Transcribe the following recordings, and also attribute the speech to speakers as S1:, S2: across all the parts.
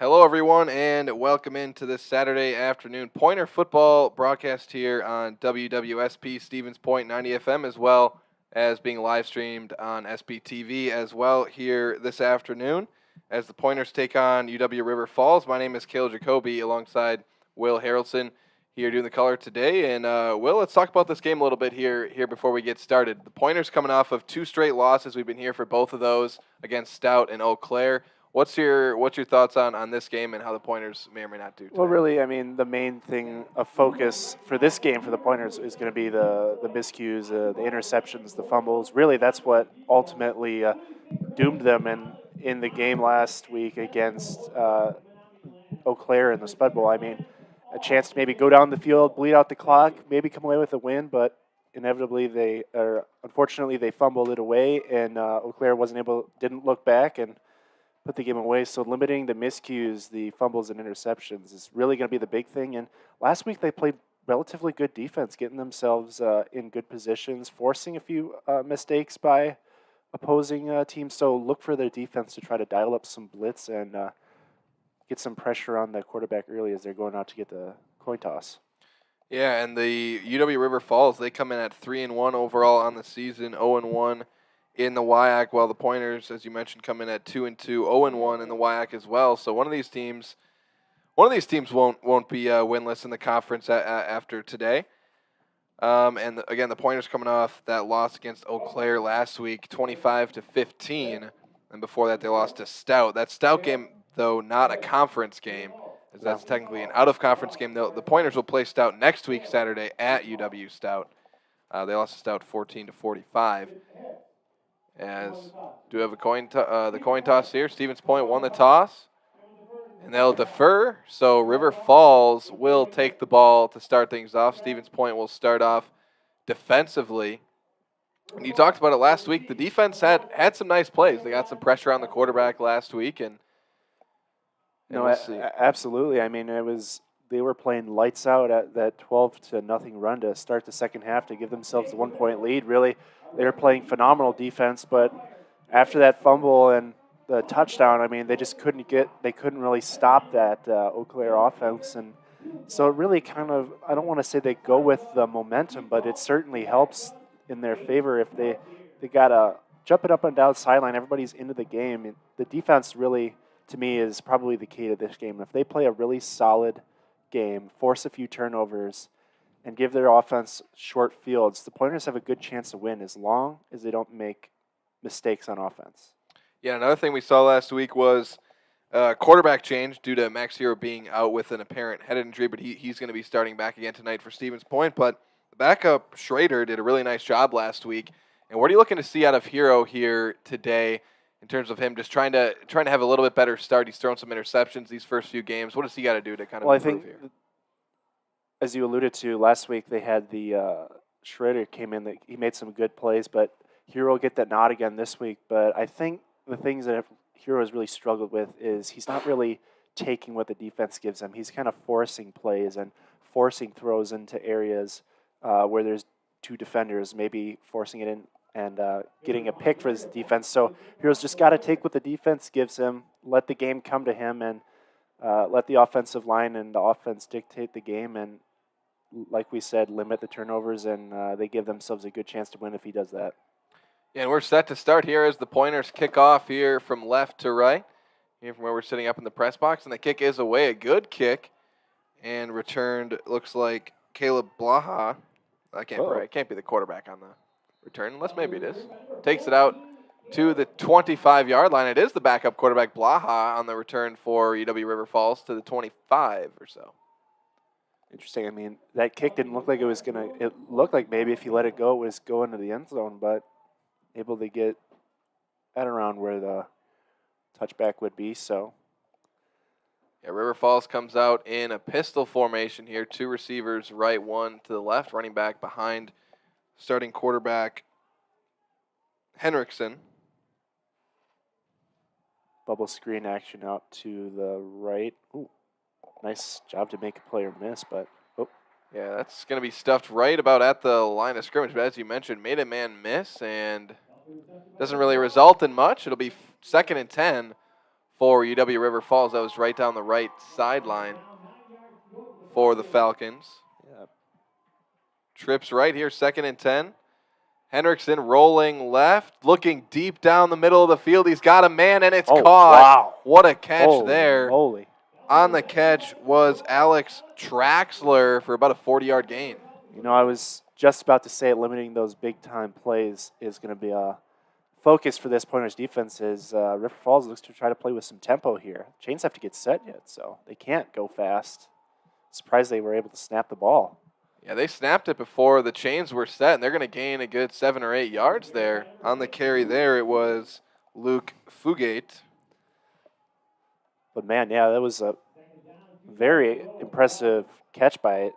S1: Hello, everyone, and welcome into this Saturday afternoon Pointer football broadcast here on UWSP Stevens Point 90 FM, as well as being live streamed on SPTV as well here this afternoon as the Pointers take on UW-River Falls. My name is Cale Jacoby alongside Will Harrelson here doing the color today. And Will, let's talk about this game a little bit here before we get started. The Pointers coming off of two straight losses. We've been here for both of those against Stout and Eau Claire. What's your thoughts on this game and how the Pointers may or may not do today?
S2: Well, really, I mean, the main thing of focus for this game for the Pointers is going to be the miscues, the interceptions, the fumbles. Really, that's what ultimately doomed them in the game last week against Eau Claire in the Spud Bowl. I mean, a chance to maybe go down the field, bleed out the clock, maybe come away with a win, but inevitably unfortunately they fumbled it away, and Eau Claire didn't look back and put the game away. So limiting the miscues, the fumbles and interceptions is really going to be the big thing. And last week they played relatively good defense, getting themselves in good positions, forcing a few mistakes by opposing teams. So look for their defense to try to dial up some blitz and get some pressure on the quarterback early as they're going out to get the coin toss.
S1: Yeah, and the UW-River Falls, they come in at 3-1 overall on the season, 0-1 in the WIAC, while the Pointers, as you mentioned, come in at 2-2, 0-1 in the WIAC as well. So one of these teams won't be winless in the conference after today. And again, the Pointers coming off that loss against Eau Claire last week, 25-15, and before that they lost to Stout. That Stout game, though, not a conference game, as that's technically an out-of-conference game. The Pointers will play Stout next week, Saturday, at UW Stout. They lost to Stout 14-45. As do have the coin toss here. Stevens Point won the toss, and they'll defer. So River Falls will take the ball to start things off. Stevens Point will start off defensively. And you talked about it last week. The defense had some nice plays. They got some pressure on the quarterback last week, and we'll see.
S2: Absolutely. I mean, they were playing lights out at that 12-0 run to start the second half to give themselves the 1-point lead. Really, they were playing phenomenal defense, but after that fumble and the touchdown, I mean, they couldn't really stop that Eau Claire offense. And so it really kind of, I don't want to say they go with the momentum, but it certainly helps in their favor if they got to jump it up and down sideline. Everybody's into the game. And the defense really, to me, is probably the key to this game. If they play a really solid game, force a few turnovers, and give their offense short fields, the Pointers have a good chance to win as long as they don't make mistakes on offense.
S1: Yeah, another thing we saw last week was quarterback change due to Max Hero being out with an apparent head injury, but he's going to be starting back again tonight for Stevens Point. But the backup, Schrader, did a really nice job last week. And what are you looking to see out of Hero here today in terms of him just trying to have a little bit better start? He's thrown some interceptions these first few games. What does he got to do to kind of improve here?
S2: As you alluded to, last week they had the Schrader came in. He made some good plays, but Hero get that nod again this week. But I think the things that Hero has really struggled with is he's not really taking what the defense gives him. He's kind of forcing plays and forcing throws into areas where there's two defenders, maybe forcing it in and getting a pick for his defense. So Hero's just got to take what the defense gives him, let the game come to him, and let the offensive line and the offense dictate the game. And like we said, limit the turnovers, and they give themselves a good chance to win if he does that.
S1: Yeah, and we're set to start here as the Pointers kick off here from left to right, here from where we're sitting up in the press box. And the kick is away, a good kick, and returned, looks like Caleb Blaha. It can't be the quarterback on the return, unless maybe it is. Takes it out to the 25-yard line. It is the backup quarterback, Blaha, on the return for UW-River Falls to the 25 or so.
S2: Interesting. I mean, that kick didn't look like it was going to – it looked like maybe if you let it go, it was going to the end zone, but able to get at around where the touchback would be, so.
S1: Yeah, River Falls comes out in a pistol formation here. Two receivers, right, one to the left, running back behind starting quarterback Henriksen.
S2: Bubble screen action out to the right. Ooh. Nice job to make a player miss, but
S1: yeah, that's going to be stuffed right about at the line of scrimmage. But as you mentioned, made a man miss and doesn't really result in much. It'll be 2nd and 10 for UW-River Falls. That was right down the right sideline for the Falcons.
S2: Yeah.
S1: Trips right here, 2nd and 10. Henriksen rolling left, looking deep down the middle of the field. He's got a man, and it's caught.
S2: Wow.
S1: What a catch
S2: Holy
S1: there.
S2: moly.
S1: On the catch was Alex Traxler for about a 40-yard gain.
S2: You know, I was just about to say limiting those big-time plays is going to be a focus for this Pointers defense. Is River Falls looks to try to play with some tempo here. Chains have to get set yet, so they can't go fast. Surprised they were able to snap the ball.
S1: Yeah, they snapped it before the chains were set, and they're going to gain a good 7 or 8 yards there. On the carry there, it was Luke Fugate.
S2: But, man, yeah, that was a very impressive catch by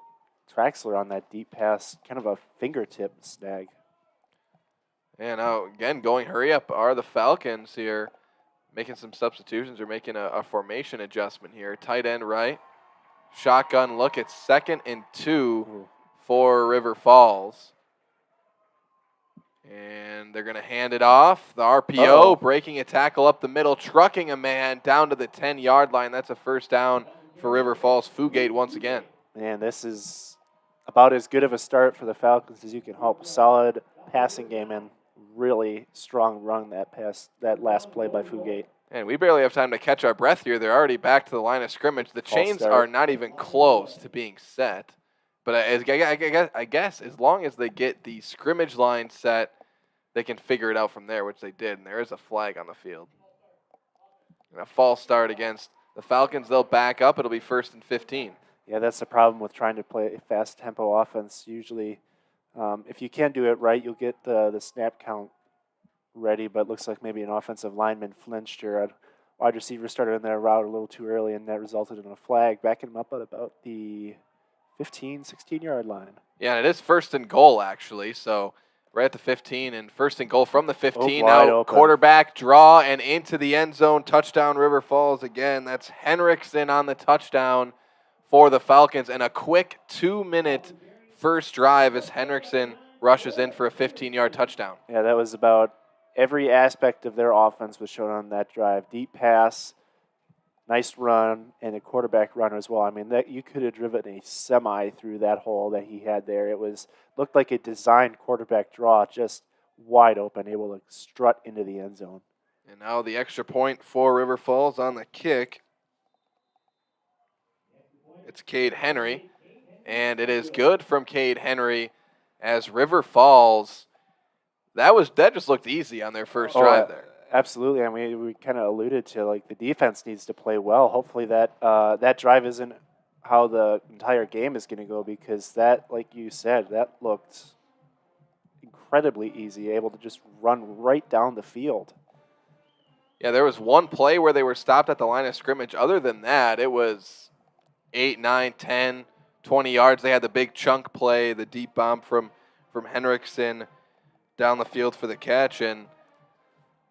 S2: Traxler on that deep pass, kind of a fingertip snag.
S1: And now, again, going hurry up are the Falcons here, making some substitutions or making a formation adjustment here. Tight end right. Shotgun look. It's 2nd and 2 for River Falls. And they're going to hand it off. The RPO breaking a tackle up the middle, trucking a man down to the 10-yard line. That's a first down for River Falls. Fugate once again.
S2: Man, this is about as good of a start for the Falcons as you can hope. Solid passing game and really strong run that last play by Fugate.
S1: And we barely have time to catch our breath here. They're already back to the line of scrimmage. The chains are not even close to being set. But I guess as long as they get the scrimmage line set, they can figure it out from there, which they did. And there is a flag on the field. And a false start against the Falcons. They'll back up. It'll be 1st and 15.
S2: Yeah, that's the problem with trying to play a fast tempo offense. Usually, if you can't do it right, you'll get the snap count ready, but it looks like maybe an offensive lineman flinched or a wide receiver started in their route a little too early, and that resulted in a flag, backing them up at about the 15, 16-yard line.
S1: Yeah, and it is 1st and goal, actually, so right at the 15, and 1st and goal from the 15.
S2: Wide
S1: now
S2: open.
S1: Quarterback draw and into the end zone. Touchdown, River Falls again. That's Henriksen on the touchdown for the Falcons, and a quick 2-minute first drive as Henriksen rushes in for a 15-yard touchdown.
S2: Yeah, that was about every aspect of their offense was shown on that drive. Deep pass, nice run, and a quarterback run as well. I mean, that you could have driven a semi through that hole that he had there. It looked like a designed quarterback draw, just wide open, able to strut into the end zone.
S1: And now the extra point for River Falls on the kick. It's Cade Henry, and it is good from Cade Henry as River Falls. That just looked easy on their first drive there.
S2: Absolutely. I mean, we kind of alluded to, like, the defense needs to play well. Hopefully that drive isn't how the entire game is going to go, because that, like you said, that looked incredibly easy, able to just run right down the field.
S1: Yeah, there was one play where they were stopped at the line of scrimmage. Other than that, it was 8, 9, 10, 20 yards. They had the big chunk play, the deep bomb from Henriksen down the field for the catch, and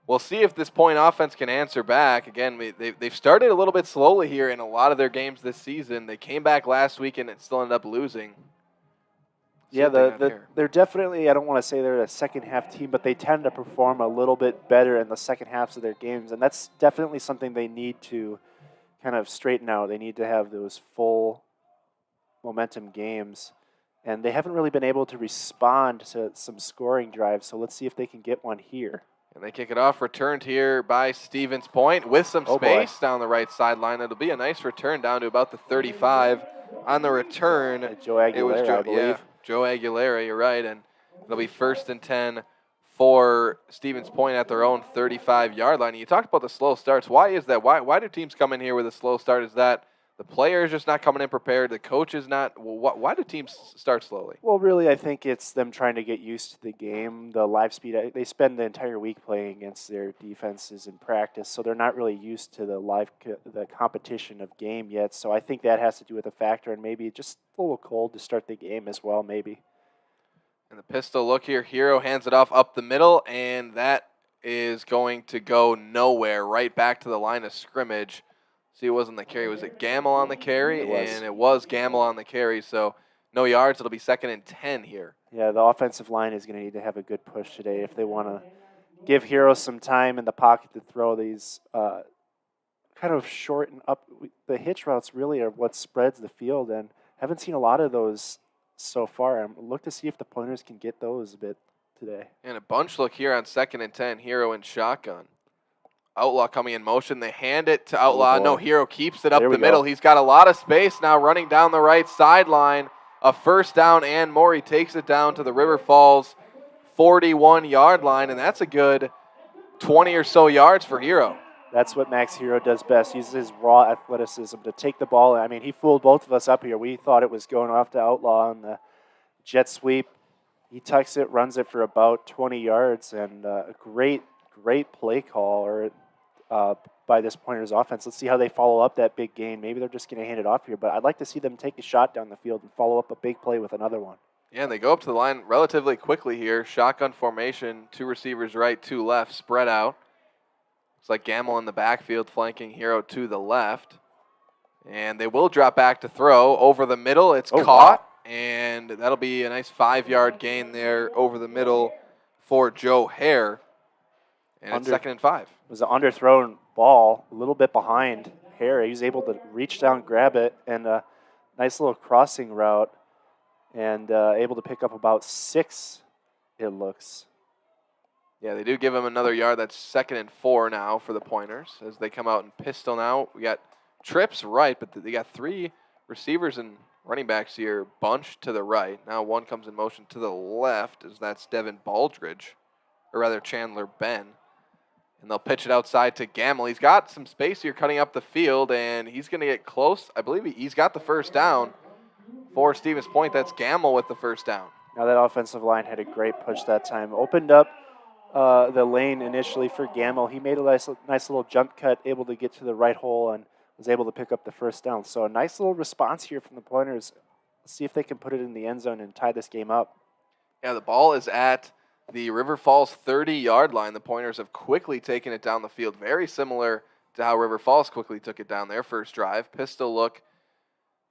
S1: we'll see if this point offense can answer back. Again, they've started a little bit slowly here in a lot of their games this season. They came back last week and it still ended up losing.
S2: Yeah, they're definitely, I don't want to say they're a second-half team, but they tend to perform a little bit better in the second halves of their games, and that's definitely something they need to kind of straighten out. They need to have those full momentum games, and they haven't really been able to respond to some scoring drives, so let's see if they can get one here.
S1: And they kick it off, returned here by Stevens Point with some space down the right sideline. It'll be a nice return down to about the 35 on the return.
S2: Joe Aguilera, I believe.
S1: Yeah, Joe Aguilera, you're right. And it'll be 1st and 10 for Stevens Point at their own 35-yard line. And you talked about the slow starts. Why is that? Why do teams come in here with a slow start? Is that the players just not coming in prepared? The coach is not? Why do teams start slowly?
S2: Well, really, I think it's them trying to get used to the game, the live speed. They spend the entire week playing against their defenses in practice, so they're not really used to the competition of game yet. So I think that has to do with a factor, and maybe just a little cold to start the game as well, maybe.
S1: And the pistol look here. Hero hands it off up the middle, and that is going to go nowhere, right back to the line of scrimmage. See, it wasn't the carry. Was it Gamble on the carry? And it was Gamble on the carry, so no yards. It'll be 2nd and 10 here.
S2: Yeah, the offensive line is going to need to have a good push today if they want to give Hero some time in the pocket to throw these kind of short and up. The hitch routes really are what spreads the field, and haven't seen a lot of those so far. I'm look to see if the Pointers can get those a bit today.
S1: And a bunch look here on 2nd and 10. Hero and shotgun. Outlaw coming in motion. They hand it to Outlaw. No, Hero keeps it up the middle. He's got a lot of space now running down the right sideline. A first down and more. He takes it down to the River Falls 41-yard line, and that's a good 20 or so yards for Hero.
S2: That's what Max Hero does best. He uses his raw athleticism to take the ball. I mean, he fooled both of us up here. We thought it was going off to Outlaw on the jet sweep. He tucks it, runs it for about 20 yards, and a great play call by this Pointers offense. Let's see how they follow up that big gain. Maybe they're just going to hand it off here, but I'd like to see them take a shot down the field and follow up a big play with another one.
S1: Yeah, and they go up to the line relatively quickly here. Shotgun formation, 2 receivers right, 2 left, spread out. It's like Gamble in the backfield flanking Hero to the left. And they will drop back to throw. Over the middle, it's caught. Wow. And that'll be a nice 5-yard gain there over the middle for Joe Hare. And it's 2nd and 5. It
S2: was an underthrown ball, a little bit behind Hare. He was able to reach down, grab it, and a nice little crossing route. And able to pick up about 6, it looks.
S1: Yeah, they do give him another yard. That's 2nd and 4 now for the Pointers as they come out in pistol now. We got trips right, but they got 3 receivers and running backs here bunched to the right. Now one comes in motion to the left as that's Devin Baldridge, or rather Chandler Ben. And they'll pitch it outside to Gamble. He's got some space here cutting up the field, and he's going to get close. I believe he's got the first down. For Stevens Point, that's Gamble with the first down.
S2: Now that offensive line had a great push that time. Opened up the lane initially for Gamble. He made a nice little jump cut, able to get to the right hole, and was able to pick up the first down. So a nice little response here from the Pointers. Let's see if they can put it in the end zone and tie this game up.
S1: Yeah, the ball is at the River Falls 30-yard line. The Pointers have quickly taken it down the field, very similar to how River Falls quickly took it down their first drive. Pistol look.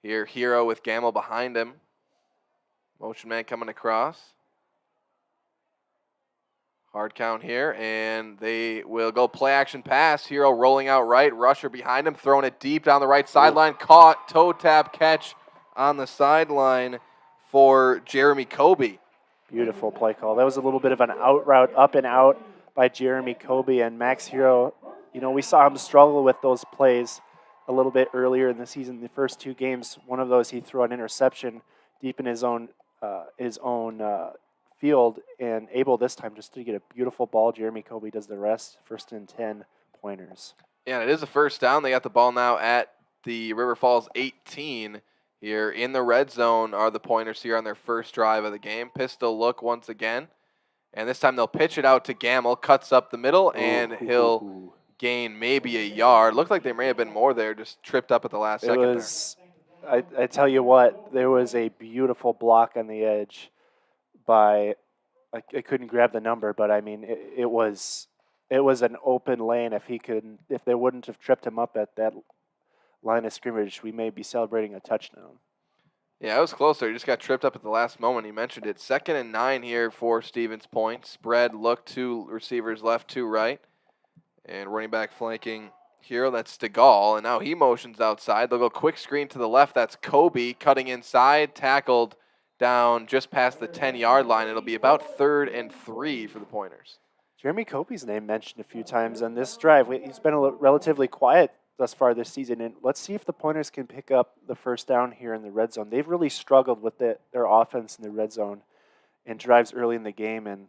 S1: Here, Hero with Gamble behind him. Motion man coming across. Hard count here, and they will go play action pass. Hero rolling out right, rusher behind him, throwing it deep down the right sideline. Caught, toe tap catch on the sideline for Jeremy Kobe.
S2: Beautiful play call. That was a little bit of an out route, up and out by Jeremy Kobe, and Max Hero. You know, we saw him struggle with those plays a little bit earlier in the season. The first 2 games, one of those he threw an interception deep in his own field, and able this time just to get a beautiful ball. Jeremy Kobe does the rest. 1st and 10 Pointers.
S1: Yeah, and it is a first down. They got the ball now at the River Falls 18 here. In the red zone are the Pointers here on their first drive of the game. Pistol look once again. And this time they'll pitch it out to Gamble. Cuts up the middle, and he'll gain maybe a yard. Looked like there may have been more there, just tripped up at the last second.
S2: I tell you what, there was a beautiful block on the edge by, I couldn't grab the number, but I mean, it was an open lane. If they wouldn't have tripped him up at that line of scrimmage, we may be celebrating a touchdown.
S1: Yeah, it was closer. He just got tripped up at the last moment. He mentioned it. 2nd and 9 here for Stevens Point. Spread look, 2 receivers left, 2 right. And running back flanking Hero, that's Stegall. And now he motions outside. They'll go quick screen to the left. That's Kobe cutting inside, tackled down just past the 10-yard line. It'll be about 3rd and 3 for the Pointers.
S2: Jeremy Kobe's name mentioned a few times on this drive. He's been relatively quiet thus far this season, and let's see if the Pointers can pick up the first down here in the red zone. They've really struggled with their offense in the red zone and drives early in the game, and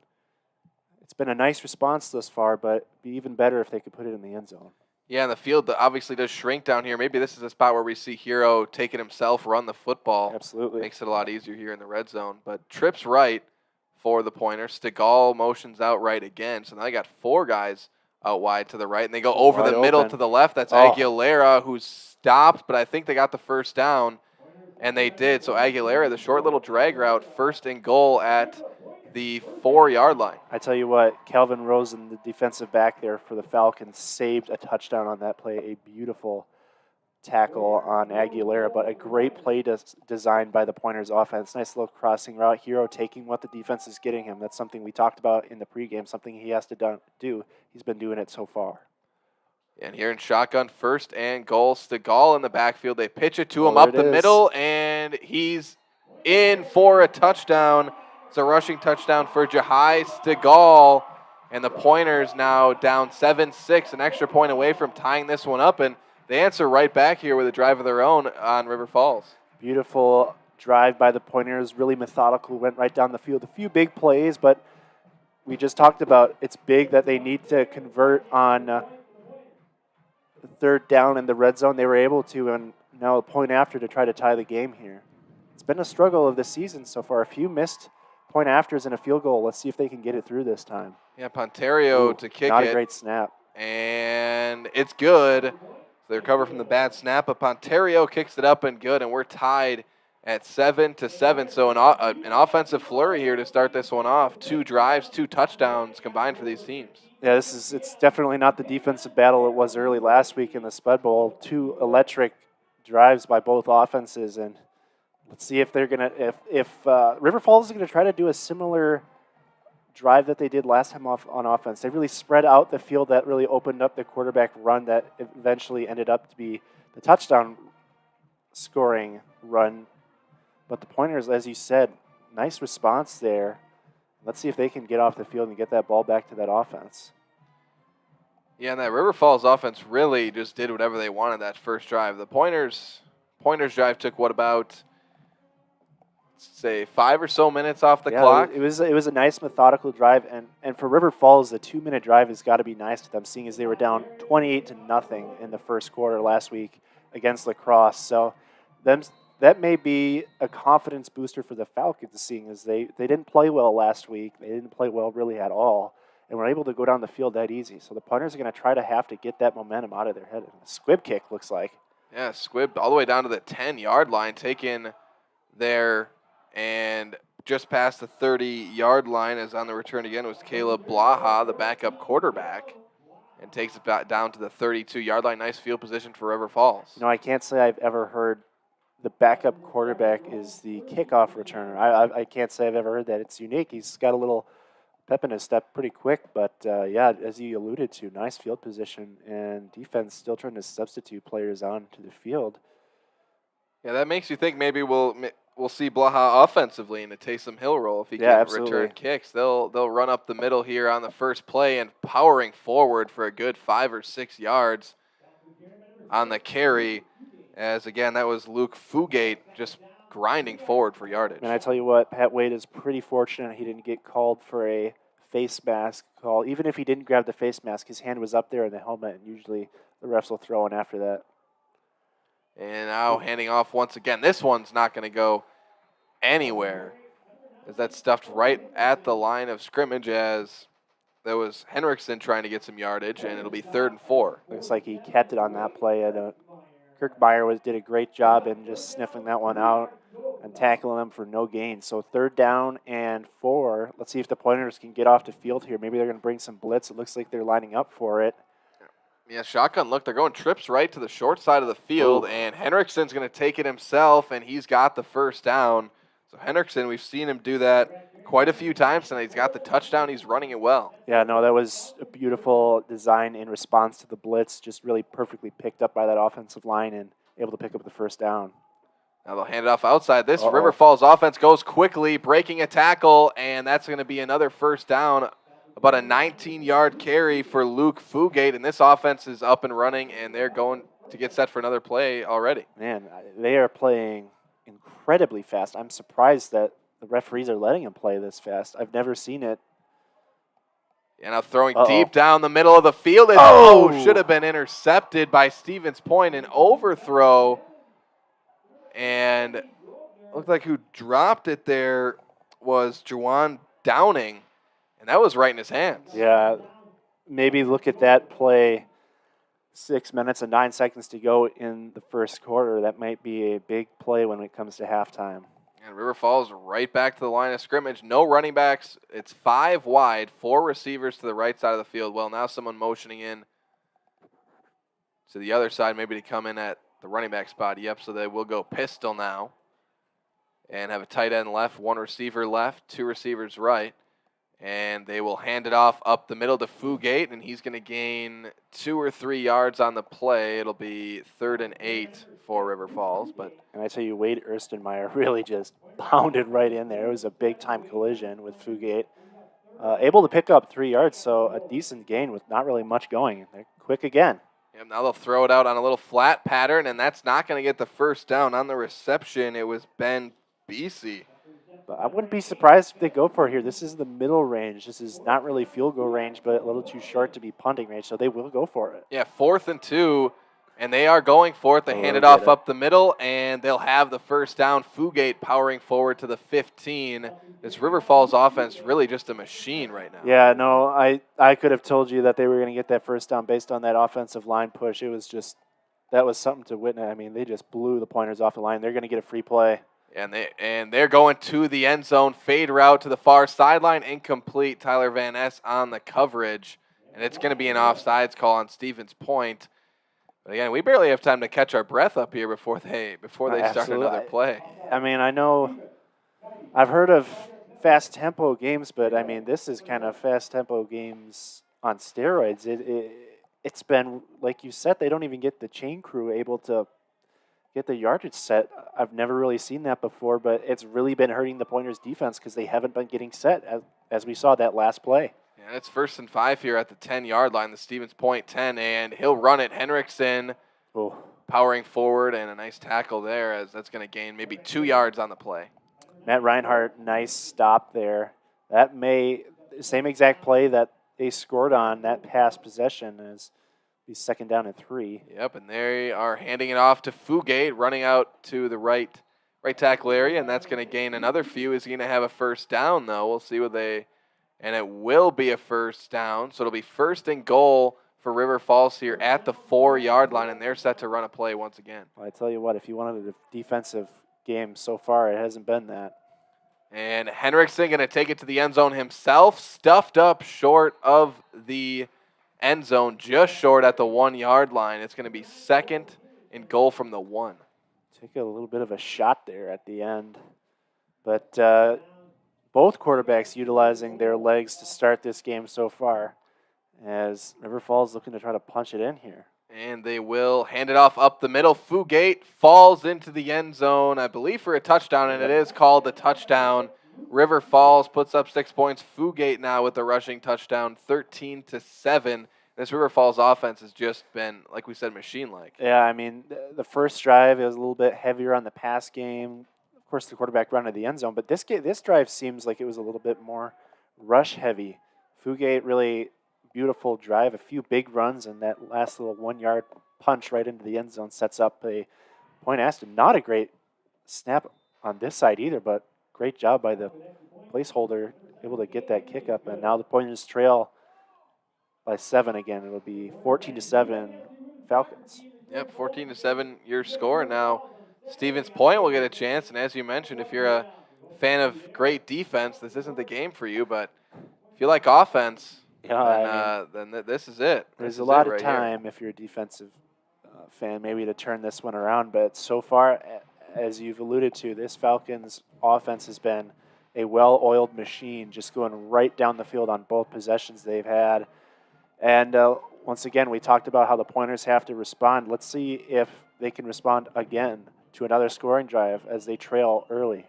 S2: it's been a nice response thus far, but it'd be even better if they could put it in the end zone.
S1: Yeah, and the field obviously does shrink down here. Maybe this is a spot where we see Hero take it himself, run the football.
S2: Absolutely.
S1: Makes it a lot easier here in the red zone. But trips right for the Pointers. Stegall motions out right again. So now they got 4 guys out wide to the right, and they go over the middle to the left. That's Aguilera, who's stopped, but I think they got the first down, and they did. So Aguilera, the short little drag route, 1st and goal at the 4-yard line.
S2: I tell you what, Calvin Rosen, the defensive back there for the Falcons, saved a touchdown on that play. A beautiful tackle on Aguilera, but a great play designed by the Pointers offense. Nice little crossing route. Hero taking what the defense is getting him. That's something we talked about in the pregame, something he has to do. He's been doing it so far.
S1: And here in shotgun, first and goal. Stegall in the backfield. They pitch it to him
S2: There
S1: up
S2: it
S1: the
S2: is.
S1: middle, and he's in for a touchdown. It's a rushing touchdown for Jahai Stegall. And the Pointers now down 7-6, an extra point away from tying this one up. And they answer right back here with a drive of their own on River Falls.
S2: Beautiful drive by the Pointers, really methodical, went right down the field. A few big plays, but we just talked about it's big that they need to convert on third down in the red zone. They were able to, and now a point after to try to tie the game here. It's been a struggle of the season so far. A few missed point afters and a field goal. Let's see if they can get it through this time.
S1: Yeah, Pontario to kick it.
S2: Not a great snap.
S1: And it's good. So they recover from the bad snap, but Pontario kicks it up and good, and we're tied at 7-7. So an offensive flurry here to start this one off. 2 drives, 2 touchdowns combined for these teams.
S2: Yeah, it's definitely not the defensive battle it was early last week in the Spud Bowl. 2 electric drives by both offenses, and let's see if they're gonna if River Falls is gonna try to do a similar drive that they did last time on offense. They really spread out the field. That really opened up the quarterback run that eventually ended up to be the touchdown scoring run. But the Pointers, as you said, nice response there. Let's see if they can get off the field and get that ball back to that offense.
S1: Yeah, and that River Falls offense really just did whatever they wanted that first drive. The Pointers drive took about, say, 5 or so minutes off the clock.
S2: It was a nice methodical drive, and for River Falls, the 2-minute drive has got to be nice to them, seeing as they were down 28-0 in the first quarter last week against La Crosse. So that may be a confidence booster for the Falcons, seeing as they didn't play well last week. They didn't play well really at all, and were able to go down the field that easy. So the punters are going to have to get that momentum out of their head. A squib kick looks like.
S1: Yeah, squibbed all the way down to the 10-yard line, taken there, and just past the 30-yard line as on the return again was Caleb Blaha, the backup quarterback, and takes it back down to the 32-yard line. Nice field position for River Falls.
S2: No, I can't say I've ever heard the backup quarterback is the kickoff returner. I can't say I've ever heard that. It's unique. He's got a little pep in his step pretty quick, but yeah, as you alluded to, nice field position, and defense still trying to substitute players onto the field.
S1: Yeah, that makes you think maybe we'll see Blaha offensively in a Taysom Hill role if he can return kicks. They'll run up the middle here on the first play and powering forward for a good 5 or 6 yards on the carry. As, again, that was Luke Fugate just grinding forward for yardage.
S2: And I tell you what, Pat Wade is pretty fortunate he didn't get called for a face mask call. Even if he didn't grab the face mask, his hand was up there in the helmet, and usually the refs will throw in after that.
S1: And now handing off once again. This one's not going to go anywhere, as that's stuffed right at the line of scrimmage, as there was Henriksen trying to get some yardage, and it'll be 3rd and 4.
S2: Looks like he kept it on that play. Kirk Meyer did a great job in just sniffing that one out and tackling him for no gain. So 3rd down and 4. Let's see if the Pointers can get off the field here. Maybe they're going to bring some blitz. It looks like they're lining up for it.
S1: Yeah, shotgun look. They're going trips right to the short side of the field, and Henriksen's going to take it himself, and he's got the first down. So Henriksen, we've seen him do that quite a few times tonight. He's got the touchdown. He's running it well.
S2: Yeah, no, that was a beautiful design in response to the blitz. Just really perfectly picked up by that offensive line and able to pick up the first down.
S1: Now they'll hand it off outside. This River Falls offense goes quickly, breaking a tackle, and that's going to be another first down. About a 19-yard carry for Luke Fugate, and this offense is up and running, and they're going to get set for another play already.
S2: Man, they are playing incredibly fast. I'm surprised that the referees are letting him play this fast. I've never seen it.
S1: And now throwing deep down the middle of the field. Should have been intercepted by Stevens Point. An overthrow. And looked like who dropped it there was Juwan Downing. And that was right in his hands.
S2: Yeah, maybe look at that play. 6 minutes and 9 seconds to go in the first quarter. That might be a big play when it comes to halftime.
S1: And River Falls right back to the line of scrimmage. No running backs. It's 5 wide, 4 receivers to the right side of the field. Well, now someone motioning in to the other side, maybe to come in at the running back spot. Yep, so they will go pistol now and have a tight end left, 1 receiver left, 2 receivers right. And they will hand it off up the middle to Fugate, and he's going to gain 2 or 3 yards on the play. It'll be 3rd and 8 for River Falls.
S2: And I tell you, Wade Erstenmeyer really just pounded right in there. It was a big-time collision with Fugate. Able to pick up 3 yards, so a decent gain with not really much going. They're quick again.
S1: Yeah, now they'll throw it out on a little flat pattern, and that's not going to get the first down. On the reception, it was Ben Beasy.
S2: But I wouldn't be surprised if they go for it here. This is the middle range. This is not really field goal range, but a little too short to be punting range, so they will go for it.
S1: Yeah, 4th and 2, and they are going for it. They hand it off up the middle, and they'll have the first down. Fugate powering forward to the 15. This River Falls offense really just a machine right now.
S2: Yeah, no, I could have told you that they were going to get that first down based on that offensive line push. It was just, that was something to witness. I mean, they just blew the Pointers off the line. They're going to get a free play.
S1: And they're going to the end zone, fade route to the far sideline, incomplete. Tyler Van Ness on the coverage, and it's going to be an offsides call on Stevens Point. But again, we barely have time to catch our breath up here before they start another play.
S2: I mean, I know I've heard of fast tempo games, but I mean, this is kind of fast tempo games on steroids. It's been, like you said, they don't even get the chain crew able to get the yardage set. I've never really seen that before, but it's really been hurting the Pointers defense because they haven't been getting set, as we saw that last play.
S1: Yeah, it's 1st and 5 here at the 10-yard line, the Stevens Point 10, and he'll run it. Henriksen powering forward, and a nice tackle there, as that's going to gain maybe 2 yards on the play.
S2: Matt Reinhardt, nice stop there. That same exact play that they scored on, that pass possession is be 2nd down and 3.
S1: Yep, and they are handing it off to Fugate, running out to the right tackle area, and that's going to gain another few. Is he going to have a first down, though? We'll see what they – and it will be a first down. So it'll be 1st and goal for River Falls here at the 4-yard line, and they're set to run a play once again.
S2: Well, I tell you what, if you wanted a defensive game so far, it hasn't been that.
S1: And Henriksen going to take it to the end zone himself, stuffed up short of the end zone, just short at the 1-yard line. It's going to be 2nd and goal from the 1.
S2: Take a little bit of a shot there at the end. But both quarterbacks utilizing their legs to start this game so far, as River Falls looking to try to punch it in here.
S1: And they will hand it off up the middle. Fugate falls into the end zone, I believe, for a touchdown, and it is called a touchdown. River Falls puts up 6 points. Fugate now with the rushing touchdown, 13-7. This River Falls offense has just been, like we said, machine-like.
S2: Yeah, I mean, the first drive is a little bit heavier on the pass game. Of course, the quarterback run to the end zone, but this drive seems like it was a little bit more rush-heavy. Fugate really beautiful drive, a few big runs, and that last little 1-yard punch right into the end zone sets up a Point Aston. Not a great snap on this side either, but great job by the placeholder, able to get that kick up, and now the Pointers trail by 7 again. It'll be 14-7 Falcons.
S1: Yep, 14-7 your score. Now Stevens Point will get a chance, and as you mentioned, if you're a fan of great defense, this isn't the game for you, but if you like offense, then this is it.
S2: There's a lot of time if you're a defensive fan maybe to turn this one around, but so far, as you've alluded to, this Falcons offense has been a well-oiled machine, just going right down the field on both possessions they've had. And once again, we talked about how the Pointers have to respond. Let's see if they can respond again to another scoring drive as they trail early.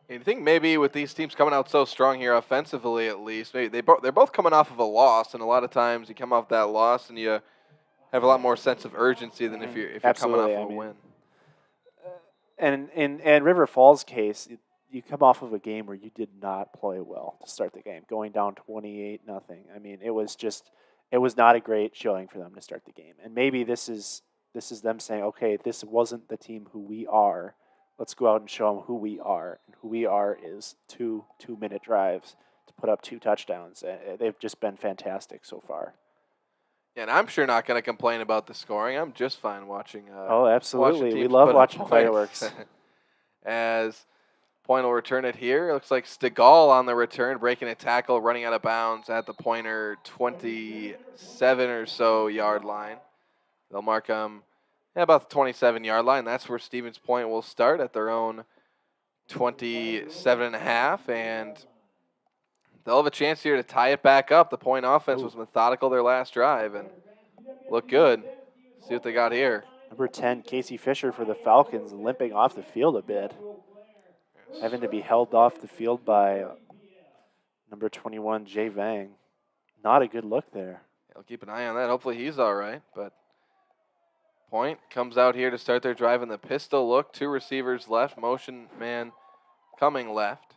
S1: You think maybe with these teams coming out so strong here offensively, at least, maybe they're both coming off of a loss, and a lot of times you come off that loss and you have a lot more sense of urgency than if you're coming off of a win.
S2: And in River Falls' case, you come off of a game where you did not play well to start the game, going down 28-0. I mean, it was not a great showing for them to start the game. And maybe this is them saying, okay, this wasn't the team who we are. Let's go out and show them who we are. And who we are is two 2-minute drives to put up 2 touchdowns. They've just been fantastic so far.
S1: Yeah, and I'm sure not going to complain about the scoring. I'm just fine watching.
S2: Oh, absolutely. We love watching fireworks.
S1: As Point will return it here. It looks like Stegall on the return, breaking a tackle, running out of bounds at the Pointer 27 or so yard line. They'll mark him about the 27-yard line. That's where Stevens Point will start at their own 27.5, and they'll have a chance here to tie it back up. The point offense was methodical their last drive and looked good. See what they got here.
S2: Number 10, Casey Fisher for the Falcons, limping off the field a bit. Having to be held off the field by number 21, Jay Vang. Not a good look there.
S1: I'll keep an eye on that. Hopefully he's all right. But Point comes out here to start their drive in the pistol look. 2 receivers left. Motion man coming left.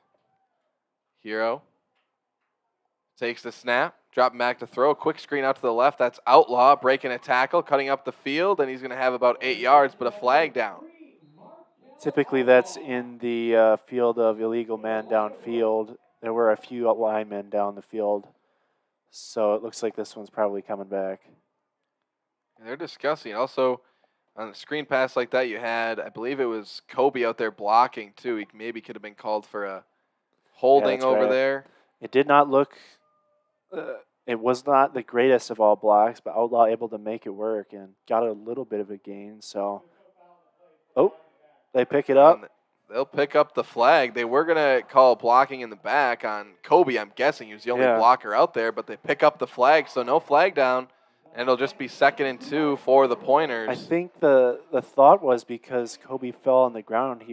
S1: Hero takes the snap. Dropping back to throw. Quick screen out to the left. That's Outlaw breaking a tackle, cutting up the field, and he's going to have about 8 yards, but a flag down.
S2: Typically that's in the field of illegal man downfield. There were a few linemen down the field, so it looks like this one's probably coming back.
S1: They're discussing. Also, on a screen pass like that, you had, I believe it was Kobe out there blocking, too. He maybe could have been called for a holding over there.
S2: It did not look, it was not the greatest of all blocks, but Outlaw able to make it work and got a little bit of a gain. So, they pick it up.
S1: They'll pick up the flag. They were going to call blocking in the back on Kobe, I'm guessing. He was the only blocker out there, but they pick up the flag, so no flag down, and it'll just be 2nd and 2 for the Pointers.
S2: I think the thought was because Kobe fell on the ground,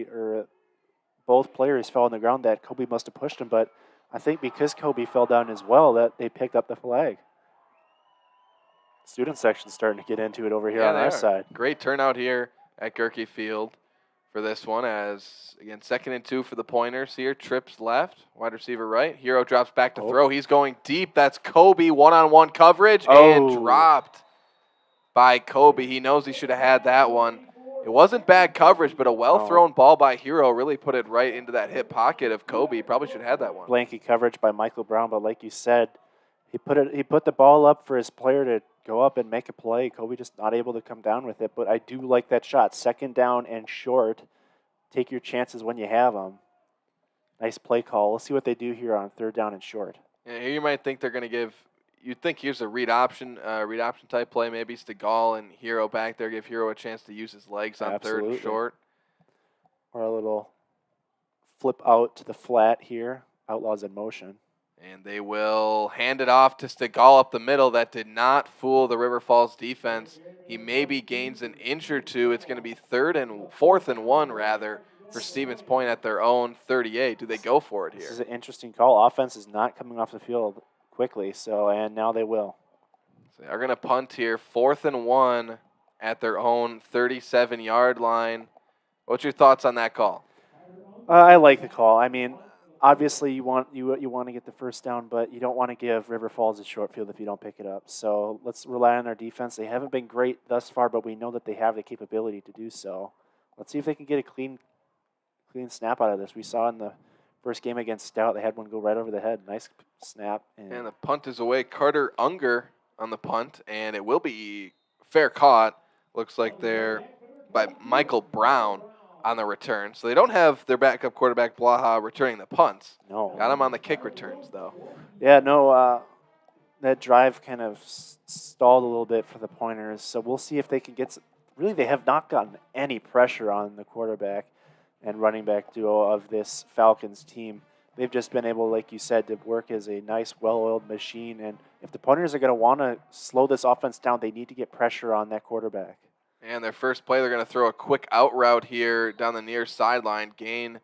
S2: both players fell on the ground, that Kobe must have pushed him, but I think because Kobe fell down as well, that they picked up the flag. Student section's starting to get into it over here on our side.
S1: Great turnout here at Gerke Field for this one, as, again, 2nd and 2 for the Pointers here. Trips left, wide receiver right. Hero drops back to throw. He's going deep. That's Kobe, one-on-one coverage, and dropped by Kobe. He knows he should have had that one. It wasn't bad coverage, but a well-thrown ball by Hero really put it right into that hip pocket of Kobe. He probably should have had that one.
S2: Blanket coverage by Michael Brown, but like you said, he put the ball up for his player to go up and make a play. Kobe just not able to come down with it, but I do like that shot. 2nd down and short. Take your chances when you have them. Nice play call. Let's see what they do here on 3rd down and short.
S1: Yeah, here you might think they're going to give. You'd think here's a read option type play. Maybe Stegall and Hero back there, give Hero a chance to use his legs on 3rd and short.
S2: Or a little flip out to the flat here. Outlaws in motion.
S1: And they will hand it off to Stegall up the middle. That did not fool the River Falls defense. He maybe gains an inch or two. It's going to be 4th and 1 rather for Stevens Point at their own 38. Do they go for it here?
S2: This is an interesting call. Offense is not coming off the field quickly, and now they will.
S1: So they are going to punt here. 4th and 1 at their own 37-yard line. What's your thoughts on that call?
S2: I like the call. I mean, obviously, you want to get the first down, but you don't want to give River Falls a short field if you don't pick it up. So let's rely on our defense. They haven't been great thus far, but we know that they have the capability to do so. Let's see if they can get a clean snap out of this. We saw in the first game against Stout, they had one go right over the head. Nice snap.
S1: And the punt is away. Carter Unger on the punt, and it will be fair caught. Looks like they're by Michael Brown on the return. So they don't have their backup quarterback, Blaha, returning the punts.
S2: No.
S1: Got him on the kick returns, though.
S2: Yeah, no, that drive kind of stalled a little bit for the Pointers. So we'll see if they can get really, they have not gotten any pressure on the quarterback and running back duo of this Falcons team. They've just been able, like you said, to work as a nice, well-oiled machine. And if the Pointers are going to want to slow this offense down, they need to get pressure on that quarterback.
S1: And their first play, they're going to throw a quick out route here down the near sideline. Gain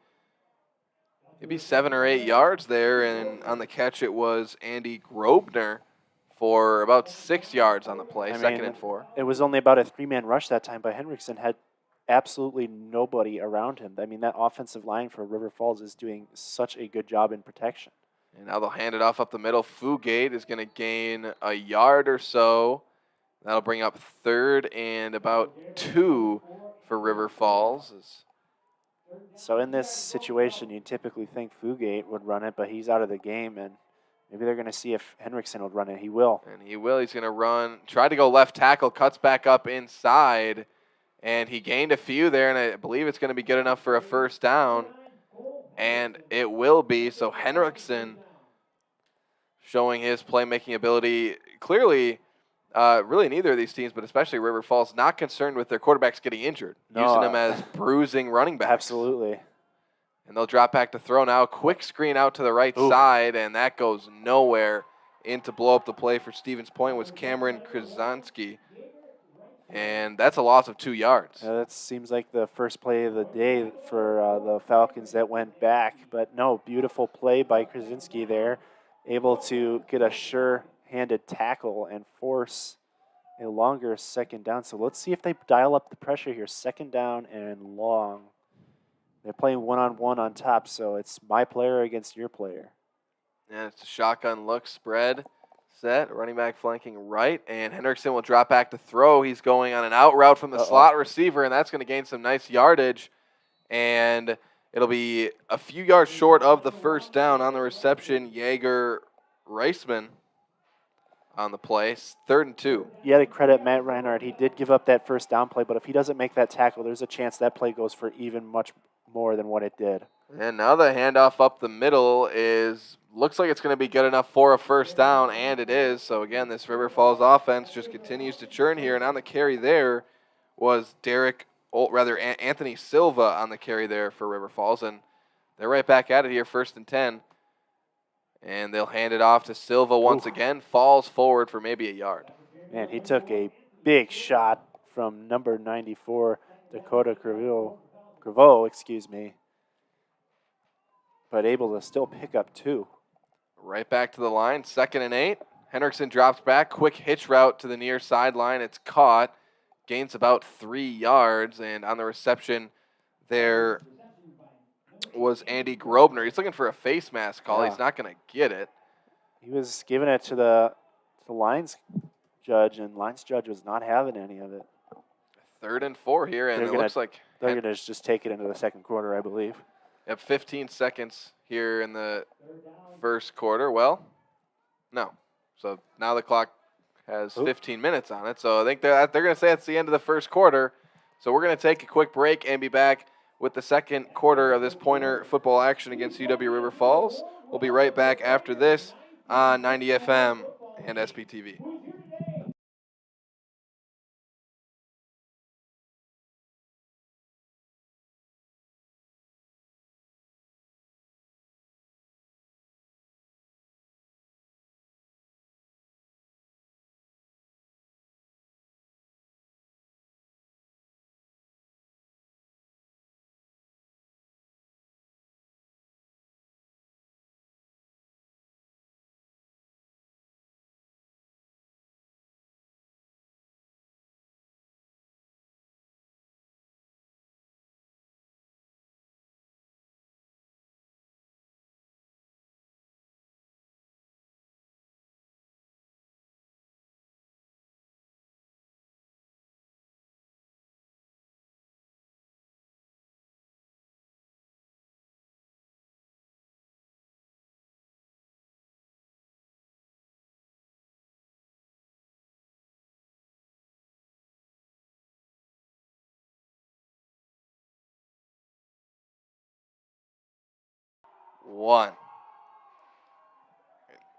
S1: maybe 7 or 8 yards there. And on the catch, it was Andy Grobner for about 6 yards on the play, 2nd and 4.
S2: It was only about a 3-man rush that time, but Henriksen had absolutely nobody around him. I mean, that offensive line for River Falls is doing such a good job in protection.
S1: And now they'll hand it off up the middle. Fugate is going to gain a yard or so. That'll bring up 3rd and about 2 for River Falls.
S2: So in this situation, you typically think Fugate would run it, but he's out of the game, and maybe they're going to see if Henriksen would run it. He will.
S1: And he will. He's going to run. Try to go left tackle, cuts back up inside, and he gained a few there, and I believe it's going to be good enough for a first down. And it will be. So Henriksen showing his playmaking ability. Clearly, really neither of these teams, but especially River Falls, not concerned with their quarterbacks getting injured, using them as bruising running backs.
S2: Absolutely.
S1: And they'll drop back to throw now. Quick screen out to the right side, and that goes nowhere. In to blow up the play for Stevens Point was Cameron Krasinski. And that's a loss of 2 yards.
S2: That seems like the first play of the day for the Falcons that went back. But no, beautiful play by Krasinski there. Able to get a sure-handed tackle and force a longer second down. So let's see if they dial up the pressure here. Second down and long. They're playing one-on-one on top, so it's my player against your player.
S1: And it's a shotgun look, spread, set, running back flanking right, and Hendrickson will drop back to throw. He's going on an out route from the slot receiver, and that's going to gain some nice yardage. And it'll be a few yards short of the first down on the reception. Jaeger Reisman on the play, 3rd and 2.
S2: You got to credit Matt Reinhardt. He did give up that first down play, but if he doesn't make that tackle, there's a chance that play goes for even much more than what it did.
S1: And now the handoff up the middle looks like it's going to be good enough for a first down, and it is. So again, this River Falls offense just continues to churn here, and on the carry there was Anthony Silva on the carry there for River Falls, and they're right back at it here, 1st and 10. And they'll hand it off to Silva once again, falls forward for maybe a yard.
S2: Man, he took a big shot from number 94, Dakota Creveau, but able to still pick up 2.
S1: Right back to the line, 2nd and 8. Hendrickson drops back, quick hitch route to the near sideline. It's caught, gains about 3 yards, and on the reception there was Andy Grobner. He's looking for a face mask call. Yeah. He's not going to get it.
S2: He was giving it to the lines judge, and lines judge was not having any of it.
S1: 3rd and 4 here, and looks like
S2: they're going to just take it into the second quarter, I believe.
S1: Yep, 15 seconds here in the first quarter. Well, no. So now the clock has 15 minutes on it. So I think they're going to say it's the end of the first quarter. So we're going to take a quick break and be back with the second quarter of this Pointer football action against UW-River Falls. We'll be right back after this on 90 FM and SPTV. One.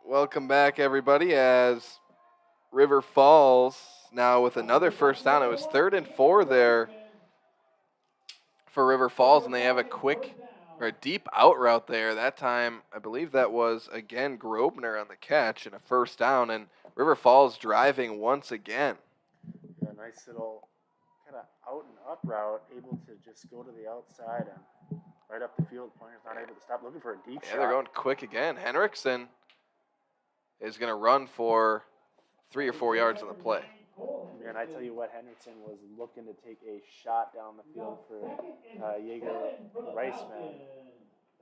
S1: Welcome back, everybody, as River Falls now with another first down. It was 3rd and 4 there for River Falls, and they have a deep out route there. That time, I believe that was, again, Grobner on the catch and a first down, and River Falls driving once again.
S2: A nice little kind of out and up route, able to just go to the outside and right up the field. Pointer's not able to stop, looking for a deep shot.
S1: Yeah, they're going quick again. Hendrickson is going to run for 3 or 4 yards on the play.
S2: And I tell you what, Hendrickson was looking to take a shot down the field for Jaeger Reisman,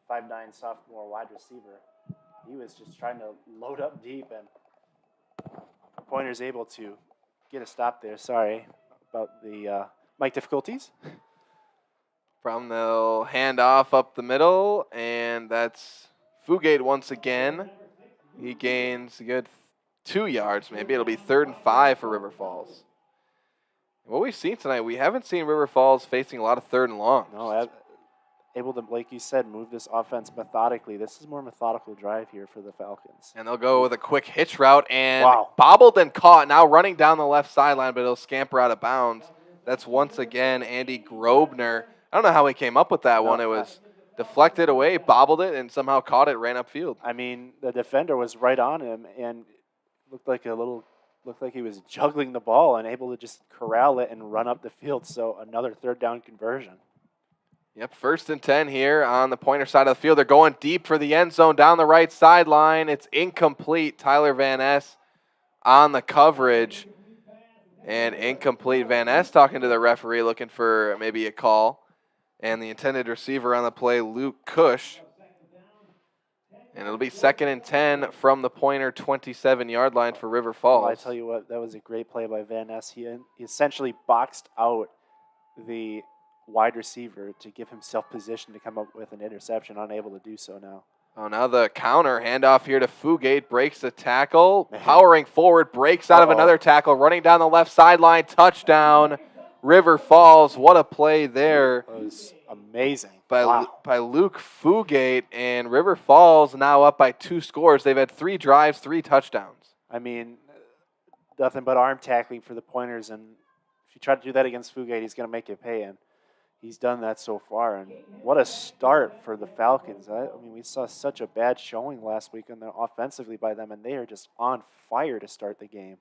S2: 5'9" sophomore wide receiver. He was just trying to load up deep, and Pointer's able to get a stop there. Sorry about the mic difficulties.
S1: They'll hand off up the middle, and that's Fugate once again. He gains a good 2 yards, maybe. It'll be 3rd and 5 for River Falls. What we've seen tonight, we haven't seen River Falls facing a lot of 3rd and long.
S2: No, able to, like you said, move this offense methodically. This is more methodical drive here for the Falcons.
S1: And they'll go with a quick hitch route, and bobbled and caught. Now running down the left sideline, but it'll scamper out of bounds. That's once again Andy Grobner. I don't know how he came up with that one. It was deflected away, bobbled it, and somehow caught it, ran upfield.
S2: I mean, the defender was right on him and looked like he was juggling the ball and able to just corral it and run up the field. So another third down conversion.
S1: Yep, 1st and 10 here on the Pointer side of the field. They're going deep for the end zone down the right sideline. It's incomplete. Tyler Van Ness on the coverage. And incomplete. Van Ness talking to the referee, looking for maybe a call. And the intended receiver on the play, Luke Cush. And it'll be 2nd and 10 from the Pointer 27-yard line for River Falls.
S2: Well, I tell you what, that was a great play by Van Ness. He essentially boxed out the wide receiver to give himself position to come up with an interception, unable to do so now.
S1: Oh, now the counter handoff here to Fugate, breaks the tackle, powering forward, breaks out of another tackle, running down the left sideline, touchdown, River Falls. What a play there.
S2: It was amazing.
S1: By Luke Fugate, and River Falls now up by 2 scores. They've had 3 drives, 3 touchdowns.
S2: I mean, nothing but arm tackling for the Pointers, and if you try to do that against Fugate, he's going to make you pay, and he's done that so far. And what a start for the Falcons. I mean, we saw such a bad showing last week offensively by them, and they are just on fire to start the game.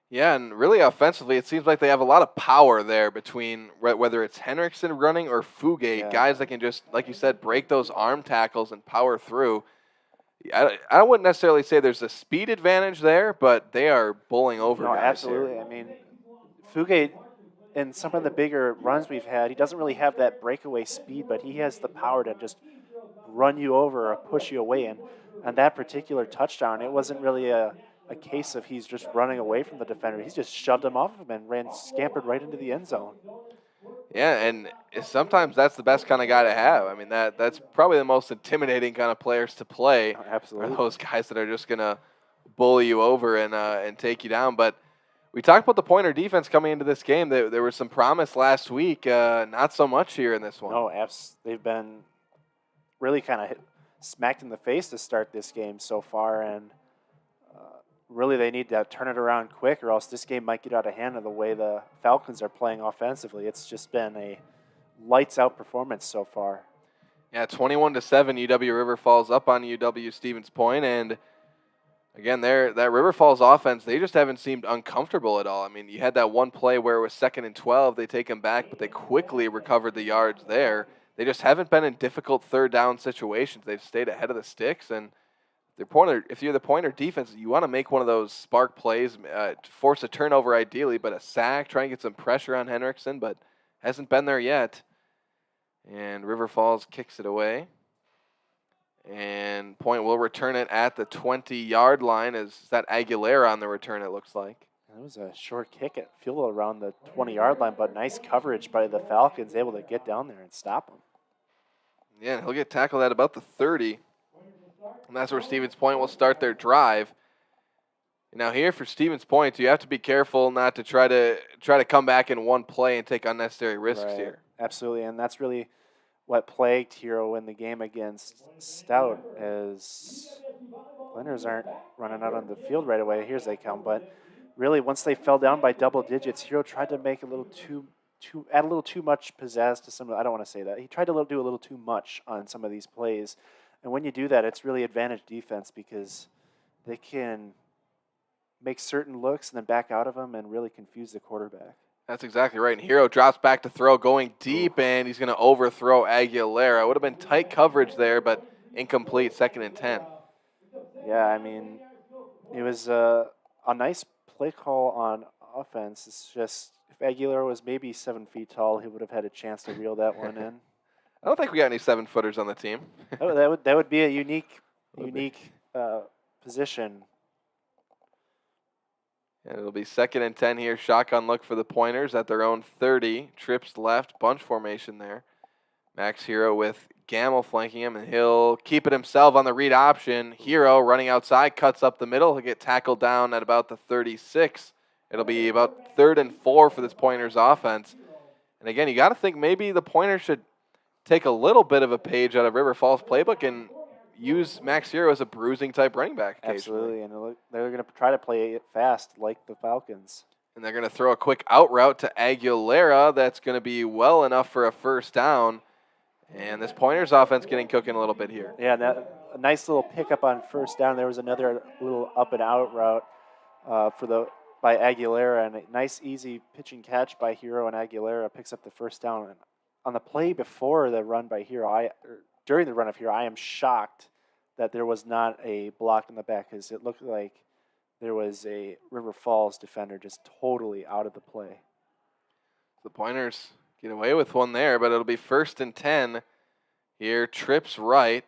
S1: Yeah, and really offensively, it seems like they have a lot of power there between whether it's Henriksen running or Fugate, guys that can just, like you said, break those arm tackles and power through. I wouldn't necessarily say there's a speed advantage there, but they are bowling over guys.
S2: Absolutely.
S1: Here.
S2: I mean, Fugate, in some of the bigger runs we've had, he doesn't really have that breakaway speed, but he has the power to just run you over or push you away. And on that particular touchdown, it wasn't really a case of he's just running away from the defender. He's just shoved him off of him and scampered right into the end zone.
S1: Yeah, and sometimes that's the best kind of guy to have. I mean, that's probably the most intimidating kind of players to play.
S2: Absolutely.
S1: Are those guys that are just going to bully you over and take you down. But we talked about the Pointer defense coming into this game. There was some promise last week, not so much here in this one.
S2: No, they've been really kind of smacked in the face to start this game so far, and really they need to turn it around quick, or else this game might get out of hand of the way the Falcons are playing offensively. It's just been a lights-out performance so far.
S1: Yeah, 21-7, UW-River Falls up on UW-Stevens Point, and again, that River Falls offense, they just haven't seemed uncomfortable at all. I mean, you had that one play where it was 2nd and 12. They take them back, but they quickly recovered the yards there. They just haven't been in difficult third down situations. They've stayed ahead of the sticks, and if you're the Pointer defense, you want to make one of those spark plays, force a turnover ideally, but a sack, try and get some pressure on Henriksen, but hasn't been there yet. And River Falls kicks it away. And Point will return it at the 20-yard line. Is that Aguilera on the return, it looks like.
S2: It was a short kick at field goal around the 20-yard line, but nice coverage by the Falcons, able to get down there and stop him.
S1: Yeah, he'll get tackled at about the 30. And that's where Stevens Point will start their drive. Now here for Stevens Point, you have to be careful not to try to come back in one play and take unnecessary risks here.
S2: Absolutely, and that's really what plagued Hero in the game against Stout, as Blenders aren't running out on the field right away. Here's they come, but really once they fell down by double digits, Hero tried to make add a little too much pizzazz to some. I don't want to say that. He tried to do a little too much on some of these plays. And when you do that, it's really advantage defense because they can make certain looks and then back out of them and really confuse the quarterback.
S1: That's exactly right. And Hero drops back to throw, going deep, and he's going to overthrow Aguilera. It would have been tight coverage there, but incomplete, 2nd and 10.
S2: Yeah, I mean, it was a nice play call on offense. It's just if Aguilera was maybe 7 feet tall, he would have had a chance to reel that one in.
S1: I don't think we got any 7-footers on the team.
S2: that would be a unique position.
S1: And it'll be 2nd and 10 here. Shotgun look for the Pointers at their own 30. Trips left, bunch formation there. Max Hero with Gamble flanking him, and he'll keep it himself on the read option. Hero running outside, cuts up the middle. He'll get tackled down at about the 36. It'll be about 3rd and 4 for this Pointers offense. And again, you got to think maybe the Pointers should take a little bit of a page out of River Falls playbook and use Max Hero as a bruising type running back occasionally.
S2: Absolutely, and they're going to try to play it fast like the Falcons.
S1: And they're going to throw a quick out route to Aguilera that's going to be well enough for a first down. And this Pointers offense getting cooking a little bit here.
S2: Yeah, a nice little pickup on first down. There was another little up and out route by Aguilera, and a nice easy pitch and catch by Hero, and Aguilera picks up the first down. And on the play before the run by Hero, during the run of Hero, I am shocked that there was not a block in the back, because it looked like there was a River Falls defender just totally out of the play.
S1: The Pointers get away with one there, but it'll be 1st and 10 here. Trips right.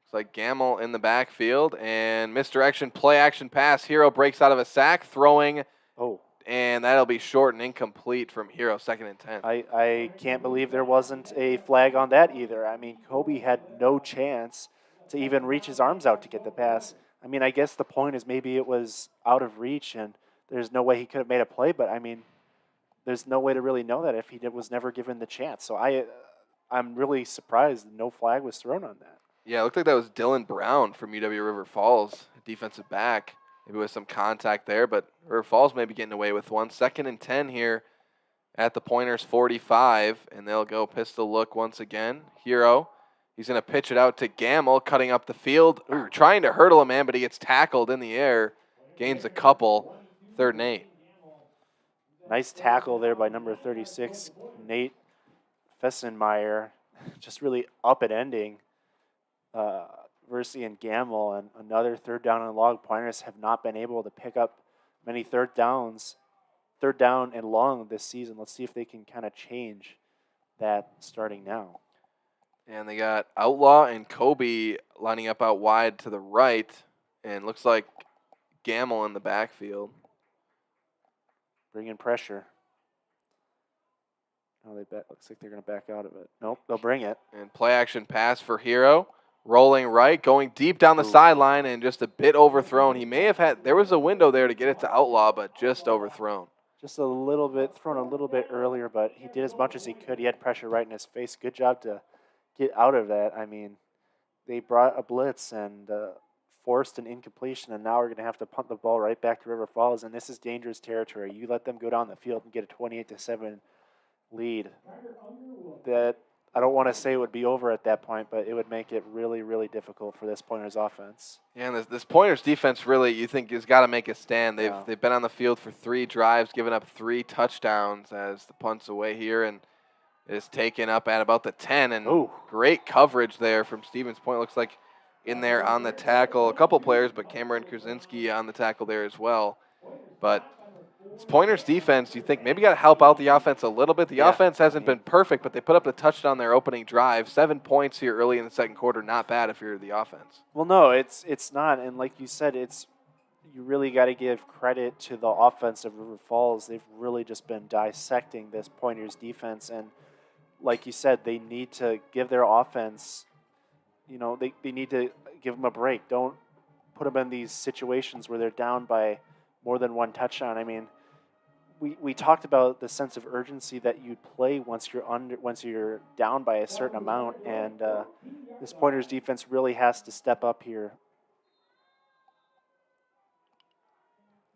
S1: It's like Gamble in the backfield, and misdirection, play action pass. Hero breaks out of a sack, throwing.
S2: Oh.
S1: And that'll be short and incomplete from Hero, 2nd and 10.
S2: I can't believe there wasn't a flag on that either. I mean, Kobe had no chance to even reach his arms out to get the pass. I mean, I guess the point is maybe it was out of reach and there's no way he could have made a play, but I mean, there's no way to really know that if he was never given the chance. So I'm really surprised no flag was thrown on that.
S1: Yeah, it looked like that was Dylan Brown from UW-River Falls, defensive back. Maybe with some contact there, but River Falls may be getting away with one. 2nd and 10 here at the Pointers 45, and they'll go pistol look once again. Hero, he's going to pitch it out to Gamble, cutting up the field, trying to hurdle a man, but he gets tackled in the air, gains a couple, 3rd and 8.
S2: Nice tackle there by number 36, Nate Fessenmeyer, just really up and ending Versity and Gamble, and another 3rd down and long. Pointers have not been able to pick up many 3rd down and long this season. Let's see if they can kind of change that starting now.
S1: And they got Outlaw and Kobe lining up out wide to the right, and looks like Gamble in the backfield.
S2: Bring in pressure. Oh, looks like they're going to back out of it. Nope, they'll bring it.
S1: And play action pass for Hero. Rolling right, going deep down the sideline, and just a bit overthrown. He may have there was a window there to get it to Outlaw, but just overthrown.
S2: Just a little bit, thrown a little bit earlier, but he did as much as he could. He had pressure right in his face. Good job to get out of that. I mean, they brought a blitz and forced an incompletion, and now we're going to have to punt the ball right back to River Falls, and this is dangerous territory. You let them go down the field and get a 28-7 lead. That I don't want to say it would be over at that point, but it would make it really, really difficult for this Pointers offense.
S1: Yeah, and this Pointers defense really, you think, has got to make a stand. They've been on the field for 3 drives, given up 3 touchdowns as the punt's away here, and is taken up at about the 10. And great coverage there from Stevens Point. Looks like in there on the tackle, a couple players, but Cameron Krasinski on the tackle there as well. But this Pointers defense, you think maybe got to help out the offense a little bit. The offense hasn't been perfect, but they put up the touchdown their opening drive. 7 points here early in the 2nd quarter, not bad if you're the offense.
S2: Well, no, it's not, and like you said, you really got to give credit to the offense of River Falls. They've really just been dissecting this Pointers defense, and like you said, they need to give their offense, they need to give them a break. Don't put them in these situations where they're down by more than 1 touchdown. I mean, we talked about the sense of urgency that you play once you're down by a certain amount, and this Pointers defense really has to step up here.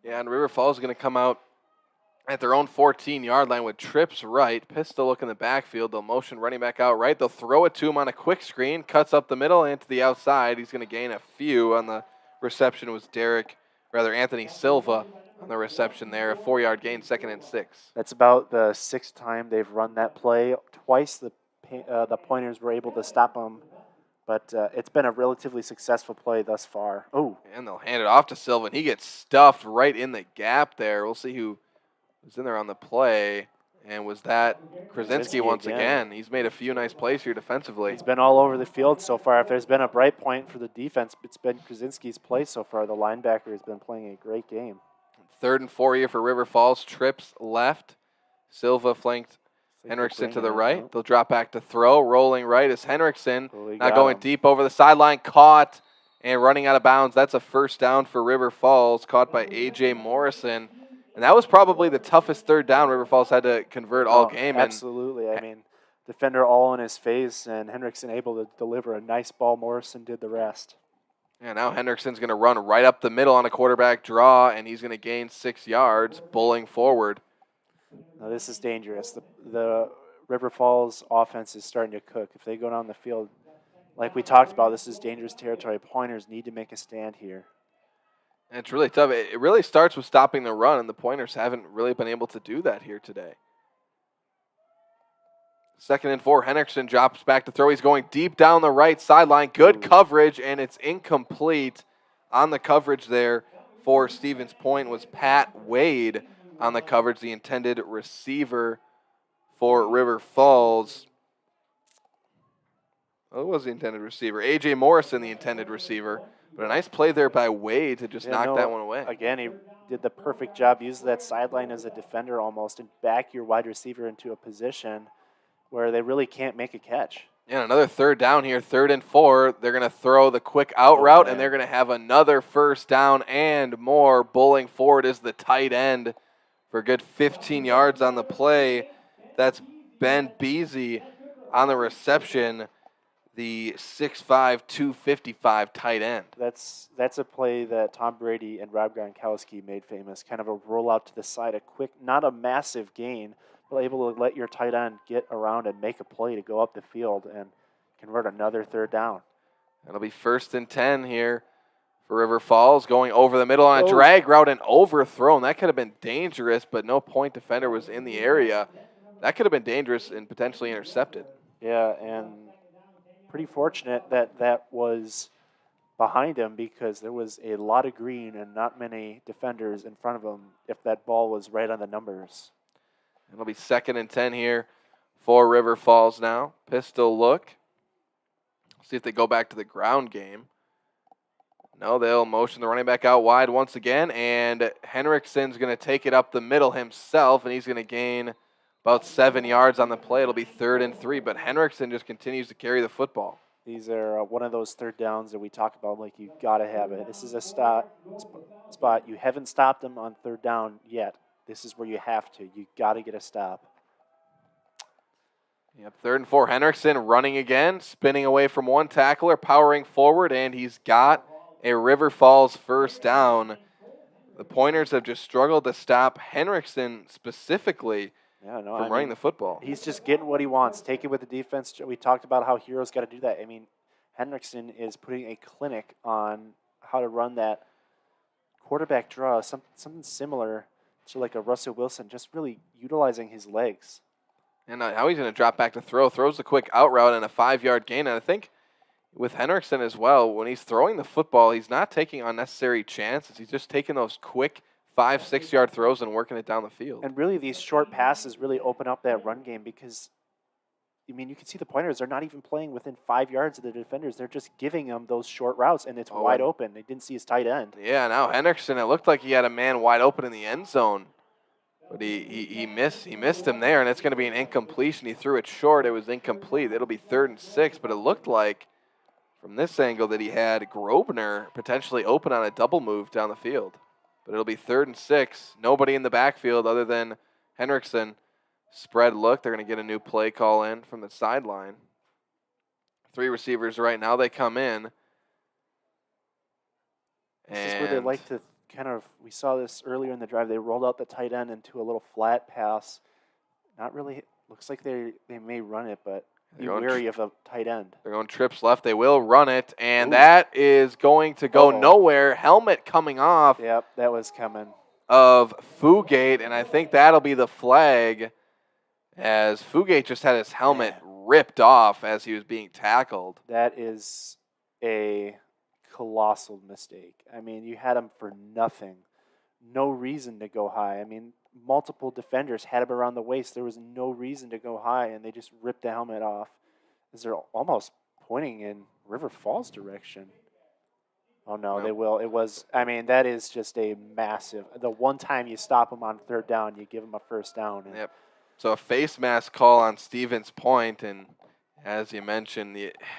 S1: Yeah, and River Falls is going to come out at their own 14-yard line with trips right, pistol look in the backfield. They'll motion running back out right. They'll throw it to him on a quick screen, cuts up the middle and to the outside. He's going to gain a few. On the reception was Anthony Silva on the reception there. A 4-yard gain, 2nd and 6.
S2: That's about the 6th time they've run that play. Twice the Pointers were able to stop them, but it's been a relatively successful play thus far. Oh,
S1: and they'll hand it off to Silva, and he gets stuffed right in the gap there. We'll see who was in there on the play, and was that Krasinski once again. He's made a few nice plays here defensively.
S2: He's been all over the field so far. If there's been a bright point for the defense, it's been Krasinski's play so far. The linebacker has been playing a great game.
S1: 3rd and 4 here for River Falls. Trips left. Silva flanked Henriksen to the right. They'll drop back to throw. Rolling right is Henriksen. Now going deep over the sideline. Caught and running out of bounds. That's a 1st down for River Falls. Caught by A.J. Morrison. And that was probably the toughest 3rd down River Falls had to convert all game.
S2: Absolutely. I mean, defender all in his face, and Henriksen able to deliver a nice ball. Morrison did the rest.
S1: Yeah, now Henriksen's going to run right up the middle on a quarterback draw, and he's going to gain 6 yards, bowling forward.
S2: Now this is dangerous. The River Falls offense is starting to cook. If they go down the field, like we talked about, this is dangerous territory. Pointers need to make a stand here.
S1: And it's really tough. It really starts with stopping the run, and the Pointers haven't really been able to do that here today. 2nd and 4. Henriksen drops back to throw. He's going deep down the right sideline. Good coverage, and it's incomplete. On the coverage there for Stevens Point was Pat Wade on the coverage, the intended receiver for River Falls. Well, who was the intended receiver? A.J. Morrison, the intended receiver. But a nice play there by Wade to just knock that one away.
S2: Again, he did the perfect job. Used that sideline as a defender almost and back your wide receiver into a position where they really can't make a catch.
S1: Yeah, another 3rd down here, 3rd and 4. They're going to throw the quick out route, and they're going to have another 1st down and more. Bowling forward is the tight end for a good 15 yards on the play. That's Ben Beasy on the reception, the 6'5", 255 tight end.
S2: That's a play that Tom Brady and Rob Gronkowski made famous, kind of a rollout to the side, a quick, not a massive gain, but able to let your tight end get around and make a play to go up the field and convert another 3rd down.
S1: That'll be 1st and 10 here for River Falls, going over the middle on a drag route and overthrown. That could have been dangerous, but no point defender was in the area. That could have been dangerous and potentially intercepted.
S2: Yeah, and pretty fortunate that that was behind him because there was a lot of green and not many defenders in front of him if that ball was right on the numbers.
S1: It'll be 2nd and 10 here for River Falls now. Pistol look. See if they go back to the ground game. No, they'll motion the running back out wide once again, and Henriksen's going to take it up the middle himself, and he's going to gain about 7 yards on the play. It'll be 3rd and 3, but Henriksen just continues to carry the football.
S2: These are one of those 3rd downs that we talk about, like you got to have it. This is a spot. You haven't stopped them on 3rd down yet. This is where you have to. You got to get a stop.
S1: Yep, 3rd and 4. Henriksen running again, spinning away from one tackler, powering forward, and he's got a River Falls 1st down. The Pointers have just struggled to stop Henriksen specifically from running the football.
S2: He's just getting what he wants. Take it with the defense. We talked about how Heroes got to do that. I mean, Henriksen is putting a clinic on how to run that quarterback draw, something similar to like a Russell Wilson, just really utilizing his legs.
S1: And now he's going to drop back to throw. Throws the quick out route and a 5-yard gain. And I think with Henriksen as well, when he's throwing the football, he's not taking unnecessary chances. He's just taking those quick 5-6 yard throws and working it down the field.
S2: And really these short passes really open up that run game because, I mean, you can see the Pointers, they're not even playing within 5 yards of the defenders. They're just giving them those short routes, and it's wide open. They didn't see his tight end.
S1: Yeah, now Henriksen, it looked like he had a man wide open in the end zone. But he missed him there, and it's going to be an incompletion. He threw it short. It was incomplete. It'll be 3rd and 6, but it looked like from this angle that he had Grosvenor potentially open on a double move down the field. But it'll be 3rd and 6. Nobody in the backfield other than Henriksen. Spread look. They're going to get a new play call in from the sideline. 3 receivers right now. They come in.
S2: This is where they like to kind of, we saw this earlier in the drive. They rolled out the tight end into a little flat pass. Not really, looks like they may run it, but be wary of a tight end.
S1: They're going trips left. They will run it, and that is going to go nowhere. Helmet coming off.
S2: Yep, that was coming.
S1: Of Fugate, and I think that'll be the flag as Fugate just had his helmet ripped off as he was being tackled.
S2: That is a colossal mistake. I mean, you had him for nothing. No reason to go high. I mean, multiple defenders had him around the waist. There was no reason to go high, and they just ripped the helmet off. As they're almost pointing in River Falls direction. Oh, no, they will. It was, I mean, that is just a massive. The one time you stop them on 3rd down, you give them a 1st down.
S1: Yep. So a face mask call on Stevens Point, and as you mentioned,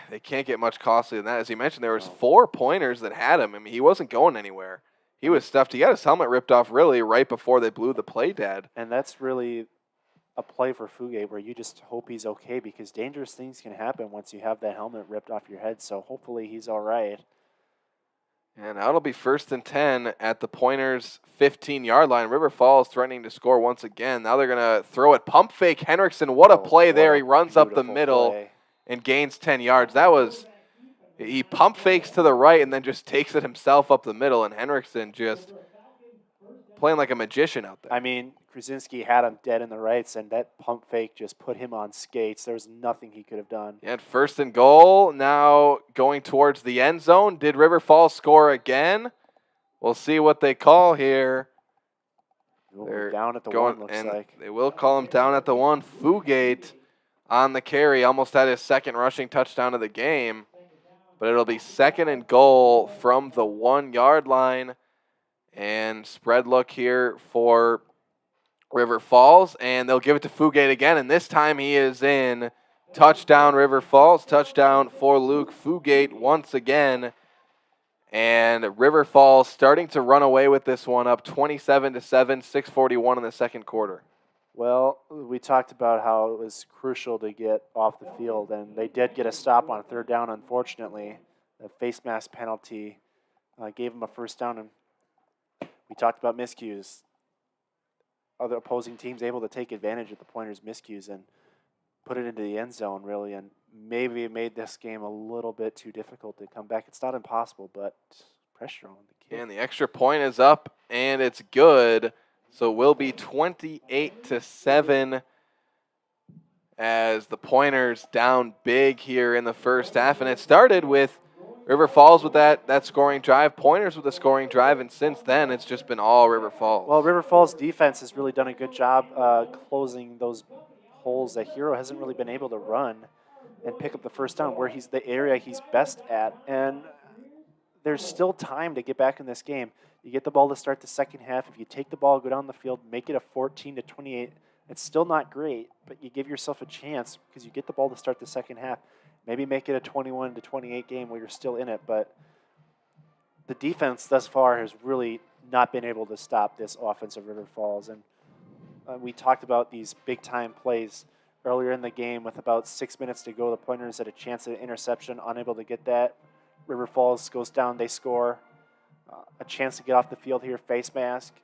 S1: they can't get much costlier than that. As you mentioned, there was 4 Pointers that had him. I mean, he wasn't going anywhere. He was stuffed. He got his helmet ripped off really right before they blew the play dead.
S2: And that's really a play for Fugate where you just hope he's okay because dangerous things can happen once you have that helmet ripped off your head. So hopefully he's all right.
S1: And now it'll be 1st and 10 at the Pointers' 15-yard line. River Falls threatening to score once again. Now they're going to throw it. Pump fake Henriksen. What a play there. He runs up the middle and gains 10 yards. He pump fakes to the right and then just takes it himself up the middle. And Henriksen just playing like a magician out there.
S2: I mean, Krasinski had him dead in the rights, and that pump fake just put him on skates. There was nothing he could have done.
S1: And 1st and goal, now going towards the end zone. Did River Falls score again? We'll see what they call here.
S2: They're down at the one, looks like.
S1: They will call him down at the one. Fugate on the carry, almost had his second rushing touchdown of the game. But it'll be 2nd and goal from the 1-yard line. And spread look here for River Falls, and they'll give it to Fugate again, and this time he is in. Touchdown, River Falls. Touchdown for Luke Fugate once again. And River Falls starting to run away with this one, up 27-7, 6:41 in the second quarter.
S2: Well, we talked about how it was crucial to get off the field, and they did get a stop on 3rd down, unfortunately. The face mask penalty gave them a 1st down, and we talked about miscues. Other opposing teams able to take advantage of the Pointers' miscues and put it into the end zone, really, and maybe it made this game a little bit too difficult to come back. It's not impossible, but pressure on the kid.
S1: And the extra point is up, and it's good. So we'll be 28-7 as the Pointers down big here in the first half. And it started with River Falls with that scoring drive, Pointers with a scoring drive, and since then it's just been all River Falls.
S2: Well, River Falls defense has really done a good job closing those holes that Hero hasn't really been able to run and pick up the 1st down where he's the area he's best at. And there's still time to get back in this game. You get the ball to start the second half. If you take the ball, go down the field, make it a 14-28, it's still not great, but you give yourself a chance because you get the ball to start the second half. Maybe make it a 21-28 game where you're still in it, but the defense thus far has really not been able to stop this offense of River Falls. And we talked about these big-time plays earlier in the game with about 6 minutes to go. The Pointers had a chance at an interception, unable to get that. River Falls goes down, they score. A chance to get off the field here, face mask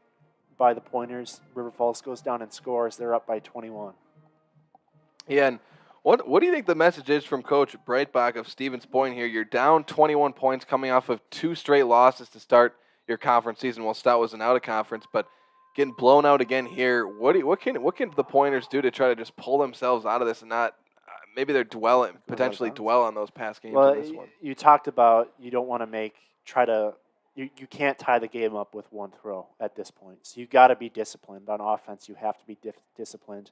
S2: by the Pointers. River Falls goes down and scores. They're up by 21.
S1: Yeah, and what do you think the message is from Coach Breitbach of Stevens Point here? You're down 21 points coming off of 2 straight losses to start your conference season. Well, Stout was an out-of-conference, but getting blown out again here. What can the Pointers do to try to just pull themselves out of this and not maybe they're potentially dwell on those past games in this one?
S2: You talked about you don't want to you can't tie the game up with one throw at this point. So you've got to be disciplined. On offense, you have to be disciplined.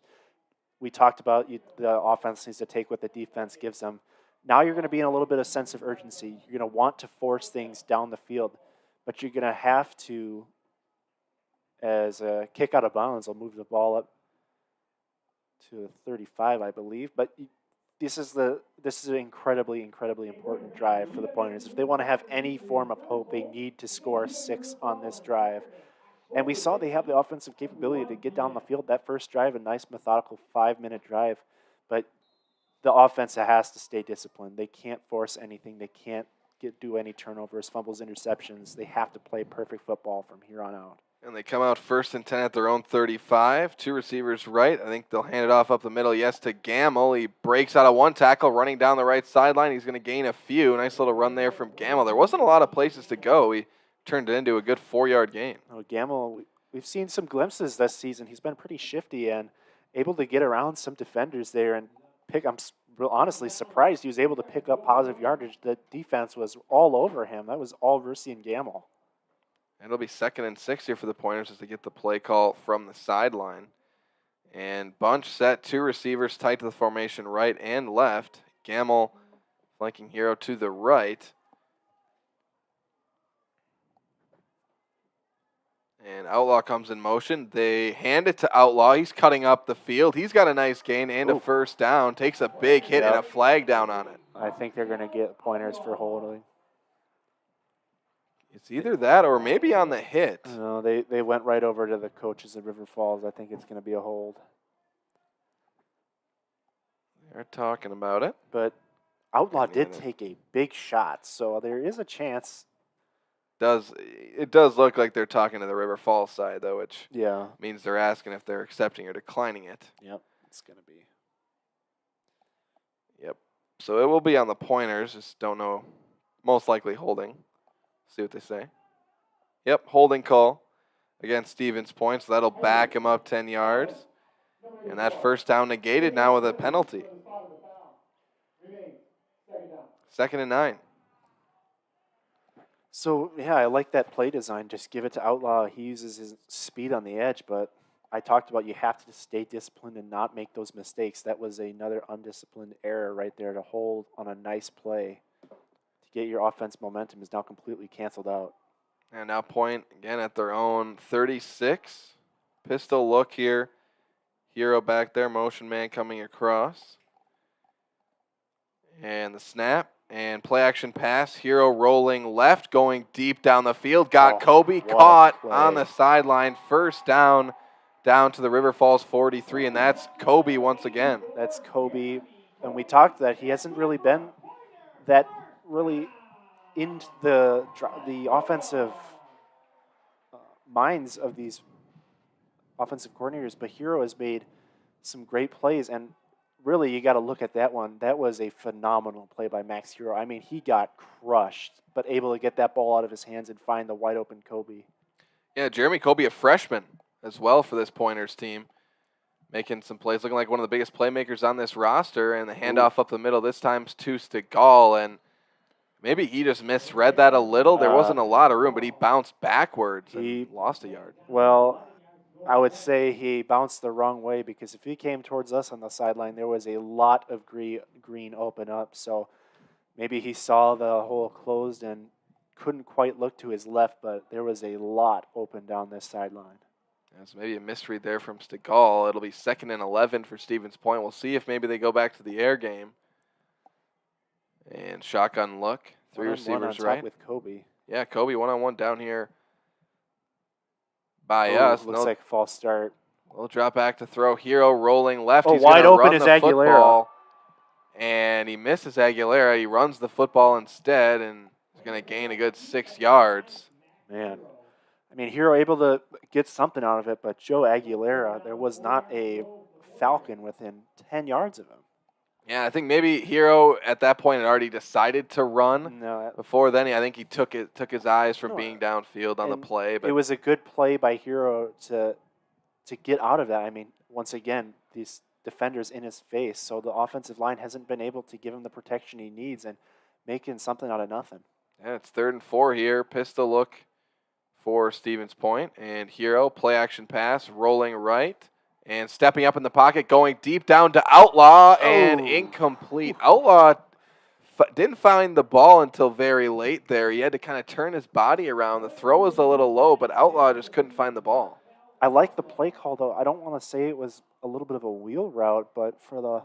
S2: We talked about the offense needs to take what the defense gives them. Now you're going to be in a little bit of sense of urgency. You're going to want to force things down the field, but you're going to have to, as a kick out of bounds, will move the ball up to 35, I believe. But this is an incredibly, incredibly important drive for the Pointers. If they want to have any form of hope, they need to score 6 on this drive. And we saw they have the offensive capability to get down the field. That first drive, a nice methodical 5-minute drive. But the offense has to stay disciplined. They can't force anything. They can't do any turnovers, fumbles, interceptions. They have to play perfect football from here on out.
S1: And they come out 1st and 10 at their own 35. 2 receivers right. I think they'll hand it off up the middle. Yes, to Gamble. He breaks out of one tackle, running down the right sideline. He's going to gain a few. Nice little run there from Gamble. There wasn't a lot of places to go. He turned it into a good 4-yard gain.
S2: Oh, Gamble, we've seen some glimpses this season. He's been pretty shifty and able to get around some defenders there and pick. I'm honestly surprised he was able to pick up positive yardage. The defense was all over him. That was all Russi and Gamble.
S1: It'll be 2nd and 6 here for the Pointers as they get the play call from the sideline. And bunch set, 2 receivers tight to the formation right and left. Gamble flanking Hero to the right. And Outlaw comes in motion. They hand it to Outlaw. He's cutting up the field. He's got a nice gain and a 1st down. Takes a big hit and a flag down on it.
S2: I think they're going to get Pointers for holding.
S1: It's either that or maybe on the hit.
S2: No, they went right over to the coaches at River Falls. I think it's going to be a hold.
S1: They're talking about it.
S2: But Outlaw did take a big shot, so there is a chance
S1: It does look like they're talking to the River Falls side, though, which
S2: Yeah.
S1: means they're asking if they're accepting or declining it.
S2: Yep. It's going to be.
S1: Yep. So it will be on the pointers. Just don't know. Most likely holding. See what they say. Yep, holding call against Stevens Point. So that'll back him up 10 yards. And that first down negated now with a penalty. 2nd and 9.
S2: So, yeah, I like that play design. Just give it to Outlaw. He uses his speed on the edge, but I talked about you have to stay disciplined and not make those mistakes. That was another undisciplined error right there to hold on a nice play. To get your offense momentum is now completely canceled out.
S1: And now Point, again, at their own 36. Pistol look here. Hero back there, motion man coming across. And the snap. And play action pass. Hero rolling left, going deep down the field. Got Kobe caught on the sideline. First down to the River Falls 43, and that's Kobe once again.
S2: That's Kobe. And we talked that he hasn't really been that really in the offensive minds of these offensive coordinators, but Hero has made some great plays, and really, you got to look at that one. That was a phenomenal play by Max Hero. I mean, he got crushed, but able to get that ball out of his hands and find the wide open Kobe.
S1: Yeah, Jeremy Kobe, a freshman as well for this Pointers team, making some plays, looking like one of the biggest playmakers on this roster. And the handoff up the middle this time's to Stegall, and maybe he just misread that a little. There wasn't a lot of room, but he bounced backwards and lost a yard.
S2: Well, I would say he bounced the wrong way, because if he came towards us on the sideline, there was a lot of green open up. So maybe he saw the hole closed and couldn't quite look to his left, but there was a lot open down this sideline.
S1: Yeah, so maybe a misread there from Stegall. It'll be 2nd and 11 for Stevens Point. We'll see if maybe they go back to the air game. And shotgun look. 3 receivers right.
S2: With Kobe.
S1: Yeah, Kobe one-on-one down here by us.
S2: Looks like a false start.
S1: We'll drop back to throw. Hero rolling left.
S2: He's wide open is Aguilera.
S1: Football, and he misses Aguilera. He runs the football instead, and he's going to gain a good 6 yards.
S2: Man. I mean, Hero able to get something out of it, but Joe Aguilera, there was not a Falcon within 10 yards of him.
S1: Yeah, I think maybe Hero at that point had already decided to run.
S2: No,
S1: before then, I think he took his eyes from being downfield on the play. But
S2: it was a good play by Hero to get out of that. I mean, once again, these defenders in his face, so the offensive line hasn't been able to give him the protection he needs and making something out of nothing.
S1: Yeah, it's 3rd and 4 here. Pistol look for Stevens Point, and Hero play action pass, rolling right. And stepping up in the pocket, going deep down to Outlaw, and incomplete. Outlaw didn't find the ball until very late there. He had to kind of turn his body around. The throw was a little low, but Outlaw just couldn't find the ball.
S2: I like the play call, though. I don't want to say it was a little bit of a wheel route, but for the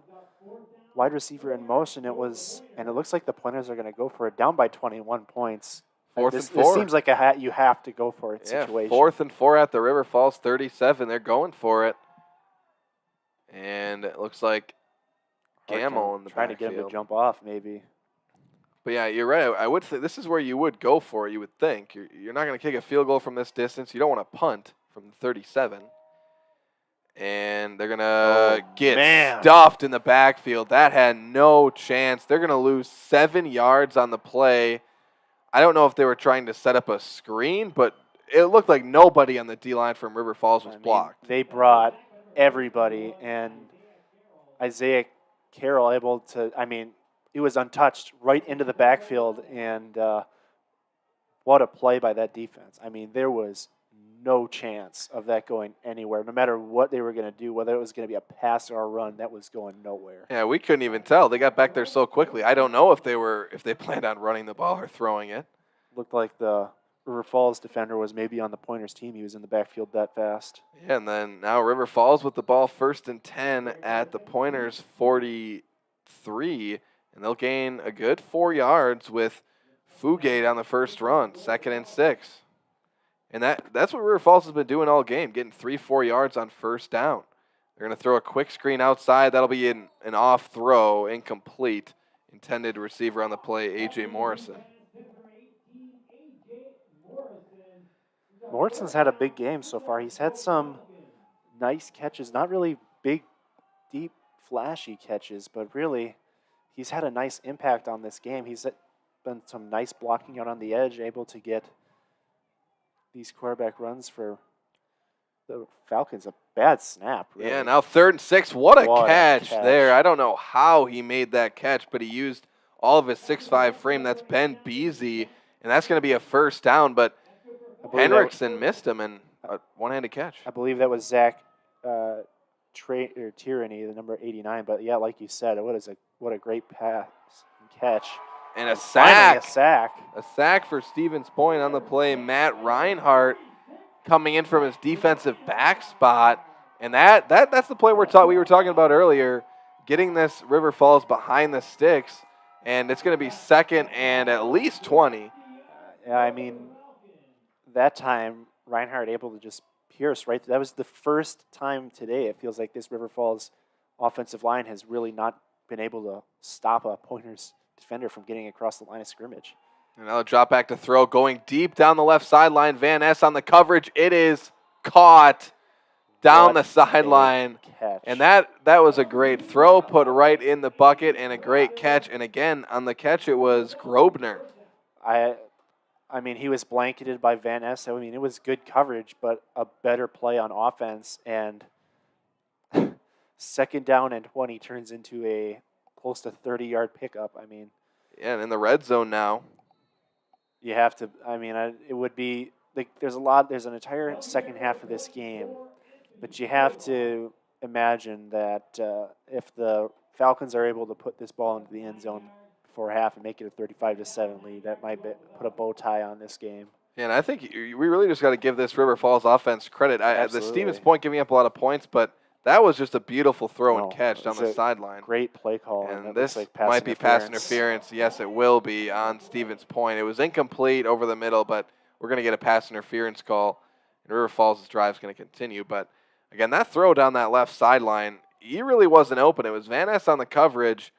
S2: wide receiver in motion, it was, and it looks like the Pointers are going to go for it, down by 21 points.
S1: 4th
S2: and
S1: 4.
S2: This seems like you have to go for it situation.
S1: 4th and 4 at the River Falls 37. They're going for it. And it looks like Gamble in the
S2: trying to get him to jump off, maybe.
S1: But yeah, you're right. I would say this is where you would go for it. You would think you're not going to kick a field goal from this distance. You don't want to punt from 37. And they're going to get stuffed in the backfield. That had no chance. They're going to lose 7 yards on the play. I don't know if they were trying to set up a screen, but it looked like nobody on the D-line from River Falls was blocked.
S2: They brought everybody, and Isaiah Carroll able to, he was untouched right into the backfield, and what a play by that defense. I mean, there was no chance of that going anywhere. No matter what they were going to do, whether it was going to be a pass or a run, that was going nowhere.
S1: Yeah, we couldn't even tell. They got back there so quickly. I don't know if they planned on running the ball or throwing it.
S2: Looked like the River Falls defender was maybe on the Pointers team. He was in the backfield that fast.
S1: Yeah, and then now River Falls with the ball 1st and 10 at the Pointers 43, and they'll gain a good 4 yards with Fugate on the first run, 2nd and 6. And that's what River Falls has been doing all game, getting 3-4 yards on first down. They're going to throw a quick screen outside. That'll be an off throw, incomplete. Intended receiver on the play, A.J. Morrison.
S2: Morrison's had a big game so far. He's had some nice catches, not really big, deep, flashy catches, but really he's had a nice impact on this game. He's been some nice blocking out on the edge, able to get these quarterback runs for the Falcons. A bad snap, really.
S1: Yeah, now 3rd and 6. What a catch
S2: catch.
S1: there. I don't know how he made that catch, but he used all of his 6'5" frame. That's Ben Beasy, and that's going to be a first down, but Henriksen missed him and a one-handed catch.
S2: I believe that was Zach Tyranny, the number 89. But yeah, like you said, what a great pass and catch.
S1: And a sack.
S2: Finally
S1: A sack for Stevens Point on the play. Matt Reinhardt coming in from his defensive back spot. And that's the play we were talking about earlier, getting this River Falls behind the sticks. And it's going to be 2nd and at least 20.
S2: Yeah, I mean, that time, Reinhardt able to just pierce right. That was the first time today it feels like this River Falls offensive line has really not been able to stop a Pointers defender from getting across the line of scrimmage.
S1: Another drop back to throw, going deep down the left sideline. Van Ness on the coverage. It is caught down the sideline. And that was a great throw, put right in the bucket, and a great catch. And again, on the catch, it was Grobner.
S2: I mean, he was blanketed by Van Ness. I mean, it was good coverage, but a better play on offense. And 2nd down and 20 turns into a close to 30-yard pickup. I mean,
S1: yeah, and in the red zone now.
S2: You have to. I mean, it would be like there's an entire second half of this game, but you have to imagine that if the Falcons are able to put this ball into the end zone before half and make it a 35-7 lead, that might put a bow tie on this game.
S1: Yeah, and I think we really just got to give this River Falls offense credit. The Stevens Point giving up a lot of points, but that was just a beautiful throw and catch down the sideline.
S2: Great play call.
S1: And this might be pass interference. Yes, it will be on Stevens Point. It was incomplete over the middle, but we're going to get a pass interference call. And River Falls' drive is going to continue. But, again, that throw down that left sideline, he really wasn't open. It was Van Ness on the coverage,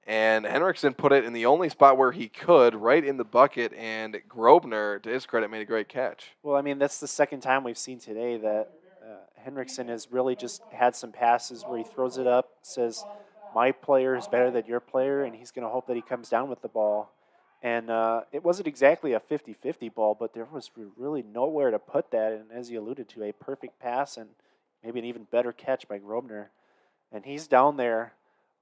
S1: and Henriksen put it in the only spot where he could, right in the bucket, and Grobner, to his credit, made a great catch.
S2: Well, I mean, that's the second time we've seen today that Henriksen has really just had some passes where he throws it up, says, my player is better than your player, and he's going to hope that he comes down with the ball. And it wasn't exactly a 50-50 ball, but there was really nowhere to put that. And as you alluded to, a perfect pass and maybe an even better catch by Grobner. And he's down there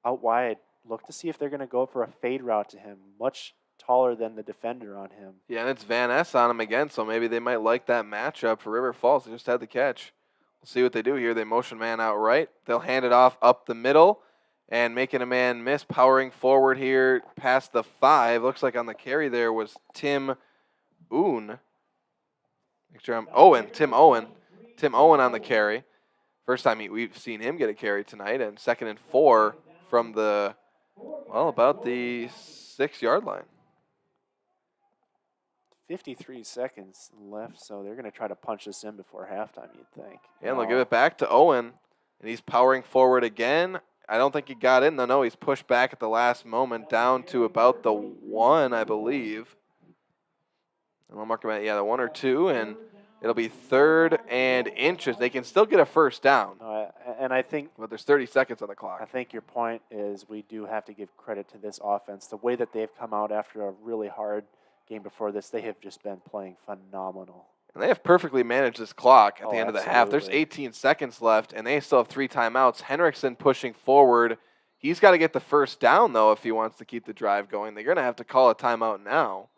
S2: out wide. Look to see if they're going to go for a fade route to him, much taller than the defender on him.
S1: Yeah, and it's Van Ness on him again, so maybe they might like that matchup for River Falls. They just had the catch. We'll see what they do here. They motion man out right. They'll hand it off up the middle and making a man miss, powering forward here past the 5. Looks like on the carry there was Tim Owen. Tim Owen. Tim Owen on the carry. First time we've seen him get a carry tonight, and 2nd and 4 from the, about the 6-yard line.
S2: 53 seconds left, so they're going to try to punch this in before halftime, you'd think.
S1: Yeah, and they'll give it back to Owen, and he's powering forward again. I don't think he got in, though. No, he's pushed back at the last moment down to about the 1, I believe. And I'll mark him at, the 1 or 2, and it'll be 3rd and inches. They can still get a first down.
S2: And I think,
S1: but there's 30 seconds on the clock.
S2: I think your point is we do have to give credit to this offense. The way that they've come out after a really hard game before this, they have just been playing phenomenal.
S1: And they have perfectly managed this clock at the end of the half. There's 18 seconds left, and they still have 3 timeouts. Henriksen pushing forward. He's got to get the first down, though, if he wants to keep the drive going. They're going to have to call a timeout now.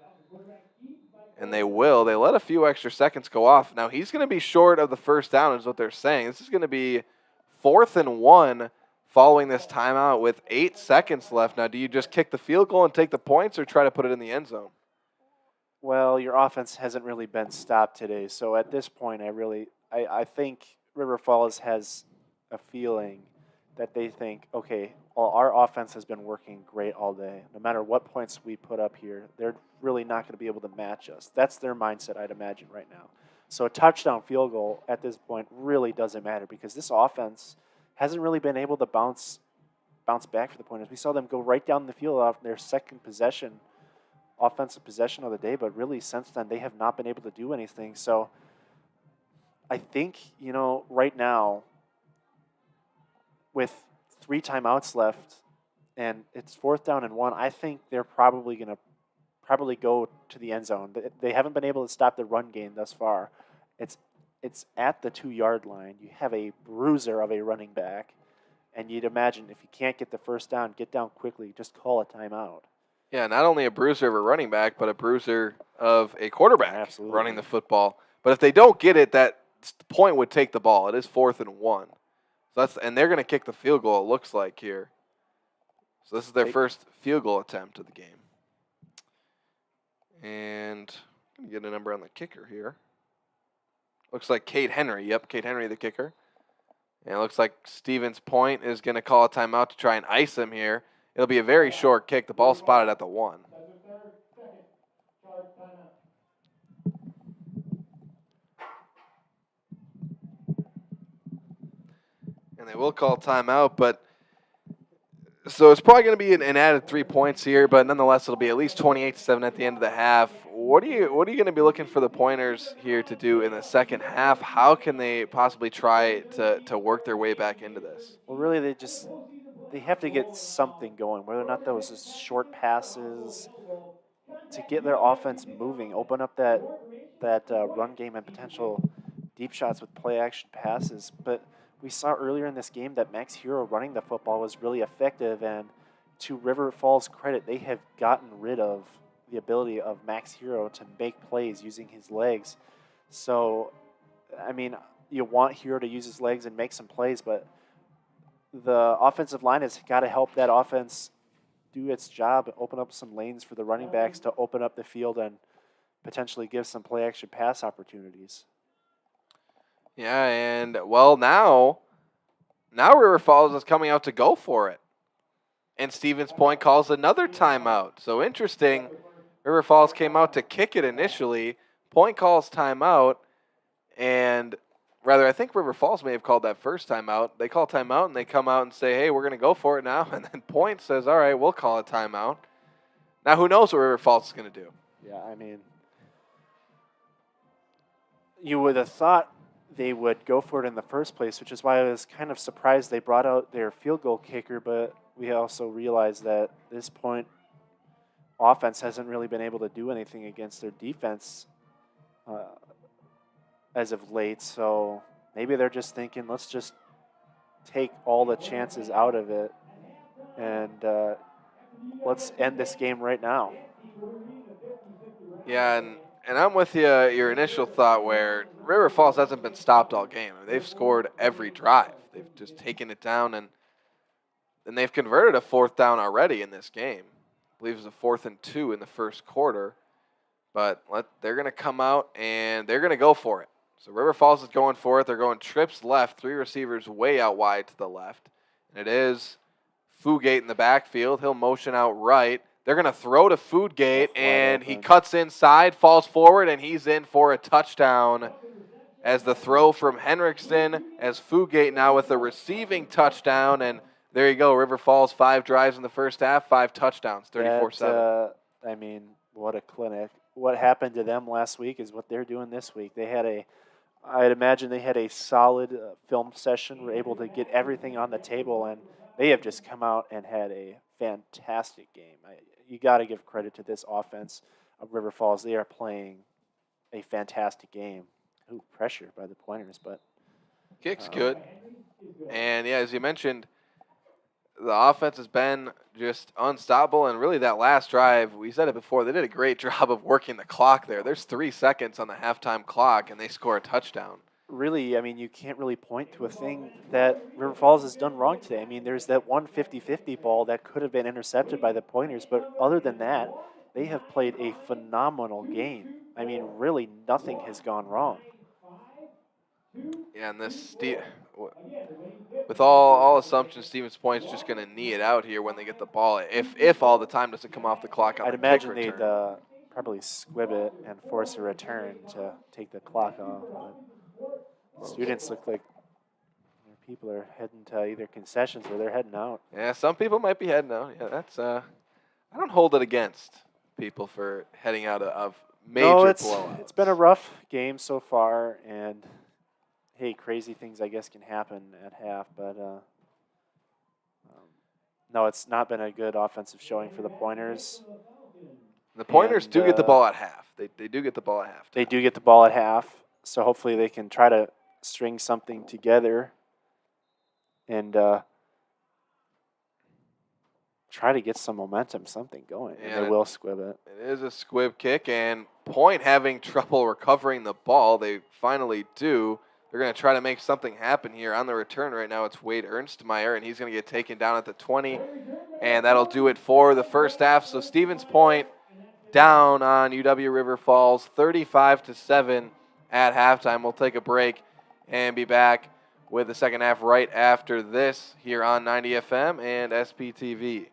S1: And they will. They let a few extra seconds go off. Now, he's going to be short of the first down is what they're saying. This is going to be 4th and 1 following this timeout with 8 seconds left. Now, do you just kick the field goal and take the points or try to put it in the end zone?
S2: Well, your offense hasn't really been stopped today. So at this point, I think River Falls has a feeling that they think, okay, well, our offense has been working great all day. No matter what points we put up here, they're really not going to be able to match us. That's their mindset, I'd imagine, right now. So a touchdown field goal at this point really doesn't matter because this offense hasn't really been able to bounce back for the Pointers. We saw them go right down the field off their second offensive possession of the day, but really since then they have not been able to do anything. So I think, right now, with 3 timeouts left and it's 4th down and 1, I think they're probably going to go to the end zone. They haven't been able to stop the run game thus far. It's it's at the 2-yard line. You have a bruiser of a running back, and you'd imagine if you can't get the first down, get down quickly, just call a timeout.
S1: Yeah, not only a bruiser of a running back, but a bruiser of a quarterback
S2: Absolutely.
S1: running the football. But if they don't get it, that point would take the ball. It is 4th and 1. So and they're going to kick the field goal, it looks like, here. So this is their first field goal attempt of the game. And I'm going to get a number on the kicker here. Looks like Cade Henry. Yep, Cade Henry, the kicker. And it looks like Stevens Point is going to call a timeout to try and ice him here. It'll be a very short kick. The ball spotted at the 1. And they will call timeout, but so it's probably going to be an added 3 points here, but nonetheless, it'll be at least 28-7 at the end of the half. What are you going to be looking for the Pointers here to do in the second half? How can they possibly try to work their way back into this?
S2: Well, really, they have to get something going, whether or not those is short passes to get their offense moving, open up that run game and potential deep shots with play action passes. But we saw earlier in this game that Max Hero running the football was really effective, and to River Falls' credit, they have gotten rid of the ability of Max Hero to make plays using his legs. So, I mean, you want Hero to use his legs and make some plays, but the offensive line has got to help that offense do its job, open up some lanes for the running backs to open up the field and potentially give some play action pass opportunities.
S1: Yeah, and well, now River Falls is coming out to go for it. And Stevens Point calls another timeout. So interesting. River Falls came out to kick it initially. Point calls timeout. And rather, I think River Falls may have called that first timeout. They call timeout and they come out and say, hey, we're going to go for it now. And then Point says, all right, we'll call a timeout. Now, who knows what River Falls is going to do?
S2: Yeah, I mean, you would have thought they would go for it in the first place, which is why I was kind of surprised they brought out their field goal kicker, but we also realized that this Point offense hasn't really been able to do anything against their defense as of late, so maybe they're just thinking, let's just take all the chances out of it and let's end this game right now.
S1: Yeah, and I'm with you, your initial thought where River Falls hasn't been stopped all game. They've scored every drive. They've just taken it down, and they've converted a 4th down already in this game. I believe it was a 4th and 2 in the first quarter. But they're going to come out, and they're going to go for it. So River Falls is going for it. They're going trips left, 3 receivers way out wide to the left. And it is Fugate in the backfield. He'll motion out right. They're going to throw to Fugate, and he cuts inside, falls forward, and he's in for a touchdown as the throw from Henriksen, as Fugate now with a receiving touchdown. And there you go, River Falls, 5 drives in the first half, 5 touchdowns, 34-7.
S2: I mean, what a clinic. What happened to them last week is what they're doing this week. I'd imagine they had a solid film session, were able to get everything on the table, and they have just come out and had a fantastic game. You got to give credit to this offense of River Falls. They are playing a fantastic game. Ooh, pressure by the Pointers, but
S1: kick's good. And yeah, as you mentioned, the offense has been just unstoppable, and really that last drive, we said it before, they did a great job of working the clock there. There's 3 seconds on the halftime clock, and they score a touchdown.
S2: Really, I mean, you can't really point to a thing that River Falls has done wrong today. I mean, there's that one 50-50 ball that could have been intercepted by the Pointers, but other than that, they have played a phenomenal game. I mean, really nothing has gone wrong.
S1: Yeah, and this with all assumptions, Stevens Point's just going to knee it out here when they get the ball. If all the time doesn't come off the clock on
S2: I'd
S1: the
S2: imagine
S1: kick
S2: they'd
S1: return.
S2: probably squib it and force a return to take the clock off. But students look like people are heading to either concessions or they're heading out.
S1: Yeah, some people might be heading out. Yeah, that's I don't hold it against people for heading out of major blowouts.
S2: It's been a rough game so far, and hey, crazy things I guess can happen at half, but no, it's not been a good offensive showing for the Pointers.
S1: The Pointers
S2: And,
S1: do get the ball at half. They do get the ball at half.
S2: They do get the ball at half, so hopefully they can try to string something together and try to get some momentum, something going, and they will squib it.
S1: It is a squib kick, and Point having trouble recovering the ball. They finally do. They're going to try to make something happen here on the return right now. It's Wade Ernstmeyer, and he's going to get taken down at the 20, and that'll do it for the first half. So Stevens Point down on UW-River Falls, 35-7 at halftime. We'll take a break and be back with the second half right after this here on 90 FM and SPTV.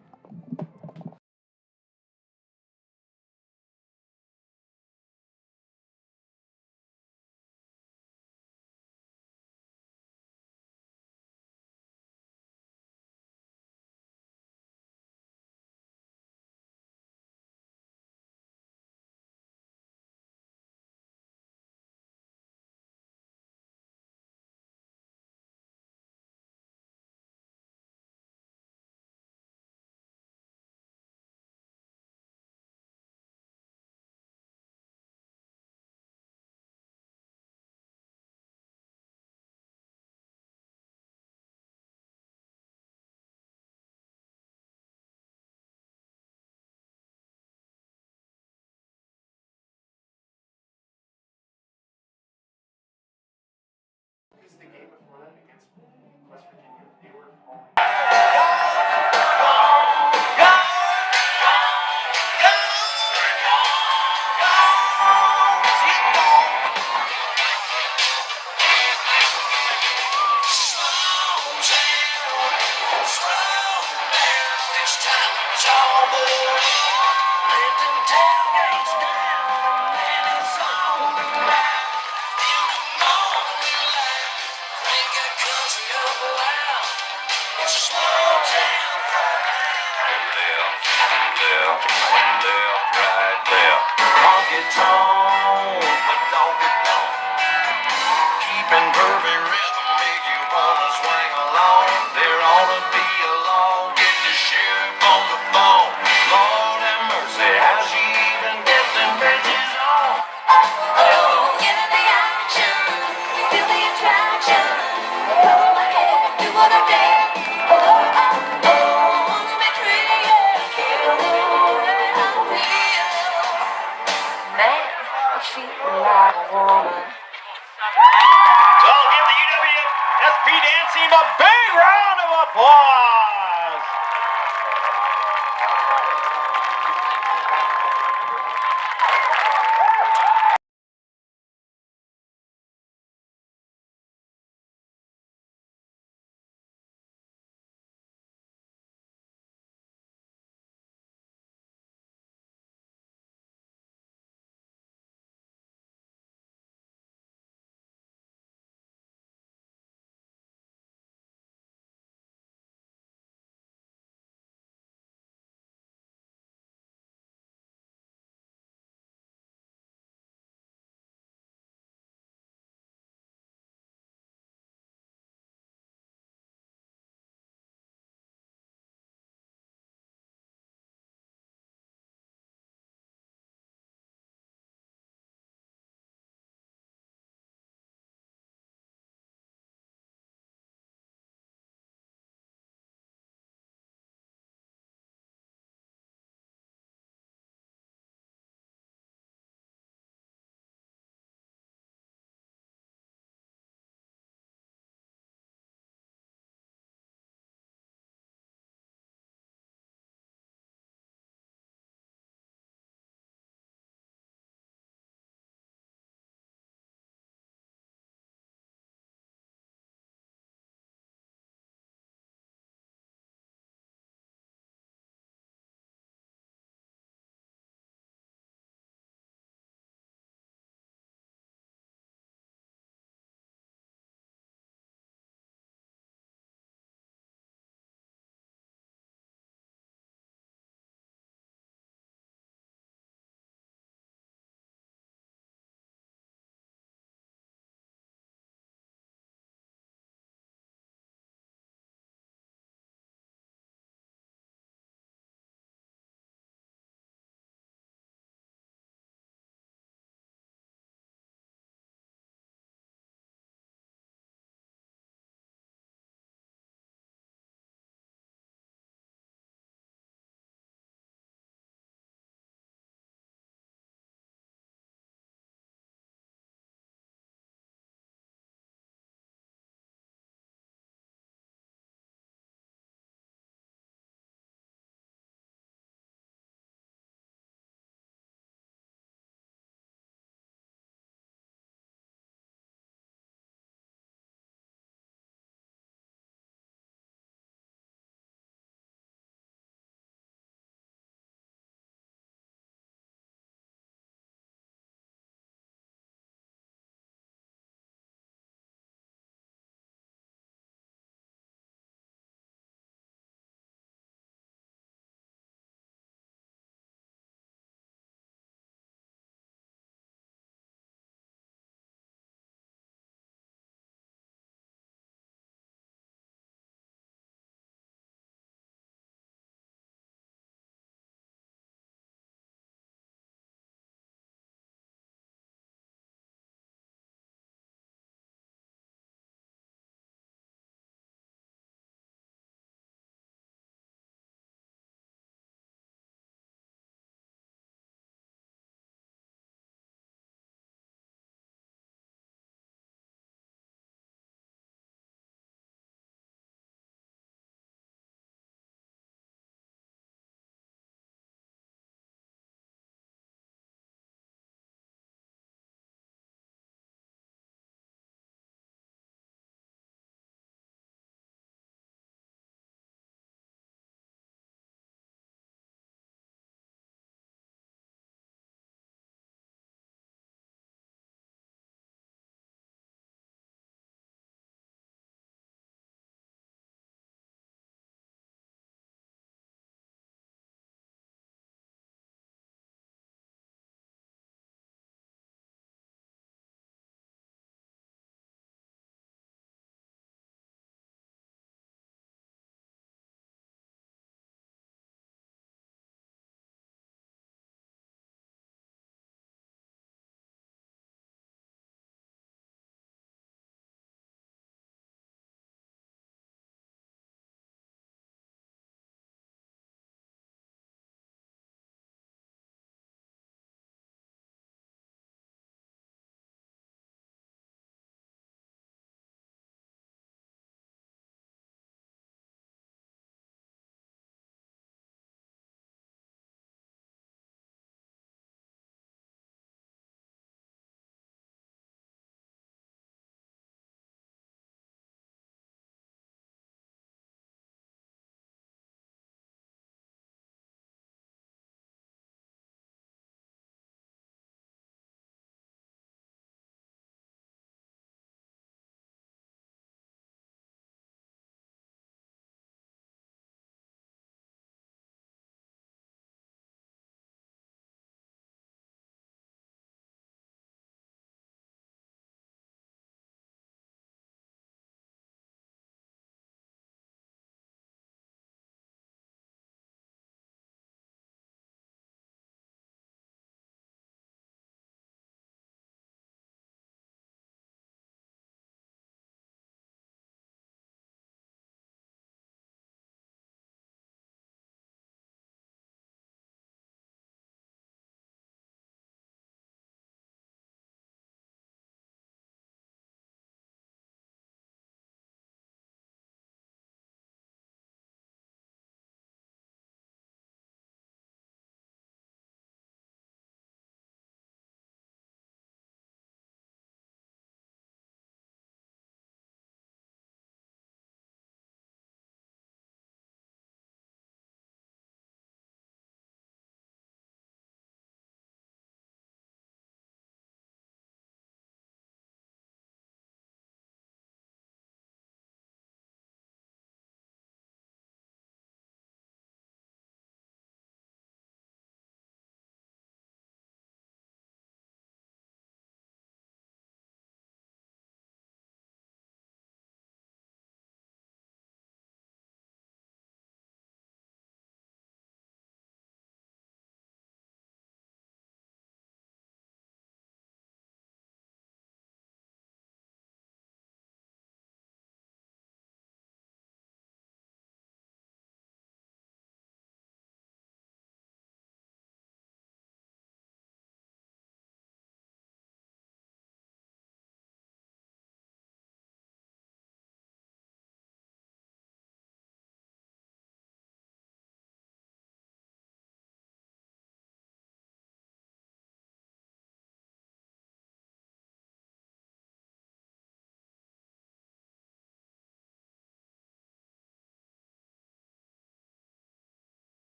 S3: Well, give the UW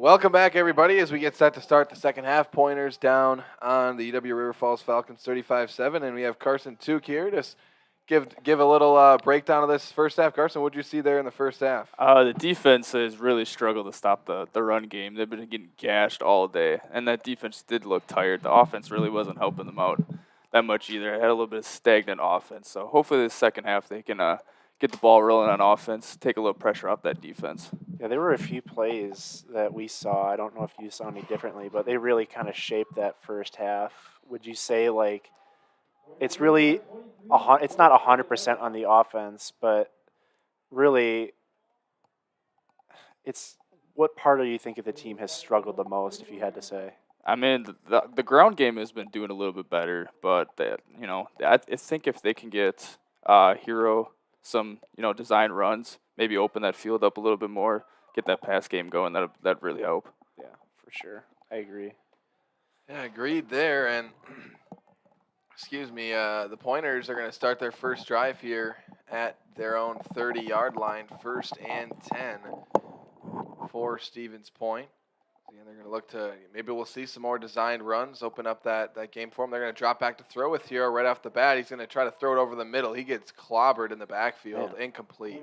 S1: Welcome back, everybody, as we get set to start the second half. Pointers down on the UW-River Falls Falcons 35-7, and we have Carson Tuke here to give a little breakdown of this first half. Carson, what did you see there in the first half?
S3: The defense has really struggled to stop the run game. They've been getting gashed all day, and that defense did look tired. The offense really wasn't helping them out that much either. It had a little bit of stagnant offense. So hopefully this second half they can get the ball rolling on offense, take a little pressure off that defense.
S2: Yeah, there were a few plays that we saw. I don't know if you saw any differently, but they really kind of shaped that first half. Would you say, like, it's really it's not 100% on the offense, but really it's what part do you think of the team has struggled the most, if you had to say?
S3: I mean, the ground game has been doing a little bit better, but I think if they can get Hero some design runs, maybe open that field up a little bit more, get that pass game going, that'd really help.
S2: Yeah, for sure. I agree.
S1: Yeah, agreed there. And excuse me, the Pointers are going to start their first drive here at their own 30-yard line, 1st and 10 for Stevens Point. And they're going to look to, maybe we'll see some more designed runs, open up that game for them. They're going to drop back to throw with Hero right off the bat. He's going to try to throw it over the middle. He gets clobbered in the backfield, incomplete.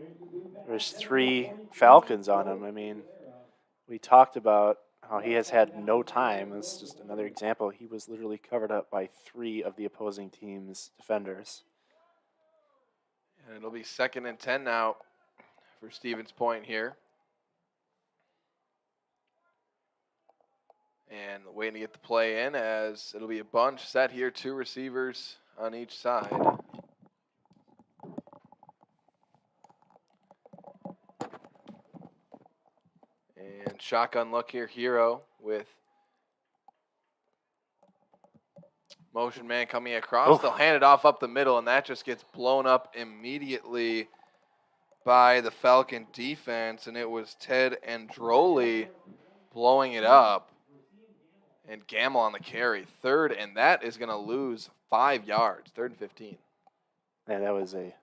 S2: There's 3 Falcons on him. I mean, we talked about how he has had no time. This is just another example. He was literally covered up by 3 of the opposing team's defenders.
S1: And it'll be 2nd and 10 now for Stevens Point here. And waiting to get the play in, as it'll be a bunch set here, 2 receivers on each side. And shotgun look here, Hero with motion man coming across. They'll hand it off up the middle, and that just gets blown up immediately by the Falcon defense, and it was Ted Androli blowing it up. And Gamble on the carry, 3rd, and that is going to lose 5 yards, 3rd and 15.
S2: Man, that was a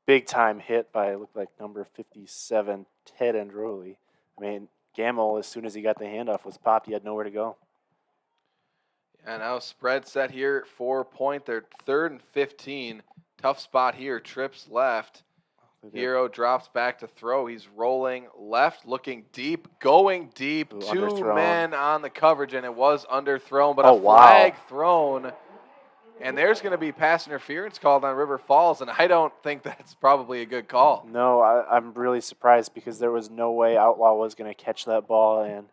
S2: big-time hit by, it looked like, number 57, Ted Androli. I mean, Gamble, as soon as he got the handoff, was popped. He had nowhere to go.
S1: And now spread set here, 4 point. They're 3rd and 15. Tough spot here, trips left. Hero drops back to throw. He's rolling left, looking deep, going deep.
S2: Ooh,
S1: 2
S2: underthrown.
S1: men on the coverage, and it was underthrown, but a flag thrown. And there's going to be pass interference called on River Falls, and I don't think that's probably a good call.
S2: No, I'm really surprised because there was no way Outlaw was going to catch that ball, and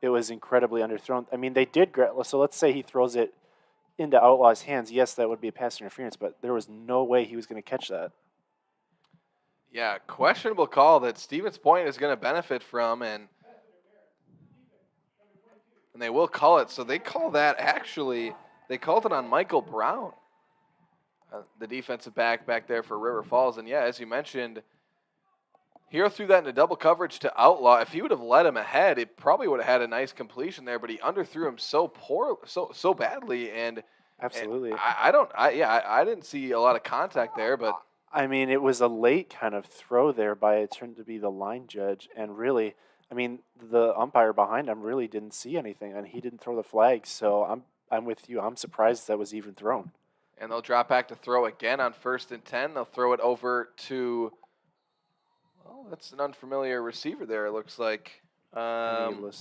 S2: it was incredibly underthrown. I mean, they did so let's say he throws it into Outlaw's hands. Yes, that would be a pass interference, but there was no way he was going to catch that.
S1: Yeah, questionable call that Stevens Point is going to benefit from, and they will call it. So they call that they called it on Michael Brown, the defensive back there for River Falls. And yeah, as you mentioned, Hero threw that into double coverage to Outlaw. If he would have let him ahead, it probably would have had a nice completion there, but he underthrew him so badly. And
S2: absolutely,
S1: I didn't see a lot of contact there, but.
S2: I mean, it was a late kind of throw there by it turned to be the line judge, and really, I mean, the umpire behind him really didn't see anything, and he didn't throw the flag. So I'm with you. I'm surprised that was even thrown.
S1: And they'll drop back to throw again on 1st and 10. They'll throw it over to, well, that's an unfamiliar receiver there. It looks like
S2: Ernie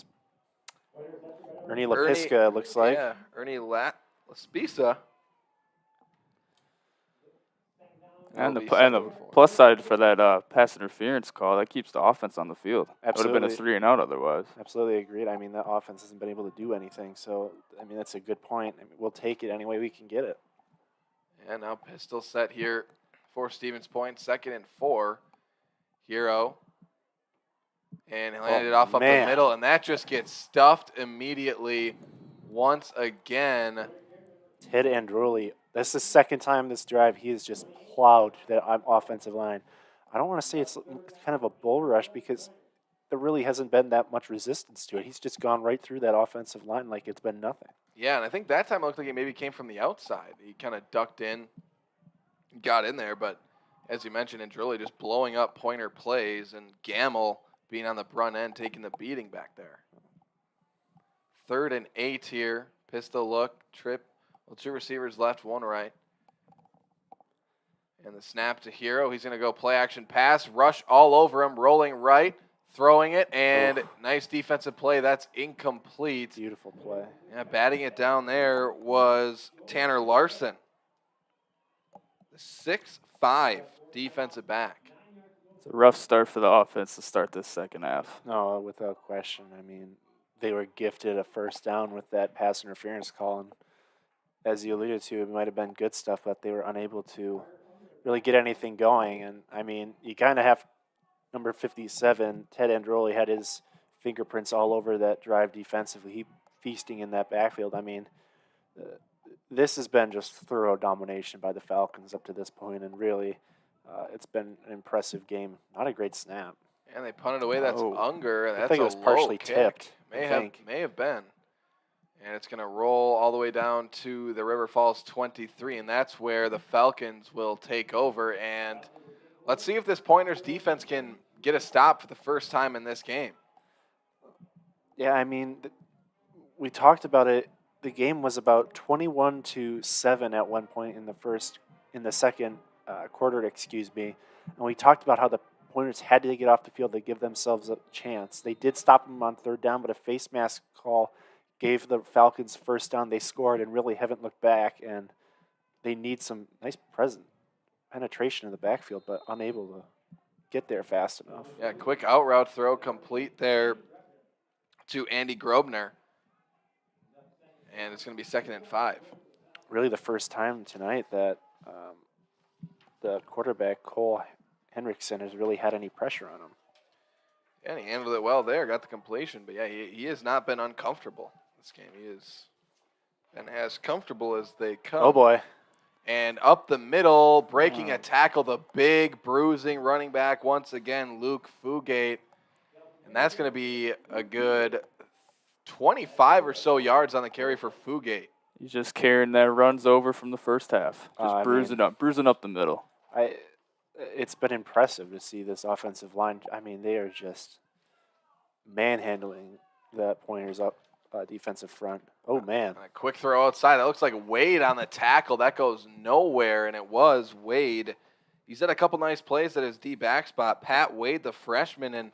S2: Lapiska looks like.
S1: Yeah, Ernie Laspisa.
S3: And the plus side for that pass interference call, that keeps the offense on the field.
S2: Absolutely.
S3: It would have been a 3-and-out otherwise.
S2: Absolutely agreed. I mean, that offense hasn't been able to do anything. So, I mean, that's a good point. I mean, we'll take it any way we can get it.
S1: And now pistol set here for Stevens Point, 2nd and 4. Hero. And he landed it off up the middle, and that just gets stuffed immediately once again.
S2: Ted Androli. That's the second time this drive he has just plowed that offensive line. I don't want to say it's kind of a bull rush because there really hasn't been that much resistance to it. He's just gone right through that offensive line like it's been nothing.
S1: Yeah, and I think that time it looked like it maybe came from the outside. He kind of ducked in, got in there, but as you mentioned, Androli just blowing up pointer plays, and Gamble being on the front end, taking the beating back there. 3rd and 8 here. Pistol look, trip. Well, 2 receivers left, 1 right. And the snap to Hero. He's going to go play action pass, rush all over him, rolling right, throwing it, and nice defensive play. That's incomplete.
S2: Beautiful play.
S1: Yeah, batting it down there was Tanner Larson. The 6'5" defensive back.
S3: It's a rough start for the offense to start this second half.
S2: No, without question. I mean, they were gifted a first down with that pass interference call. And as you alluded to, it might have been good stuff, but they were unable to really get anything going. And, I mean, you kind of have number 57, Ted Androli, had his fingerprints all over that drive defensively. He feasting in that backfield. I mean, this has been just thorough domination by the Falcons up to this point, and really it's been an impressive game. Not a great snap.
S1: And they punted away. That's Unger. That's
S2: I think it was partially tipped.
S1: May have been. And it's going to roll all the way down to the River Falls 23, and that's where the Falcons will take over. And let's see if this Pointers defense can get a stop for the first time in this game.
S2: Yeah, I mean, we talked about it. The game was about 21-7 at one point in the second quarter, and we talked about how the Pointers had to get off the field to give themselves a chance. They did stop them on 3rd down, but a face mask call gave the Falcons first down. They scored and really haven't looked back, and they need some nice penetration in the backfield, but unable to get there fast enough.
S1: Yeah, quick out route throw complete there to Andy Grobner. And it's going to be 2nd and 5.
S2: Really the first time tonight that the quarterback, Cole Henriksen, has really had any pressure on him.
S1: Yeah, and he handled it well there, got the completion. But, yeah, he has not been uncomfortable this game. He has been as comfortable as they come.
S2: Oh, boy.
S1: And up the middle, breaking a tackle, the big bruising running back once again, Luke Fugate. And that's going to be a good 25 or so yards on the carry for Fugate.
S3: He's just carrying that runs over from the first half. Just bruising up the middle.
S2: It's been impressive to see this offensive line. I mean, they are just manhandling the Pointers up defensive front. Oh, man.
S1: A quick throw outside. That looks like Wade on the tackle. That goes nowhere, and it was Wade. He's had a couple nice plays at his D back spot. Pat Wade, the freshman, and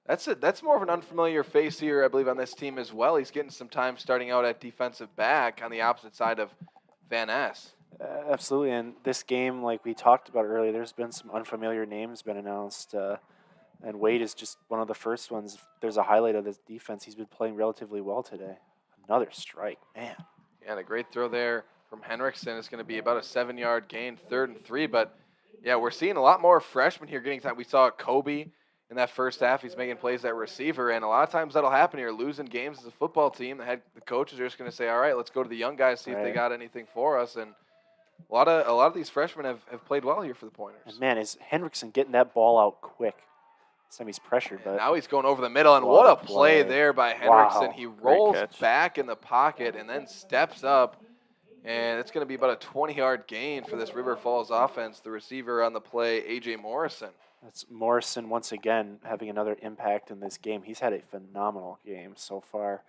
S1: that's more of an unfamiliar face here, I believe, on this team as well. He's getting some time starting out at defensive back on the opposite side of Van Ness.
S2: Absolutely, and this game, like we talked about earlier, there's been some unfamiliar names been announced, and Wade is just one of the first ones. There's a highlight of this defense. He's been playing relatively well today. Another strike, man.
S1: Yeah, and a great throw there from Henriksen. It's going to be about a 7-yard gain, 3rd and 3, but, yeah, we're seeing a lot more freshmen here getting time. We saw Kobe in that first half. He's making plays at receiver, and a lot of times that'll happen here. Losing games as a football team, the coaches are just going to say, all right, let's go to the young guys, see if they got anything for us, and a lot of these freshmen have played well here for the Pointers.
S2: And man, is Henriksen getting that ball out quick? This time he's pressured, but
S1: now he's going over the middle, and what a play there by Henriksen. He rolls back in the pocket and then steps up, and it's going to be about a 20-yard gain for this River Falls offense. The receiver on the play, A.J. Morrison.
S2: That's Morrison once again having another impact in this game. He's had a phenomenal game so far.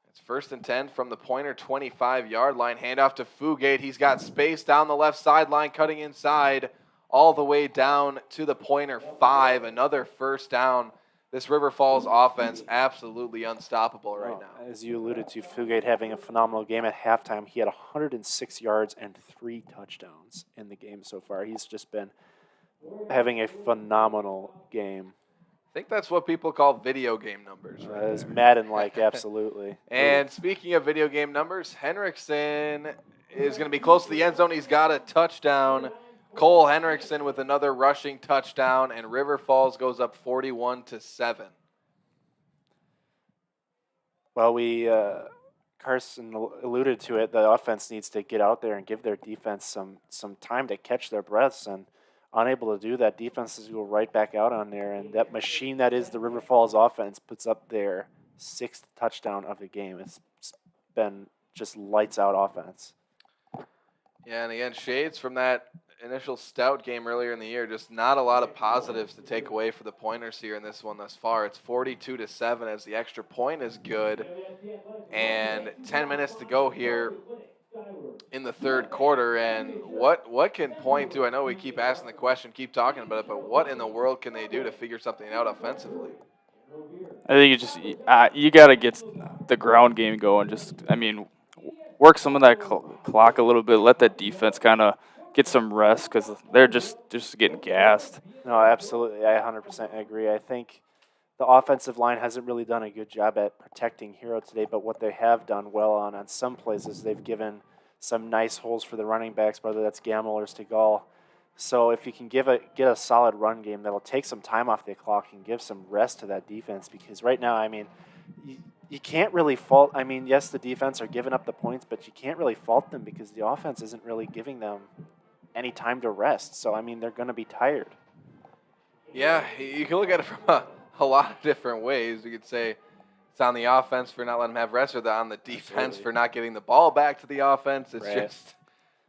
S1: It's 1st and 10 from the Pointer 25-yard line. Handoff to Fugate. He's got space down the left sideline, cutting inside all the way down to the Pointer 5. Another first down. This River Falls offense absolutely unstoppable right now.
S2: As you alluded to, Fugate having a phenomenal game at halftime. He had 106 yards and 3 touchdowns in the game so far. He's just been having a phenomenal game.
S1: I think that's what people call video game numbers. Right,
S2: it's Madden-like, absolutely.
S1: And speaking of video game numbers, Henriksen is going to be close to the end zone. He's got a touchdown. Cole Henriksen with another rushing touchdown, and River Falls goes up 41-7.
S2: Well, Carson alluded to it. The offense needs to get out there and give their defense some time to catch their breaths, and unable to do that, defenses go right back out on there, and that machine that is the River Falls offense puts up their 6th touchdown of the game. It's been just lights out offense.
S1: Yeah, and again, shades from that initial stout game earlier in the year. Just not a lot of positives to take away for the Pointers here in this one thus far. It's 42-7 as the extra point is good. and 10 minutes to go here in the third quarter. And what can point to? I know we keep asking the question, keep talking about it, but what in the world can they do to figure something out offensively?
S3: I think you got to get the ground game going. Work some of that clock a little bit. Let that defense kind of get some rest because they're just getting gassed.
S2: No, absolutely. I 100% agree. I think the offensive line hasn't really done a good job at protecting Hero today, but what they have done well on some plays is they've given some nice holes for the running backs, whether that's Gamble or Stegall. So if you can get a solid run game, that'll take some time off the clock and give some rest to that defense. Because right now, I mean, you can't really fault. I mean, yes, the defense are giving up the points, but you can't really fault them because the offense isn't really giving them any time to rest. So I mean, they're going to be tired.
S1: Yeah, you can look at it from a lot of different ways. You could say it's on the offense for not letting them have rest, or on the defense
S2: Absolutely.
S1: for not getting the ball back to the offense. It's
S2: Right.
S1: just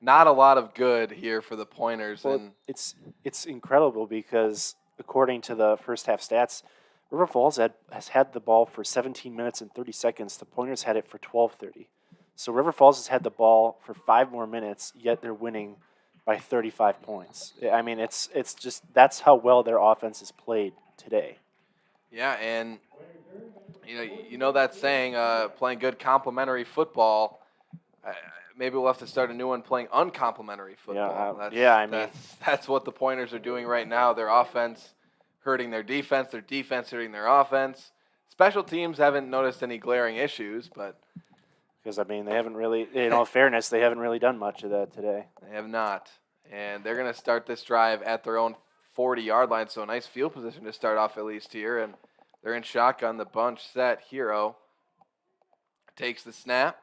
S1: not a lot of good here for the Pointers.
S2: Well,
S1: And
S2: it's incredible because according to the first half stats, River Falls has had the ball for 17 minutes and 30 seconds. The Pointers had it for 12:30. So River Falls has had the ball for 5 more minutes, yet they're winning by 35 points. I mean, it's just that's how well their offense is played today.
S1: yeah, and you know that saying, playing good complementary football. Maybe we'll have to start a new one, playing uncomplimentary football. That's what the Pointers are doing right now. Their offense hurting their defense hurting their offense. Special teams haven't noticed any glaring issues, but
S2: Because, I mean, they haven't really, in all fairness, they haven't really done much of that today.
S1: they have not. And they're going to start this drive at their own 40-yard line, so a nice field position to start off at least here. And they're in shotgun, the bunch set. Hero takes the snap,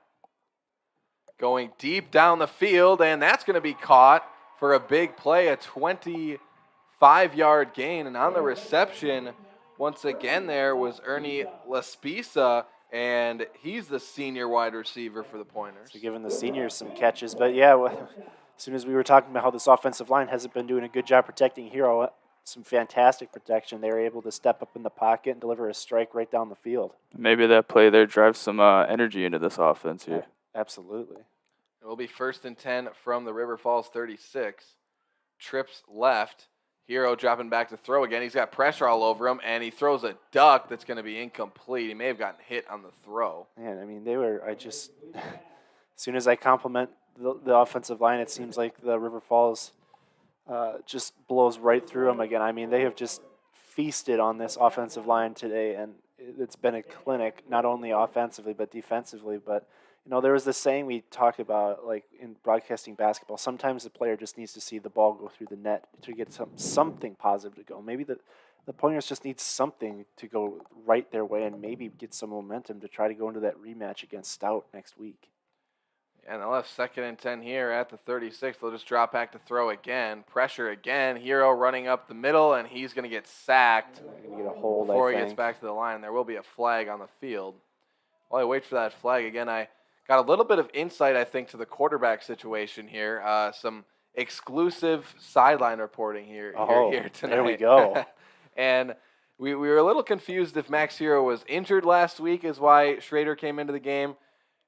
S1: going deep down the field, and that's going to be caught for a big play, a 25-yard gain. And on the reception, once again, there was Ernie Laspisa, and he's the senior wide receiver for the Pointers.
S2: So giving the seniors some catches. But, yeah, as soon as we were talking about how this offensive line hasn't been doing a good job protecting Hero, some fantastic protection. They were able to step up in the pocket and deliver a strike right down the field.
S3: Maybe that play there drives some energy into this offense here.
S2: Absolutely.
S1: It will be 1st and 10 from the River Falls 36. Trips left. Hero dropping back to throw again. He's got pressure all over him, and he throws a duck that's going to be incomplete. He may have gotten hit on the throw.
S2: Man, I mean, as soon as I compliment the offensive line, it seems like the River Falls just blows right through them again. I mean, they have just feasted on this offensive line today, and it's been a clinic, not only offensively but defensively. But, there was this saying we talked about, like, in broadcasting basketball, sometimes the player just needs to see the ball go through the net to get something positive to go. Maybe the Pointers just need something to go right their way and maybe get some momentum to try to go into that rematch against Stout next week.
S1: And they'll have 2nd and 10 here at the 36. They'll just drop back to throw again. Pressure again. Hero running up the middle, and he's going to get sacked
S2: Gonna get a hold,
S1: before
S2: I
S1: he
S2: think.
S1: gets back to the line. There will be a flag on the field. While I wait for that flag, again, I got a little bit of insight, I think, to the quarterback situation here. Some exclusive sideline reporting here tonight.
S2: There we go.
S1: And we were a little confused if Max Hero was injured last week, is why Schrader came into the game.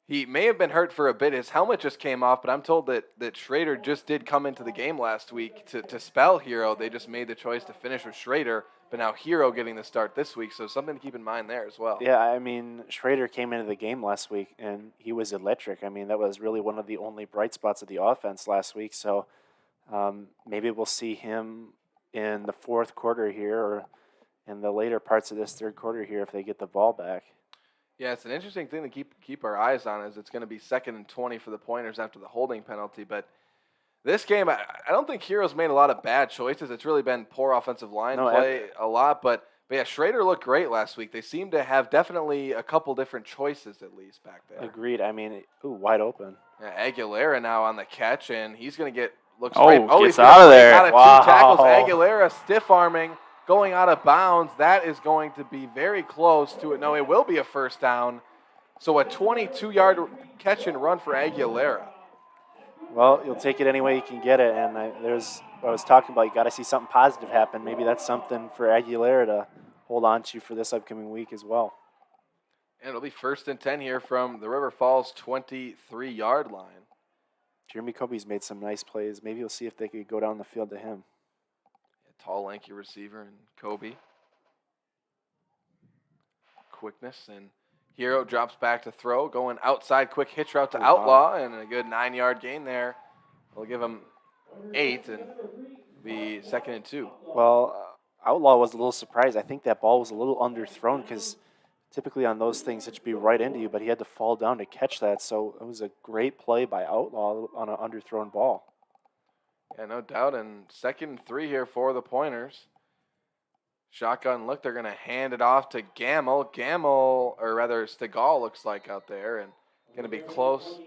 S1: He may have been hurt for a bit. His helmet just came off, but I'm told that Schrader just did come into the game last week to spell Hero. They just made the choice to finish with Schrader, but now Hero getting the start this week, so something to keep in mind there as well.
S2: Yeah, I mean, Schrader came into the game last week, and he was electric. I mean, that was really one of the only bright spots of the offense last week. So maybe we'll see him in the fourth quarter here or in the later parts of this third quarter here if they get the ball back.
S1: Yeah, it's an interesting thing to keep our eyes on, as it's going to be 2nd and 20 for the Pointers after the holding penalty. But this game, I don't think Heroes made a lot of bad choices. It's really been poor offensive line play a lot. But yeah, Schrader looked great last week. They seem to have definitely a couple different choices at least back there.
S2: Agreed. I mean, wide open.
S1: Yeah, Aguilera now on the catch, and he's going to get looks
S3: Oh,
S1: right.
S3: gets
S1: He's
S3: out of there.
S1: Out of
S2: Wow.
S1: 2 tackles. Aguilera stiff-arming, going out of bounds. That is going to be very close to it. No, it will be a first down. So a 22-yard catch and run for Aguilera.
S2: Well, you'll take it any way you can get it. And I was talking about, you got to see something positive happen. Maybe that's something for Aguilera to hold on to for this upcoming week as well.
S1: And it'll be 1st and 10 here from the River Falls 23-yard line.
S2: Jeremy Kobe's made some nice plays. Maybe we'll see if they could go down the field to him.
S1: A tall, lanky receiver and Kobe. Quickness, and Hero drops back to throw, going outside, quick hitch route to Outlaw, and a good 9-yard gain there. We'll give him 8 and be 2nd and 2.
S2: Well, Outlaw was a little surprised. I think that ball was a little underthrown because typically on those things it should be right into you, but he had to fall down to catch that. So it was a great play by Outlaw on an underthrown ball.
S1: Yeah, no doubt. And 2nd and 3 here for the Pointers. Shotgun look, they're going to hand it off to Gamble. Or rather Stegall looks like out there, and going to be close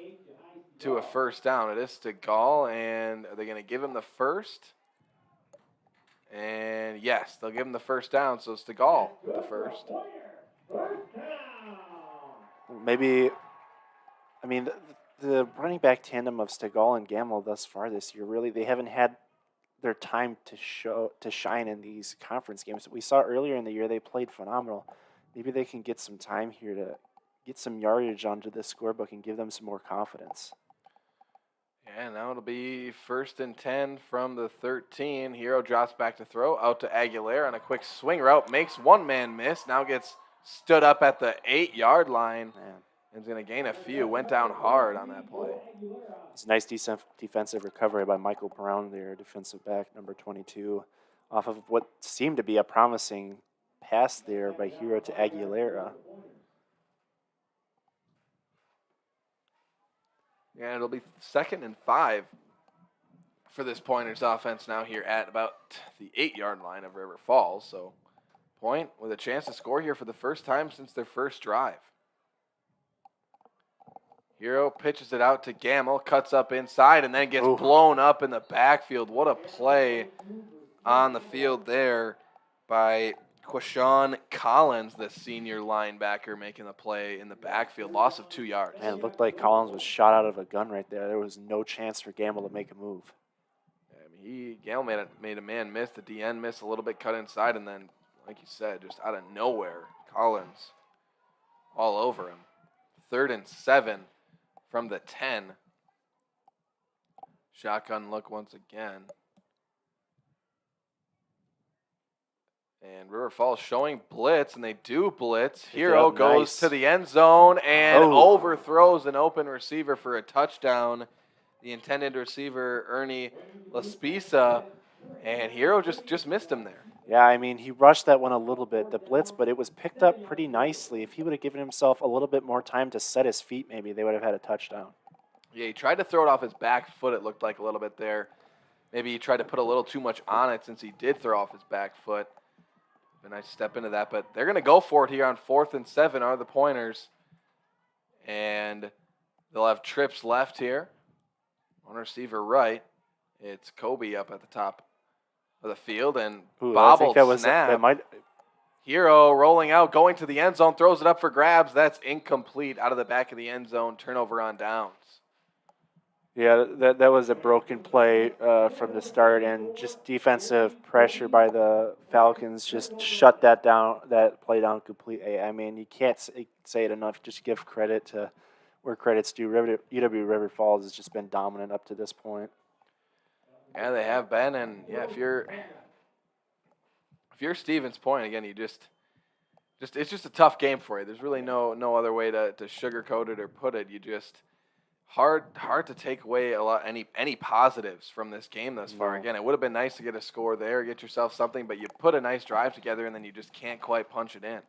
S1: to a first down. It is Stegall, and are they going to give him the first? And yes, they'll give him the first down, so Stegall with the first.
S2: Maybe, I mean, the running back tandem of Stegall and Gamble thus far this year, really, they haven't had their time to shine in these conference games. We saw earlier in the year they played phenomenal. Maybe they can get some time here to get some yardage onto the scorebook and give them some more confidence.
S1: Yeah, now it'll be 1st and 10 from the 13. Hero drops back to throw, out to Aguilera on a quick swing route, makes one man miss, now gets stood up at the 8-yard line.
S2: Man.
S1: And is going to gain a few. Went down hard on that play.
S2: It's a nice defensive recovery by Michael Brown there, defensive back number 22, off of what seemed to be a promising pass there by Hero to Aguilera.
S1: Yeah, it'll be 2nd and 5 for this Pointers offense now here at about the 8-yard line of River Falls. So Point with a chance to score here for the first time since their first drive. Hero pitches it out to Gamble, cuts up inside, and then gets blown up in the backfield. What a play on the field there by Quashawn Collins, the senior linebacker, making the play in the backfield. Loss of 2 yards.
S2: Man, it looked like Collins was shot out of a gun right there. There was no chance for Gamble to make a move.
S1: I mean, Gamble made a man miss. The DN missed a little bit, cut inside, and then, like you said, just out of nowhere, Collins all over him. 3rd and 7. From the 10. Shotgun look once again. And River Falls showing blitz, and they do blitz. Hero goes to the end zone and overthrows an open receiver for a touchdown. The intended receiver, Ernie Laspisa, and Hero just missed him there.
S2: Yeah, I mean, he rushed that one a little bit, the blitz, but it was picked up pretty nicely. If he would have given himself a little bit more time to set his feet, maybe they would have had a touchdown. Yeah,
S1: he tried to throw it off his back foot, it looked like a little bit there. Maybe he tried to put a little too much on it since he did throw off his back foot. A nice step into that, but they're going to go for it here on 4th and 7 are the Pointers. And they'll have trips left here. On receiver right, it's Kobe up at the top of the field, and bobbled snap. Hero rolling out, going to the end zone, throws it up for grabs. That's incomplete out of the back of the end zone. Turnover on downs.
S2: Yeah, that was a broken play from the start, and just defensive pressure by the Falcons just shut that play down completely. I mean, you can't say it enough. Just give credit to where credit's due. UW-River Falls has just been dominant up to this point.
S1: Yeah, they have been, and yeah, if you're Stevens Point again, it's just a tough game for you. There's really no other way to sugarcoat it or put it. You just hard to take away any positives from this game thus far. Again, it would have been nice to get a score there, get yourself something, but you put a nice drive together and then you just can't quite punch it in.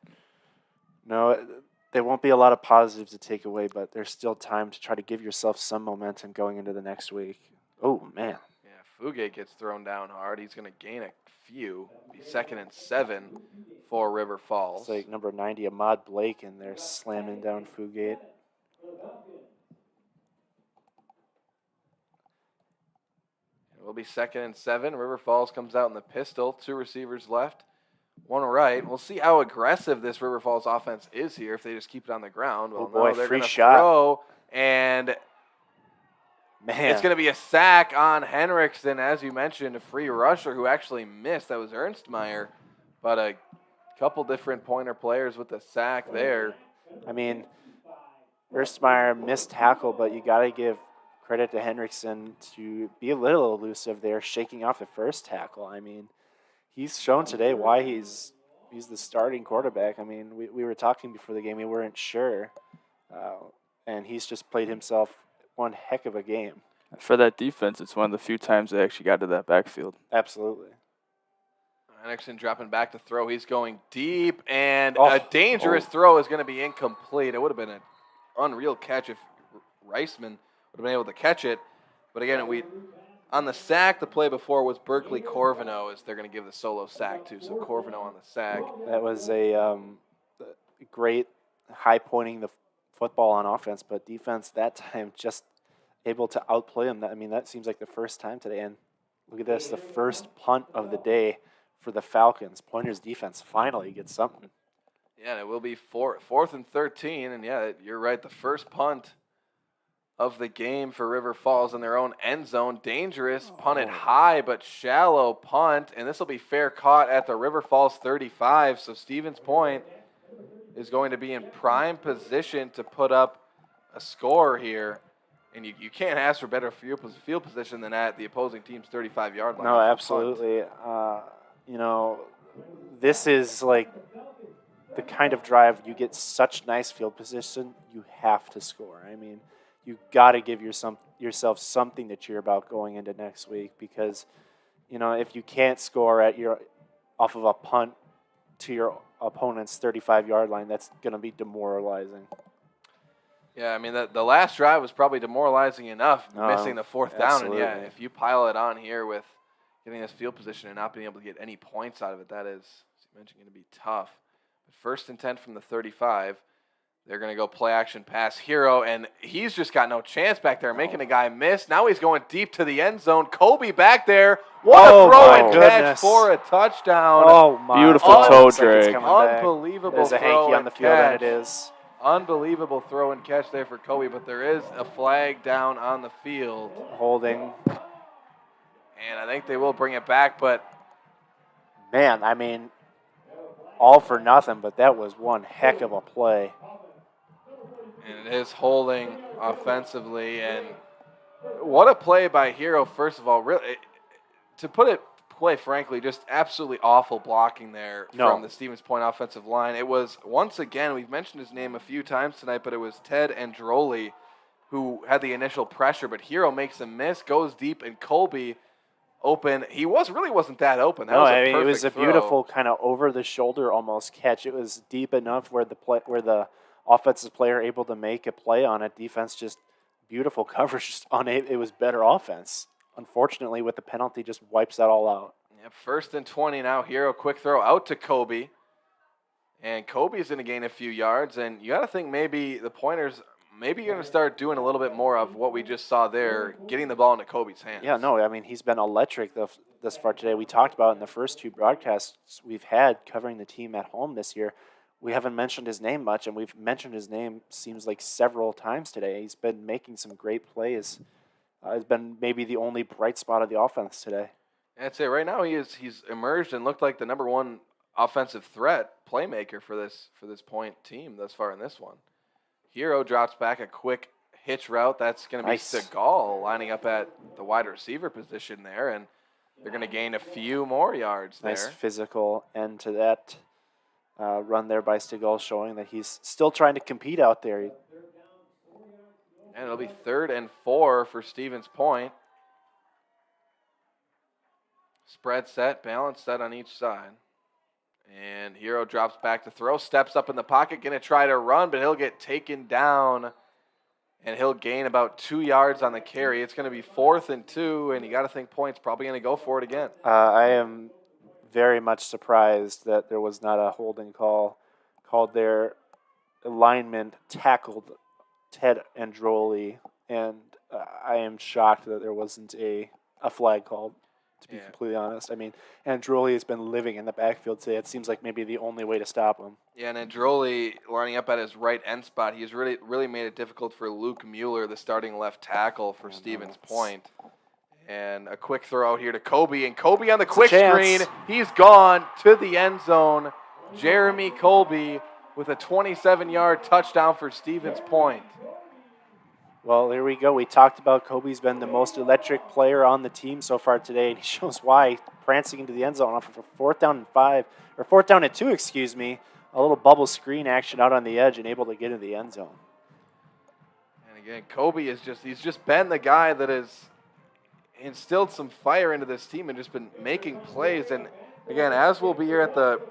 S2: No, there won't be a lot of positives to take away, but there's still time to try to give yourself some momentum going into the next week. Oh man.
S1: Fugate gets thrown down hard. He's going to gain a few. Be 2nd and 7 for River Falls.
S2: It's like number 90, Ahmad Blake, in there slamming down Fugate.
S1: It will be 2nd and 7. River Falls comes out in the pistol. 2 receivers left. 1 right. We'll see how aggressive this River Falls offense is here if they just keep it on the ground. Well, they're
S2: free
S1: going to
S2: shot.
S1: Throw, and
S2: man,
S1: it's going to be a sack on Henriksen, as you mentioned, a free rusher who actually missed. That was Ernstmeyer, but a couple different Pointer players with the sack there.
S2: I mean, Erstmeyer missed tackle, but you got to give credit to Hendrickson to be a little elusive there, shaking off the first tackle. I mean, he's shown today why he's the starting quarterback. I mean, we were talking before the game, we weren't sure. And he's just played himself one heck of a game.
S3: For that defense, it's one of the few times they actually got to that backfield.
S2: Absolutely.
S1: Hendrickson dropping back to throw. He's going deep, and a dangerous throw is going to be incomplete. It would have been an unreal catch if Reisman would have been able to catch it. But again, on the sack, the play before was Berkeley Corvino, as they're going to give the solo sack to. So Corvino on the sack.
S2: That was a great high pointing the football on offense, but defense that time just able to outplay him. I mean, that seems like the first time today. And look at this, the first punt of the day for the Falcons. Pointers defense finally gets something.
S1: Yeah, and it will be fourth and 13. And, yeah, you're right, the first punt of the game for River Falls in their own end zone. Dangerous, punted high but shallow punt. And this will be fair caught at the River Falls 35. So Stevens Point is going to be in prime position to put up a score here. And you can't ask for better field position than at the opposing team's 35-yard line.
S2: No, absolutely. You know, this is like the kind of drive you get such nice field position, you have to score. I mean, you got to give yourself something to cheer about going into next week because, you know, if you can't score off of a punt to your opponent's 35-yard line, that's going to be demoralizing.
S1: Yeah, I mean, the last drive was probably demoralizing enough, missing the fourth down. And, yeah, if you pile it on here with getting this field position and not being able to get any points out of it, that is, as you mentioned, going to be tough. But first and 10 from the 35. They're going to go play action pass Hero, and he's just got no chance back there, making a guy miss. Now he's going deep to the end zone. Kobe back there. What a throw and catch for a touchdown.
S2: Oh, my.
S3: Beautiful toe drag.
S1: Unbelievable
S2: There's a
S1: throw
S2: hanky on the field, and it is.
S1: Unbelievable throw and catch there for Kobe, but there is a flag down on the field.
S2: Holding.
S1: And I think they will bring it back, but...
S2: Man, I mean, all for nothing, but that was one heck of a play.
S1: And it is holding offensively, and what a play by Hero, first of all. Really, to put it quite frankly, just absolutely awful blocking there from the Stevens Point offensive line. It was, once again, we've mentioned his name a few times tonight, but it was Ted Androli who had the initial pressure, but Hero makes a miss, goes deep, and Colby open. He really wasn't that open. That was a perfect
S2: it was a
S1: throw.
S2: Beautiful kind of over-the-shoulder almost catch. It was deep enough where the offensive player able to make a play on it. Defense just beautiful coverage. Just it was better offense. Unfortunately, with the penalty, just wipes that all out.
S1: Yep, first and 20 now. Hero, quick throw out to Kobe. And Kobe's going to gain a few yards. And you got to think maybe the Pointers, maybe you're going to start doing a little bit more of what we just saw there, getting the ball into Kobe's hands.
S2: Yeah, no, I mean, he's been electric this far today. We talked about in the first two broadcasts we've had covering the team at home this year. We haven't mentioned his name much, and we've mentioned his name seems like several times today. He's been making some great plays. Has been maybe the only bright spot of the offense today.
S1: I'd say right now he's emerged and looked like the number one offensive threat playmaker for this Point team thus far in this one. Hero drops back a quick hitch route. That's going to be Segal lining up at the wide receiver position there, and they're going to gain a few more yards there.
S2: Nice physical end to that run there by Segal, showing that he's still trying to compete out there.
S1: And it'll be 3rd and 4 for Stevens Point. Spread set, balance set on each side. And Hero drops back to throw, steps up in the pocket, going to try to run, but he'll get taken down, and he'll gain about 2 yards on the carry. It's going to be 4th and 2, and you got to think Point's probably going to go for it again.
S2: I am very much surprised that there was not a holding call called there. The lineman tackled Ted Androli, and I am shocked that there wasn't a flag called, to be completely honest. I mean, Androli has been living in the backfield today. It seems like maybe the only way to stop him.
S1: Yeah, and Androli lining up at his right end spot, he's really made it difficult for Luke Mueller, the starting left tackle for Stevens Point. And a quick throw out here to Kobe, and Kobe on the quick screen. He's gone to the end zone. Jeremy Colby with a 27-yard touchdown for Stevens Point.
S2: Well, there we go. We talked about Kobe's been the most electric player on the team so far today, and he shows why. Prancing into the end zone off of a 4th down and 5, or 4th down and 2, excuse me. A little bubble screen action out on the edge and able to get into the end zone.
S1: And again, Kobe he's just been the guy that has instilled some fire into this team and just been making plays. And again, as we'll be here at the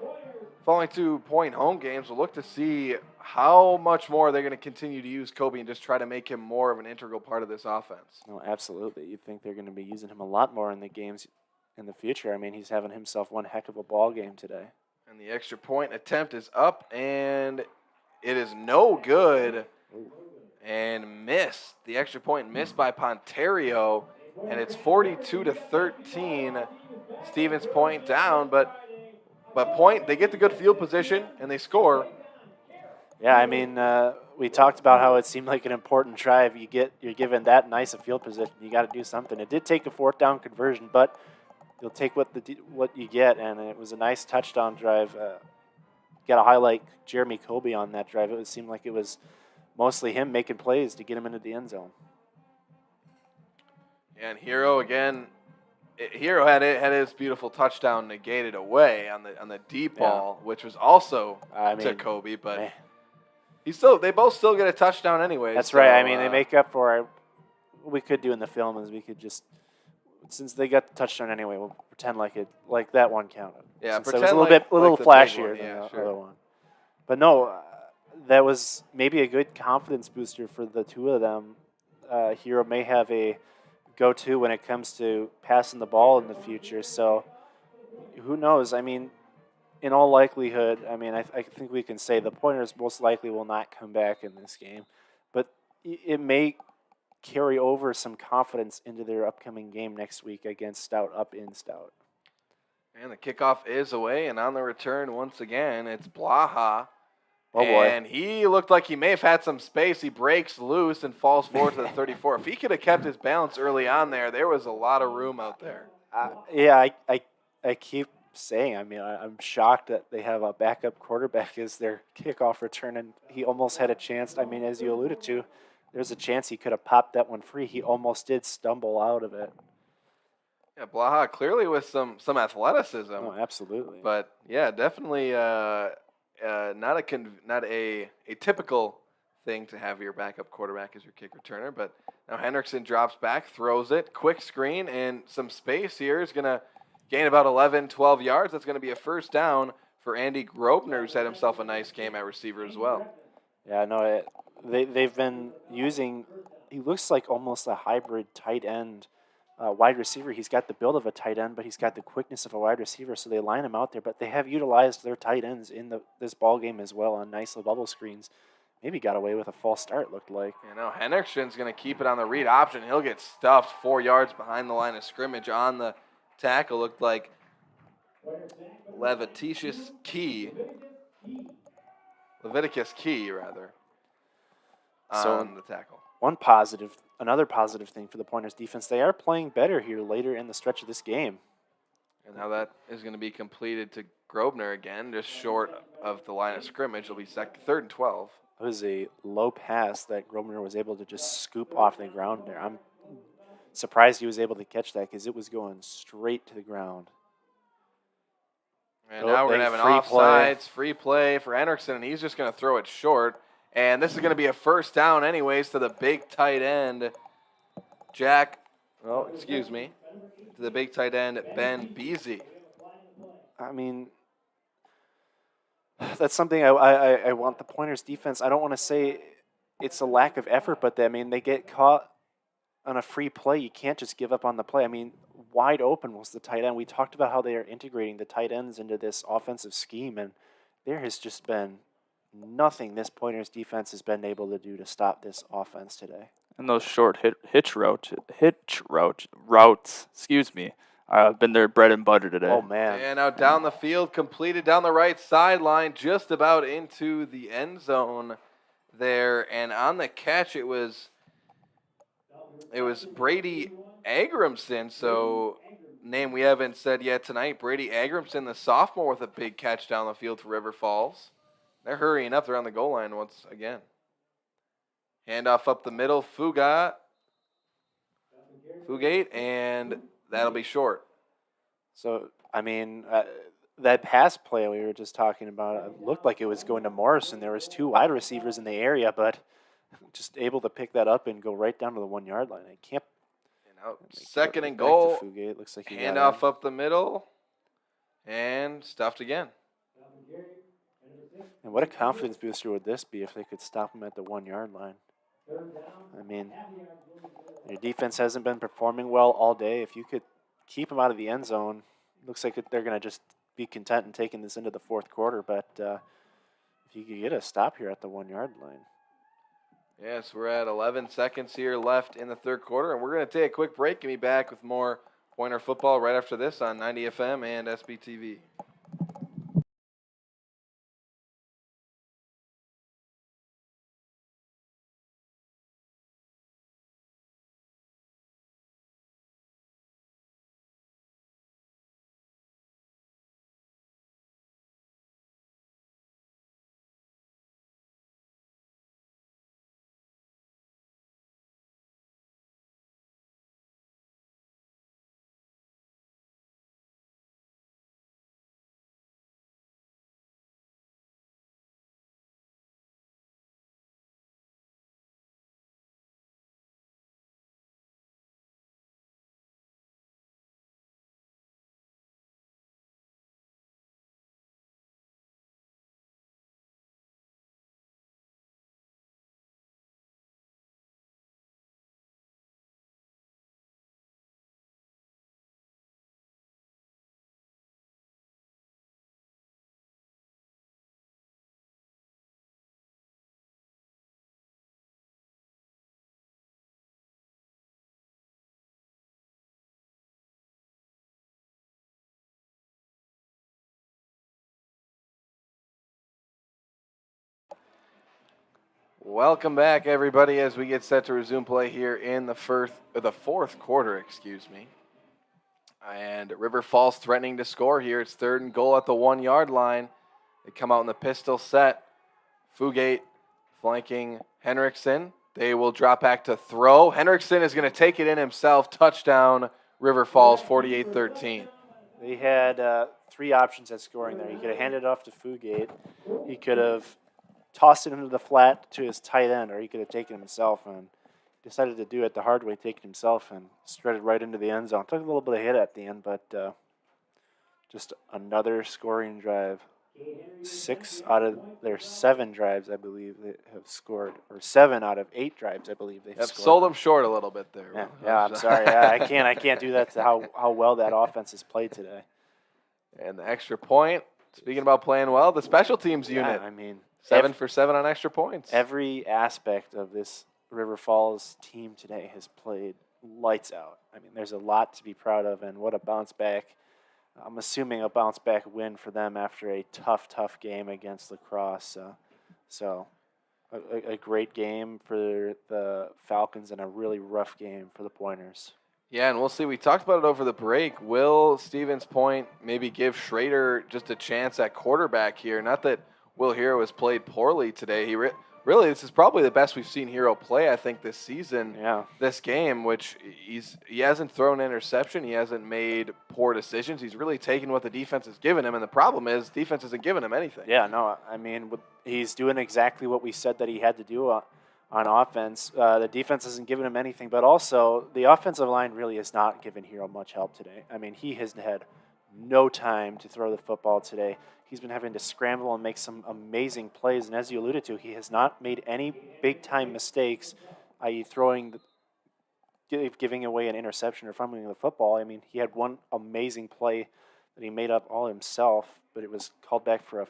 S1: following 2-point home games, we'll look to see how much more they're going to continue to use Kobe and just try to make him more of an integral part of this offense.
S2: No, absolutely. You'd think they're going to be using him a lot more in the games in the future. I mean, he's having himself one heck of a ball game today.
S1: And the extra point attempt is up, and it is no good and missed. The extra point missed by Pontario, and it's 42-13. Stevens Point down, but Point, they get the good field position, and they score.
S2: Yeah, I mean, we talked about how it seemed like an important drive. You're given that nice a field position. You got to do something. It did take a 4th down conversion, but you'll take what you get, and it was a nice touchdown drive. Got to highlight Jeremy Kobe on that drive. It seemed like it was mostly him making plays to get him into the end zone.
S1: And Hero again. Hero had his beautiful touchdown negated away on the deep ball, which was also to Kobe, but. Man. They both still get a touchdown anyway.
S2: That's right. I mean, they make up for it. What we could do in the film is we could just, since they got the touchdown anyway, we'll pretend like that one counted.
S1: Yeah,
S2: pretend it was a little flashier than the other one. But no, that was maybe a good confidence booster for the two of them. Hero may have a go-to when it comes to passing the ball in the future. So who knows? I mean, in all likelihood, I mean, I think we can say the Pointers most likely will not come back in this game, but it may carry over some confidence into their upcoming game next week against Stout up in Stout.
S1: And the kickoff is away, and on the return once again, it's Blaha.
S2: Oh boy!
S1: And he looked like he may have had some space. He breaks loose and falls forward to the 34. If he could have kept his balance early on there was a lot of room out there.
S2: Yeah, I keep saying, I mean, I'm shocked that they have a backup quarterback as their kickoff return, and he almost had a chance. I mean, as you alluded to, there's a chance he could have popped that one free. He almost did stumble out of it.
S1: Yeah, Blaha clearly with some athleticism.
S2: Oh, absolutely.
S1: But yeah, definitely not a typical thing to have your backup quarterback as your kick returner. But now Henriksen drops back, throws it, quick screen, and some space here is going to gain about 11, 12 yards. That's going to be a 1st down for Andy Grobner, who's had himself a nice game at receiver as well.
S2: Yeah, no, they've been using, he looks like almost a hybrid tight end wide receiver. He's got the build of a tight end, but he's got the quickness of a wide receiver, so they line him out there. But they have utilized their tight ends in this ball game as well on nice little bubble screens. Maybe got away with a false start, looked like.
S1: You know, Henriksen's going to keep it on the read option. He'll get stuffed 4 yards behind the line of scrimmage on the tackle. Looked like Leviticus Key, rather, on the tackle.
S2: Another positive thing for the Pointers defense, they are playing better here later in the stretch of this game.
S1: And now that is going to be completed to Grobner again, just short of the line of scrimmage. It'll be 3rd and 12.
S2: It was a low pass that Grobner was able to just scoop off the ground there. I'm surprised he was able to catch that because it was going straight to the ground.
S1: And now we're going to have an offsides, free play for Henriksen, and he's just going to throw it short. And this is going to be a 1st down anyways to the big tight end, to the big tight end, Ben Beasy.
S2: I mean, that's something I want the Pointers defense. I don't want to say it's a lack of effort, but they get caught on a free play. You can't just give up on the play. I mean, wide open was the tight end. We talked about how they are integrating the tight ends into this offensive scheme, and there has just been nothing this Pointers defense has been able to do to stop this offense today.
S3: And those short hitch routes, have been their bread and butter today.
S2: Oh, man.
S1: And now down the field, completed down the right sideline, just about into the end zone there. And on the catch, it was Brady Agramson, so name we haven't said yet tonight. Brady Agramson, the sophomore, with a big catch down the field for River Falls. They're hurrying up. They're on the goal line once again. Handoff up the middle. Fugate, and that'll be short.
S2: So, I mean, that pass play we were just talking about, it looked like it was going to Morrison. There was 2 wide receivers in the area, but just able to pick that up and go right down to the 1 yard line. I can't.
S1: And out. Second and goal.
S2: Fugate. Looks like he
S1: Handoff up the middle, and stuffed again.
S2: And what a confidence booster would this be if they could stop him at the 1 yard line? I mean, your defense hasn't been performing well all day. If you could keep them out of the end zone, looks like they're going to just be content in taking this into the 4th quarter. But if you could get a stop here at the 1 yard line.
S1: Yes, we're at 11 seconds here left in the 3rd quarter, and we're going to take a quick break and be back with more Pointer football right after this on 90 FM and SPTV. Welcome back, everybody, as we get set to resume play here in the 4th quarter, And River Falls threatening to score here. It's 3rd and goal at the 1 yard line. They come out in the pistol set. Fugate flanking Henriksen. They will drop back to throw. Henriksen is going to take it in himself. Touchdown, River Falls, 48-13.
S2: They had 3 options at scoring there. He could have handed it off to Fugate. He could have tossed it into the flat to his tight end, or he could have taken it himself and decided to do it the hard way, take it himself and strutted right into the end zone. Took a little bit of hit at the end, but just another scoring drive. 6 out of their 7 drives, I believe, they have scored, or 7 out of 8 drives, I believe they've scored.
S1: Sold them short a little bit there.
S2: Yeah, I'm sorry. I can't do that to how well that offense has played today.
S1: And the extra point. Speaking about playing well, the special teams unit.
S2: I mean,
S1: 7 for 7 on extra points.
S2: Every aspect of this River Falls team today has played lights out. I mean, there's a lot to be proud of, and what a bounce back. I'm assuming a bounce back win for them after a tough game against La Crosse. So a great game for the Falcons and a really rough game for the Pointers.
S1: Yeah, and we'll see. We talked about it over the break. Will Stevens Point maybe give Schrader just a chance at quarterback here? Not that Will Hero has played poorly today. He really, this is probably the best we've seen Hero play, I think, this season.
S2: Yeah.
S1: This game, which he hasn't thrown an interception. He hasn't made poor decisions. He's really taken what the defense has given him, and the problem is defense isn't giving him anything.
S2: Yeah, no, I mean, he's doing exactly what we said that he had to do on offense. The defense isn't giving him anything, but also the offensive line really has not given Hero much help today. I mean, he has had no time to throw the football today. He's been having to scramble and make some amazing plays, and as you alluded to, he has not made any big-time mistakes, i.e. giving away an interception or fumbling the football. I mean, he had one amazing play that he made up all himself, but it was called back for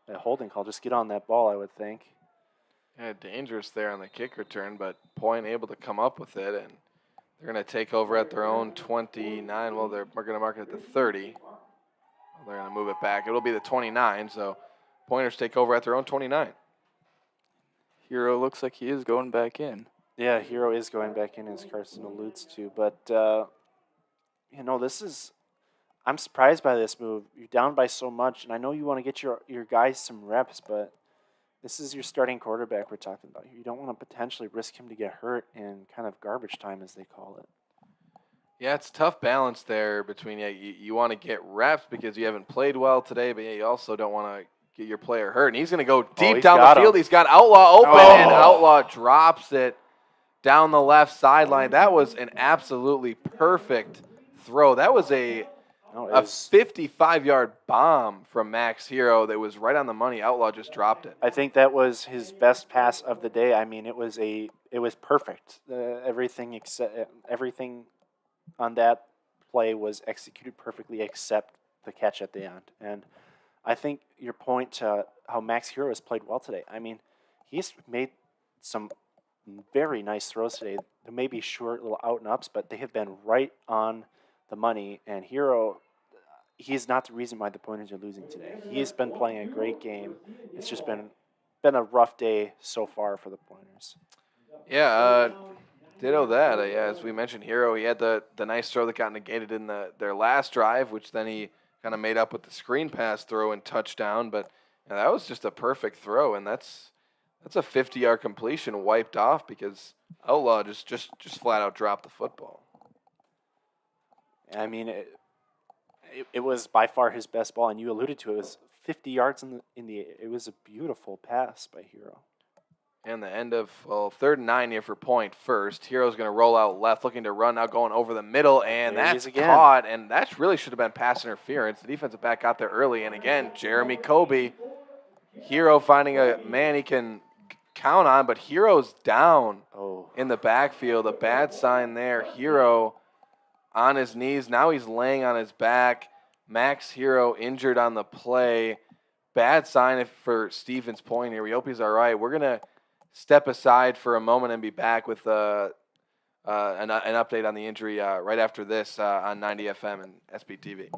S2: a holding call. Just get on that ball, I would think.
S1: Yeah, dangerous there on the kick return, but Point able to come up with it, and they're going to take over at their own 29. Well, they're going to mark it at the 30. They're going to move it back. It'll be the 29, so Pointers take over at their own 29.
S3: Hero looks like he is going back in.
S2: Yeah, Hero is going back in, as Carson alludes to. But, this is I'm surprised by this move. You're down by so much, and I know you want to get your guys some reps, but this is your starting quarterback we're talking about here. You don't want to potentially risk him to get hurt in kind of garbage time, as they call it.
S1: Yeah, it's a tough balance there between you want to get reps because you haven't played well today, but you also don't want to get your player hurt. And he's going to go deep down the field. He's got Outlaw open, and Outlaw drops it down the left sideline. That was an absolutely perfect throw. That was a 55-yard bomb from Max Hero that was right on the money. Outlaw just dropped it.
S2: I think that was his best pass of the day. I mean, it was perfect. Everything on that play was executed perfectly except the catch at the end. And I think your point to how Max Hero has played well today. I mean, he's made some very nice throws today. They may be short little out and ups, but they have been right on the money. And Hero, he's not the reason why the Pointers are losing today. He's been playing a great game. It's just been a rough day so far for the Pointers.
S1: Yeah, ditto that. As we mentioned, Hero, he had the nice throw that got negated in their last drive, which then he kind of made up with the screen pass throw and touchdown. But that was just a perfect throw, and that's a 50-yard completion wiped off because Outlaw just flat out dropped the football.
S2: I mean, it was by far his best ball, and you alluded to it. It was 50 yards in the. It was a beautiful pass by Hero.
S1: And the end of 3rd and 9 here for Point first. Hero's going to roll out left, looking to run, now going over the middle, and that's caught. And that really should have been pass interference. The defensive back got there early, and again, Jeremy Kobe. Hero finding a man he can count on, but Hero's down in the backfield. A bad sign there. Hero on his knees. Now he's laying on his back. Max Hero injured on the play. Bad sign for Stevens Point here. We hope he's all right. We're going to step aside for a moment and be back with an update on the injury right after this on 90 FM and SPTV.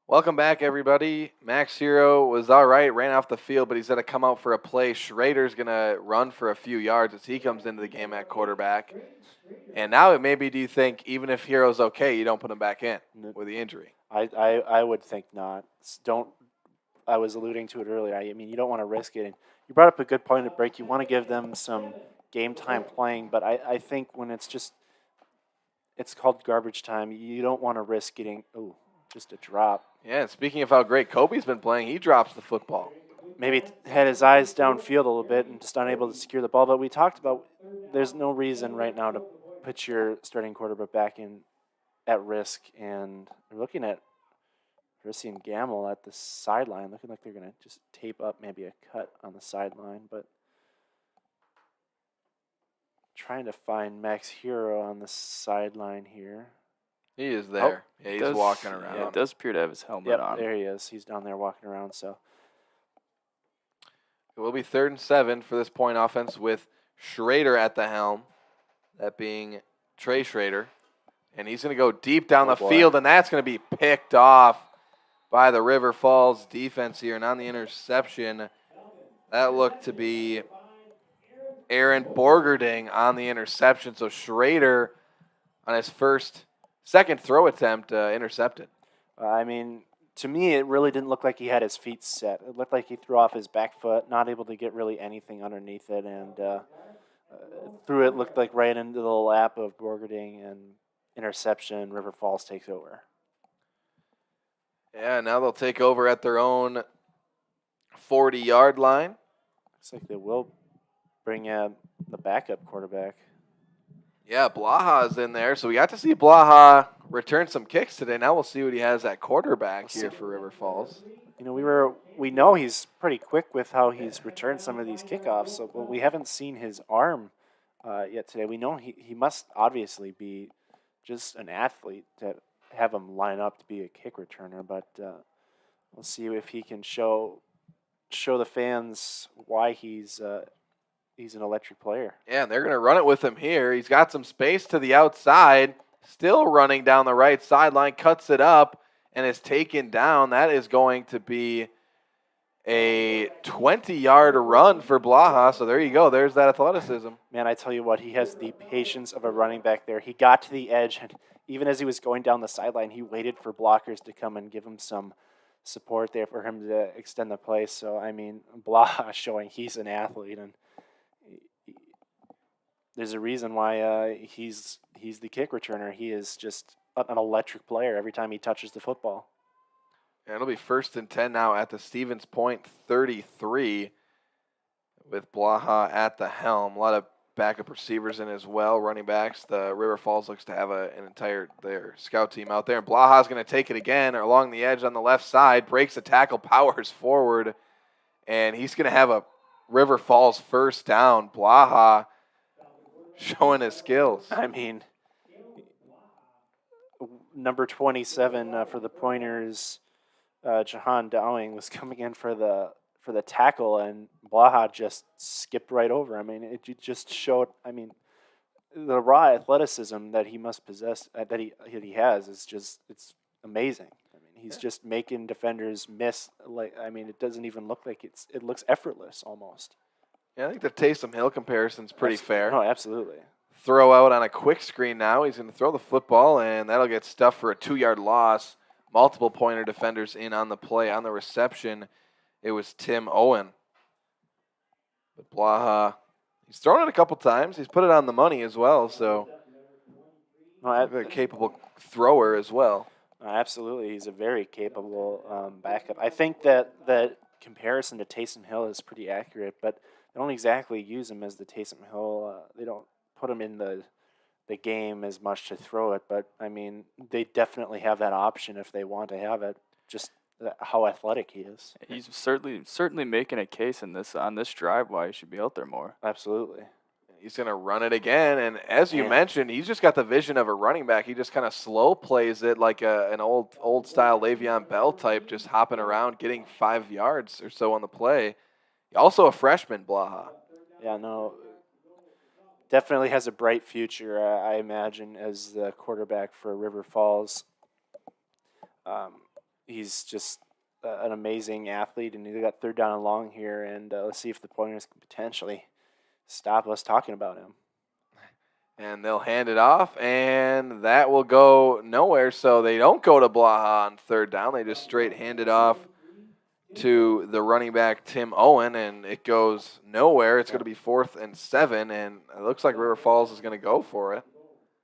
S1: Welcome back, everybody. Max Hero was all right, ran off the field, but he's going to come out for a play. Schrader's going to run for a few yards as he comes into the game at quarterback. And now maybe do you think even if Hero's okay, you don't put him back in with the injury?
S2: I would think not. I was alluding to it earlier. I mean, you don't want to risk it. You brought up a good point at break. You want to give them some game time playing, but I think when it's called garbage time, you don't want to risk getting just a drop.
S1: Yeah, and speaking of how great Kobe's been playing, he drops the football.
S2: Maybe had his eyes downfield a little bit and just unable to secure the ball. But we talked about there's no reason right now to put your starting quarterback back in at risk. And we're looking at Rissy and Gamble at the sideline, looking like they're going to just tape up maybe a cut on the sideline. But trying to find Max Hero on the sideline here.
S1: He is there. Yeah, he's walking around.
S3: Yeah, it does appear to have his helmet on.
S2: There he is. He's down there walking around. So
S1: it will be 3rd and 7 for this Point offense with Schrader at the helm, that being Trey Schrader. And he's going to go deep down the field, and that's going to be picked off by the River Falls defense here. And on the interception, that looked to be Aaron Borgerding on the interception. So Schrader on his second throw attempt intercepted.
S2: I mean, to me, it really didn't look like he had his feet set. It looked like he threw off his back foot, not able to get really anything underneath it, and threw it looked like right into the lap of Borgerding, and interception. River Falls takes over.
S1: Yeah, now they'll take over at their own 40-yard line.
S2: Looks like they will bring the backup quarterback.
S1: Yeah, Blaha's in there. So we got to see Blaha return some kicks today. Now we'll see what he has at quarterback here for River Falls.
S2: You know, we know he's pretty quick with how he's returned some of these kickoffs, so but we haven't seen his arm yet today. We know he must obviously be just an athlete to have him line up to be a kick returner, but we'll see if he can show the fans why he's an electric player.
S1: Yeah, and they're going to run it with him here. He's got some space to the outside, still running down the right sideline, cuts it up, and is taken down. That is going to be a 20-yard run for Blaha. So there you go. There's that athleticism.
S2: Man, I tell you what, he has the patience of a running back there. He got to the edge, and even as he was going down the sideline, he waited for blockers to come and give him some support there for him to extend the play. So, I mean, Blaha showing he's an athlete, and there's a reason why he's the kick returner. He is just an electric player every time he touches the football.
S1: And it'll be 1st and 10 now at the Stevens Point 33 with Blaha at the helm. A lot of backup receivers in as well, running backs. The River Falls looks to have an entire their scout team out there. And Blaha's going to take it again along the edge on the left side, breaks a tackle, powers forward, and he's going to have a River Falls first down. Blaha showing his skills.
S2: I mean, number 27 for the Pointers, Jahan Dowing, was coming in for the tackle, and Blaha just skipped right over. I mean, it just showed. I mean, the raw athleticism that he must possess, that he has, is just it's amazing. I mean, he's just making defenders miss. I mean, it doesn't even look like it looks effortless almost.
S1: Yeah, I think the Taysom Hill comparison's pretty fair.
S2: Oh, absolutely.
S1: Throw out on a quick screen now. He's going to throw the football, and that'll get stuffed for a 2-yard loss. Multiple Pointer defenders in on the play. On the reception, it was Tim Owen. But Blaha, he's thrown it a couple times. He's put it on the money as well, so a capable thrower as well.
S2: Absolutely. He's a very capable backup. I think that comparison to Taysom Hill is pretty accurate, but they don't exactly use him as the Taysom Hill. They don't put him in the game as much to throw it, but I mean, they definitely have that option if they want to have it. Just how athletic he is.
S3: He's certainly making a case on this drive why he should be out there more.
S2: Absolutely.
S1: He's going to run it again, and as you mentioned, he's just got the vision of a running back. He just kind of slow plays it like an old style Le'Veon Bell type, just hopping around, getting 5 yards or so on the play. Also a freshman, Blaha.
S2: Yeah, no, definitely has a bright future, I imagine, as the quarterback for River Falls. He's just an amazing athlete, and he got 3rd down and long here, and let's see if the Pointers can potentially stop us talking about him.
S1: And they'll hand it off, and that will go nowhere, so they don't go to Blaha on 3rd down. They just straight hand it off to the running back, Tim Owen, and it goes nowhere. It's going to be 4th and 7, and it looks like River Falls is going to go for it.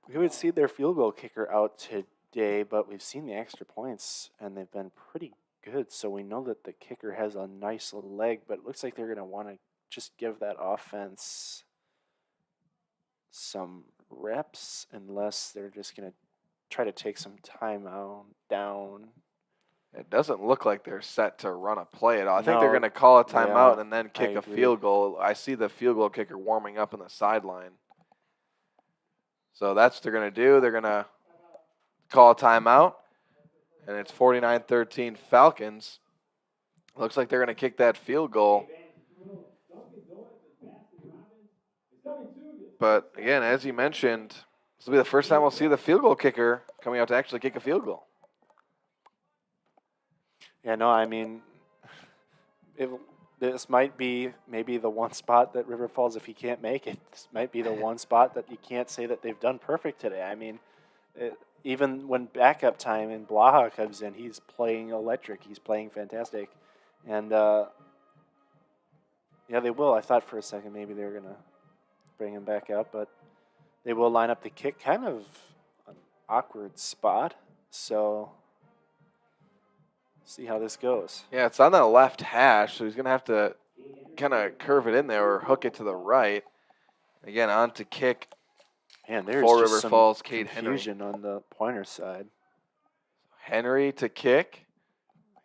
S2: We would see their field goal kicker out today, but we've seen the extra points, and they've been pretty good, so we know that the kicker has a nice leg, but it looks like they're going to want to just give that offense some reps unless they're just going to try to take some time out down.
S1: It doesn't look like they're set to run a play at all. I think
S2: No,
S1: they're going to call a timeout
S2: yeah,
S1: and then kick
S2: I
S1: a
S2: agree.
S1: field goal. I see the field goal kicker warming up on the sideline. So that's what they're going to do. They're going to call a timeout, and it's 49-13 Falcons. Looks like they're going to kick that field goal. But, again, as you mentioned, this will be the first time we'll see the field goal kicker coming out to actually kick a field goal.
S2: Yeah, no, I mean, this might be maybe the one spot that River Falls, if he can't make it, this might be the one spot that you can't say that they've done perfect today. I mean, even when backup time and Blaha comes in, he's playing electric. He's playing fantastic. And, yeah, they will. I thought for a second maybe they were going to bring him back up, but they will line up the kick kind of awkward spot. So see how this goes.
S1: Yeah, it's on that left hash, so he's going to have to kind of curve it in there or hook it to the right. Again, on to kick
S2: Man, there's
S1: for
S2: just
S1: River
S2: some
S1: Falls, Cade Henry.
S2: confusion on the pointer side.
S1: Henry to kick.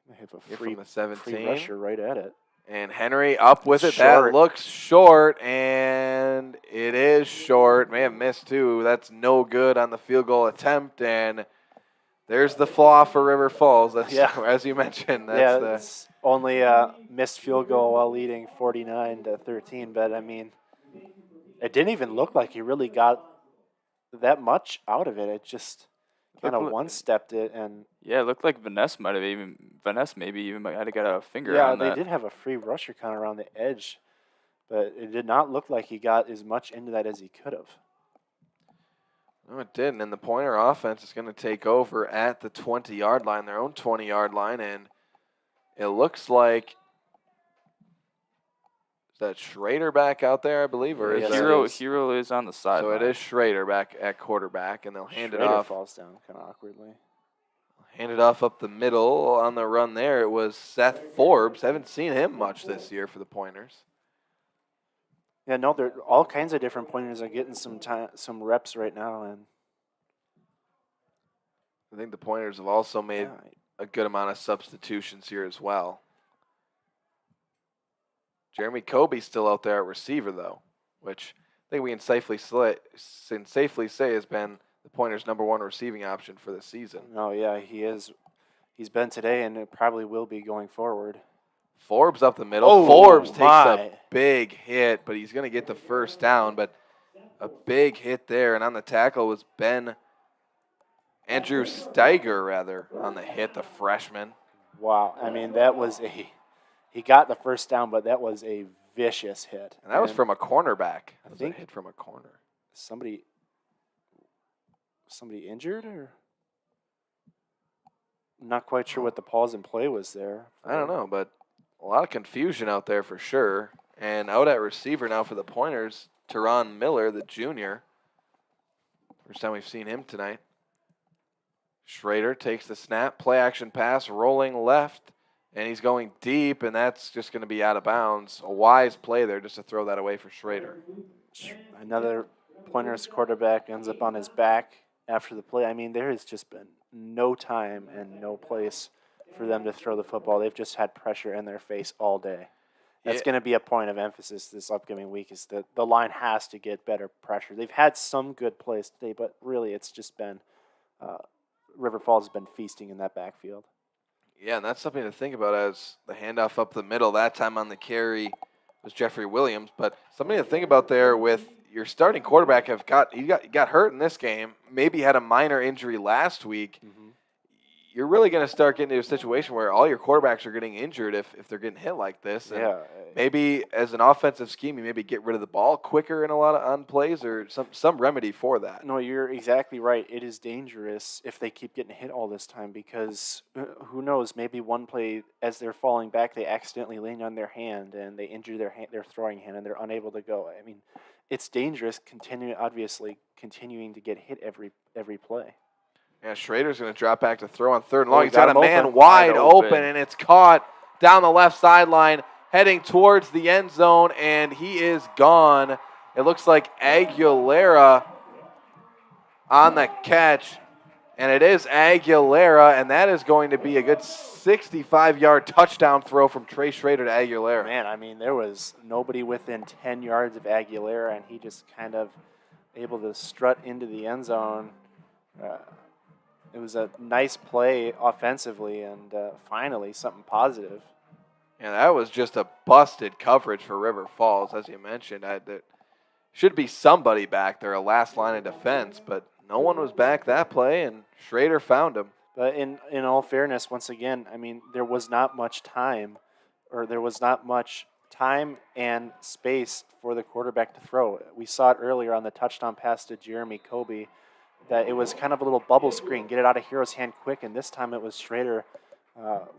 S2: They have a
S1: Here
S2: free,
S1: from the 17.
S2: free rusher right at it.
S1: And Henry up with it.
S2: Short.
S1: That looks short, and it is short. May have missed, too. That's no good on the field goal attempt, and there's the flaw for River Falls. That's, as you mentioned. That's
S2: it's only a missed field goal while leading 49-13, but, I mean, it didn't even look like he really got that much out of it. It just kind of one-stepped it, and
S3: yeah, it looked like Vanessa maybe even might have got a finger
S2: yeah,
S3: on that.
S2: they did have a free rusher kind of around the edge, but it did not look like he got as much into that as he could have.
S1: No, it didn't, and the Pointer offense is going to take over at the 20-yard line, their own 20-yard line, and it looks like is that Schrader back out there, I believe, or is
S3: Hero is on the side.
S1: So it is Schrader back at quarterback, and they'll hand
S2: Schrader
S1: it off.
S2: Falls down kind of awkwardly.
S1: Hand it off up the middle on the run there. It was Seth Forbes. Haven't seen him much this year for the Pointers.
S2: Yeah, no, they're all kinds of different pointers are getting some reps right now, and
S1: I think the Pointers have also made a good amount of substitutions here as well. Jeremy Kobe's still out there at receiver, though, which I think we can safely say has been the Pointers' #1 receiving option for the season.
S2: Oh, yeah, he is. He's been today, and it probably will be going forward.
S1: Forbes up the middle.
S2: Oh,
S1: Forbes takes a big hit, but he's going to get the first down. But a big hit there, and on the tackle was Andrew Steiger, on the hit, the freshman.
S2: Wow, I mean, that was he got the first down, but that was a vicious hit.
S1: And that was from a cornerback.
S2: I think
S1: a hit from a corner.
S2: Somebody injured, or I'm not quite sure what the pause in play was there.
S1: I don't know, but a lot of confusion out there for sure. And out at receiver now for the Pointers, Teron Miller, the junior. First time we've seen him tonight. Schrader takes the snap, play action pass, rolling left, and he's going deep, and that's just going to be out of bounds. A wise play there just to throw that away for Schrader.
S2: Another Pointers quarterback ends up on his back after the play. I mean, there has just been no time and no place for them to throw the football. They've just had pressure in their face all day. That's going to be a point of emphasis this upcoming week, is that the line has to get better pressure. They've had some good plays today, but really it's just been River Falls has been feasting in that backfield.
S1: Yeah, and that's something to think about as the handoff up the middle. That time on the carry was Jeffrey Williams, but something to think about there with your starting quarterback he got hurt in this game, maybe had a minor injury last week.
S2: Mm-hmm.
S1: You're really going to start getting into a situation where all your quarterbacks are getting injured if they're getting hit like this. And maybe as an offensive scheme, you maybe get rid of the ball quicker in a lot of on plays or some remedy for that.
S2: No, you're exactly right. It is dangerous if they keep getting hit all this time, because who knows, maybe one play as they're falling back, they accidentally lean on their hand and they injure their throwing hand and they're unable to go. I mean, it's dangerous continuing to get hit every play.
S1: Yeah, Schrader's going to drop back to throw on 3rd and long. He's
S2: got
S1: got a man
S2: open.
S1: wide open, and it's caught down the left sideline, heading towards the end zone, and he is gone. It looks like Aguilera on the catch, and it is Aguilera, and that is going to be a good 65-yard touchdown throw from Trey Schrader to Aguilera.
S2: Man, I mean, there was nobody within 10 yards of Aguilera, and he just kind of able to strut into the end zone. It was a nice play offensively, and finally something positive.
S1: Yeah, that was just a busted coverage for River Falls, as you mentioned. There should be somebody back there, a last line of defense, but no one was back that play, and Schrader found him.
S2: But in all fairness, once again, I mean, there was not much time and space for the quarterback to throw. We saw it earlier on the touchdown pass to Jeremy Kobe, that it was kind of a little bubble screen, get it out of Hero's hand quick, and this time it was Schrader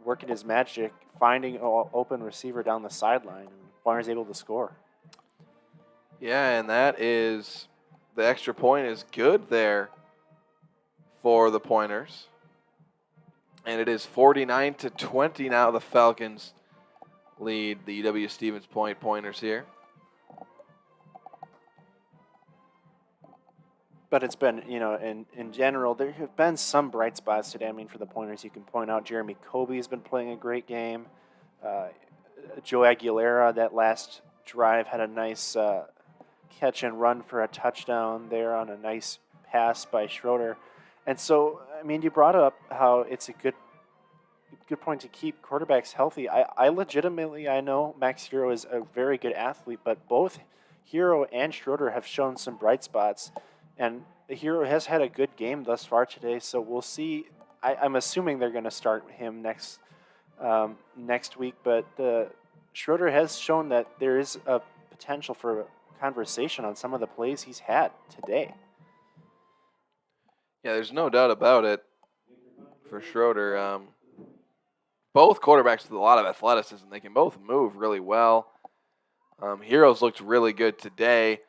S2: working his magic, finding an open receiver down the sideline, and Pointer's able to score.
S1: Yeah, and that is, the extra point is good there for the Pointers. And it is 49-20 now. The Falcons lead the UW-Stevens Point Pointers here.
S2: But it's been, in general, there have been some bright spots today. I mean, for the Pointers, you can point out Jeremy Kobe has been playing a great game. Joe Aguilera, that last drive, had a nice catch and run for a touchdown there on a nice pass by Schroeder. And so, I mean, you brought up how it's a good point to keep quarterbacks healthy. I legitimately, I know Max Hero is a very good athlete, but both Hero and Schroeder have shown some bright spots. And Hero has had a good game thus far today, so we'll see. I'm assuming they're going to start him next week, but Schroeder has shown that there is a potential for conversation on some of the plays he's had today.
S1: Yeah, there's no doubt about it for Schroeder. Both quarterbacks with a lot of athleticism. They can both move really well. Heroes looked really good today.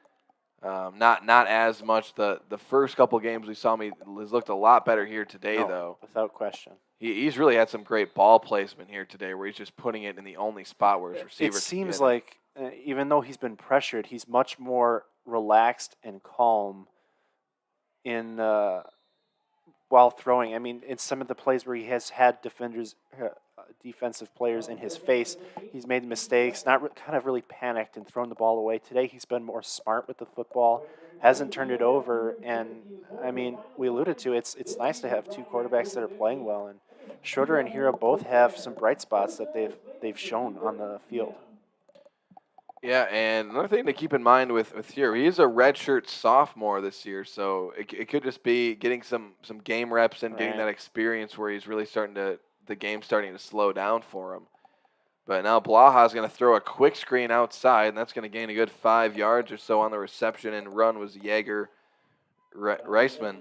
S1: Not as much. The first couple games we saw him, he's looked a lot better here today, though.
S2: Without question.
S1: He's really had some great ball placement here today where he's just putting it in the only spot where his receiver
S2: It seems like, even though he's been pressured, he's much more relaxed and calm in while throwing. I mean, in some of the plays where he has had defensive players in his face, he's made mistakes, kind of really panicked and thrown the ball away. Today, he's been more smart with the football, hasn't turned it over, and I mean, we alluded to it's nice to have two quarterbacks that are playing well, and Schroeder and Hero both have some bright spots that they've shown on the field.
S1: Yeah, and another thing to keep in mind with Hero, he is a redshirt sophomore this year, so it could just be getting some game reps and getting that experience where he's really the game's starting to slow down for him. But now Blaha's going to throw a quick screen outside, and that's going to gain a good 5 yards or so on the reception, and run was Jaeger Reisman.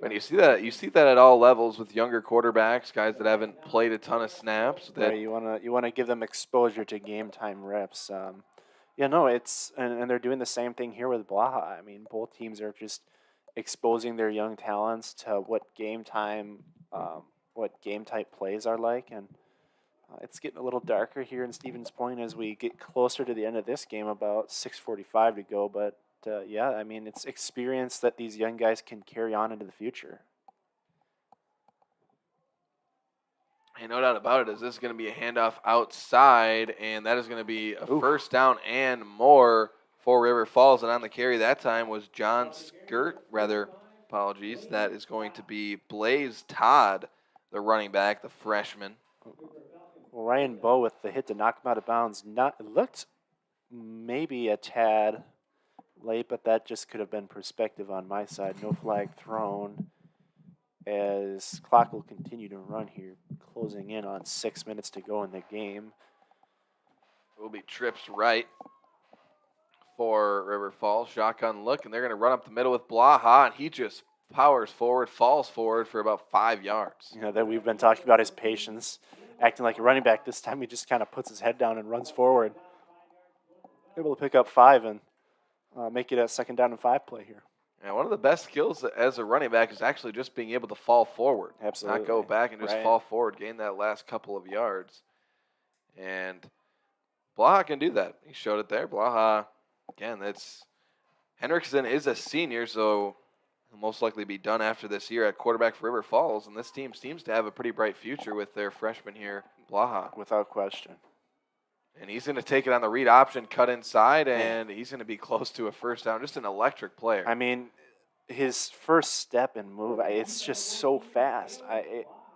S1: But you see that at all levels with younger quarterbacks, guys that haven't played a ton of snaps.
S2: You want to give them exposure to game time reps. It's and they're doing the same thing here with Blaha. I mean, both teams are just exposing their young talents to what game type plays are like, and it's getting a little darker here in Stevens Point as we get closer to the end of this game. About 6:45 to go, but. I mean, it's experience that these young guys can carry on into the future.
S1: And no doubt about it, is this is going to be a handoff outside, and that is going to be a first down and more for River Falls. And on the carry that time was That is going to be Blaze Todd, the running back, the freshman.
S2: Well, Ryan Bowe with the hit to knock him out of bounds. It looked maybe a tad late, but that just could have been perspective on my side. No flag thrown as clock will continue to run here, closing in on 6 minutes to go in the game.
S1: It will be trips right for River Falls. Shotgun look, and they're going to run up the middle with Blaha, and he just falls forward for about 5 yards.
S2: That we've been talking about his patience, acting like a running back. This time he just kind of puts his head down and runs forward. Able to pick up 5 and make it a 2nd down and 5 play here.
S1: Yeah, one of the best skills as a running back is actually just being able to fall forward.
S2: Absolutely.
S1: Not go back and just fall forward, gain that last couple of yards. And Blaha can do that. He showed it there. Blaha, again, Henriksen is a senior, so he'll most likely be done after this year at quarterback for River Falls. And this team seems to have a pretty bright future with their freshman here, Blaha.
S2: Without question.
S1: And he's going to take it on the read option, cut inside, and he's going to be close to a first down. Just an electric player.
S2: I mean, his first step and move, it's just so fast.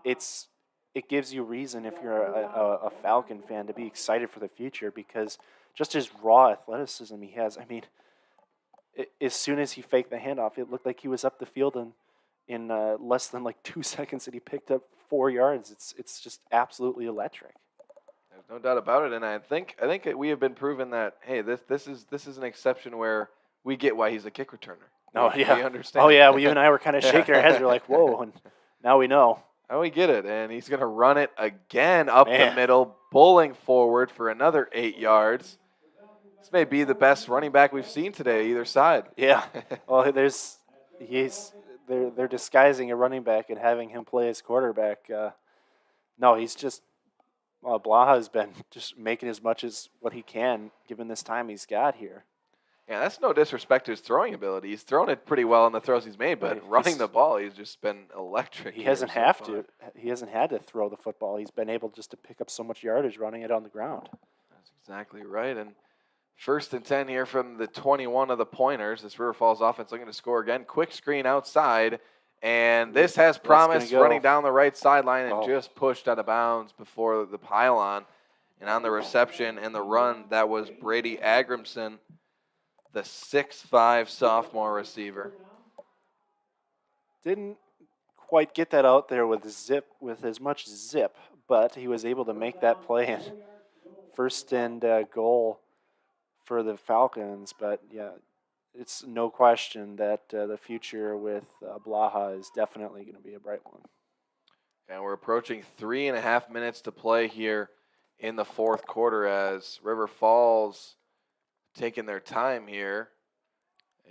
S2: It gives you reason, if you're a Falcon fan, to be excited for the future, because just his raw athleticism he has. I mean, as soon as he faked the handoff, it looked like he was up the field in less than 2 seconds, and he picked up 4 yards. It's just absolutely electric.
S1: There's no doubt about it, and I think we have been proven that, hey, this is an exception where we get why he's a kick returner.
S2: Oh, yeah.
S1: We understand.
S2: Oh, yeah, you and I were kind of shaking our heads. We're like, whoa, and now we know.
S1: Now we get it, and he's going to run it again up the middle, bowling forward for another 8 yards. This may be the best running back we've seen today, either side.
S2: Yeah. Well, there's they're disguising a running back and having him play as quarterback. No, he's just Blaha's been just making as much as what he can given this time he's got here.
S1: Yeah, that's no disrespect to his throwing ability. He's thrown it pretty well in the throws he's made, but running the ball, he's just been electric.
S2: He hasn't have to. He hasn't had to throw the football. He's been able just to pick up so much yardage running it on the ground.
S1: That's exactly right. And 1st and 10 here from the 21 of the Pointers. This River Falls offense looking to score again. Quick screen outside, and this has promise running down the right sideline and just pushed out of bounds before the pylon. And on the reception and the run, that was Brady Agramson, the 6'5" sophomore receiver.
S2: Didn't quite get that out there with as much zip, but he was able to make that play and 1st and goal for the Falcons. But yeah, it's no question that the future with Blaha is definitely going to be a bright one.
S1: And we're approaching 3.5 minutes to play here in the 4th quarter as River Falls taking their time here.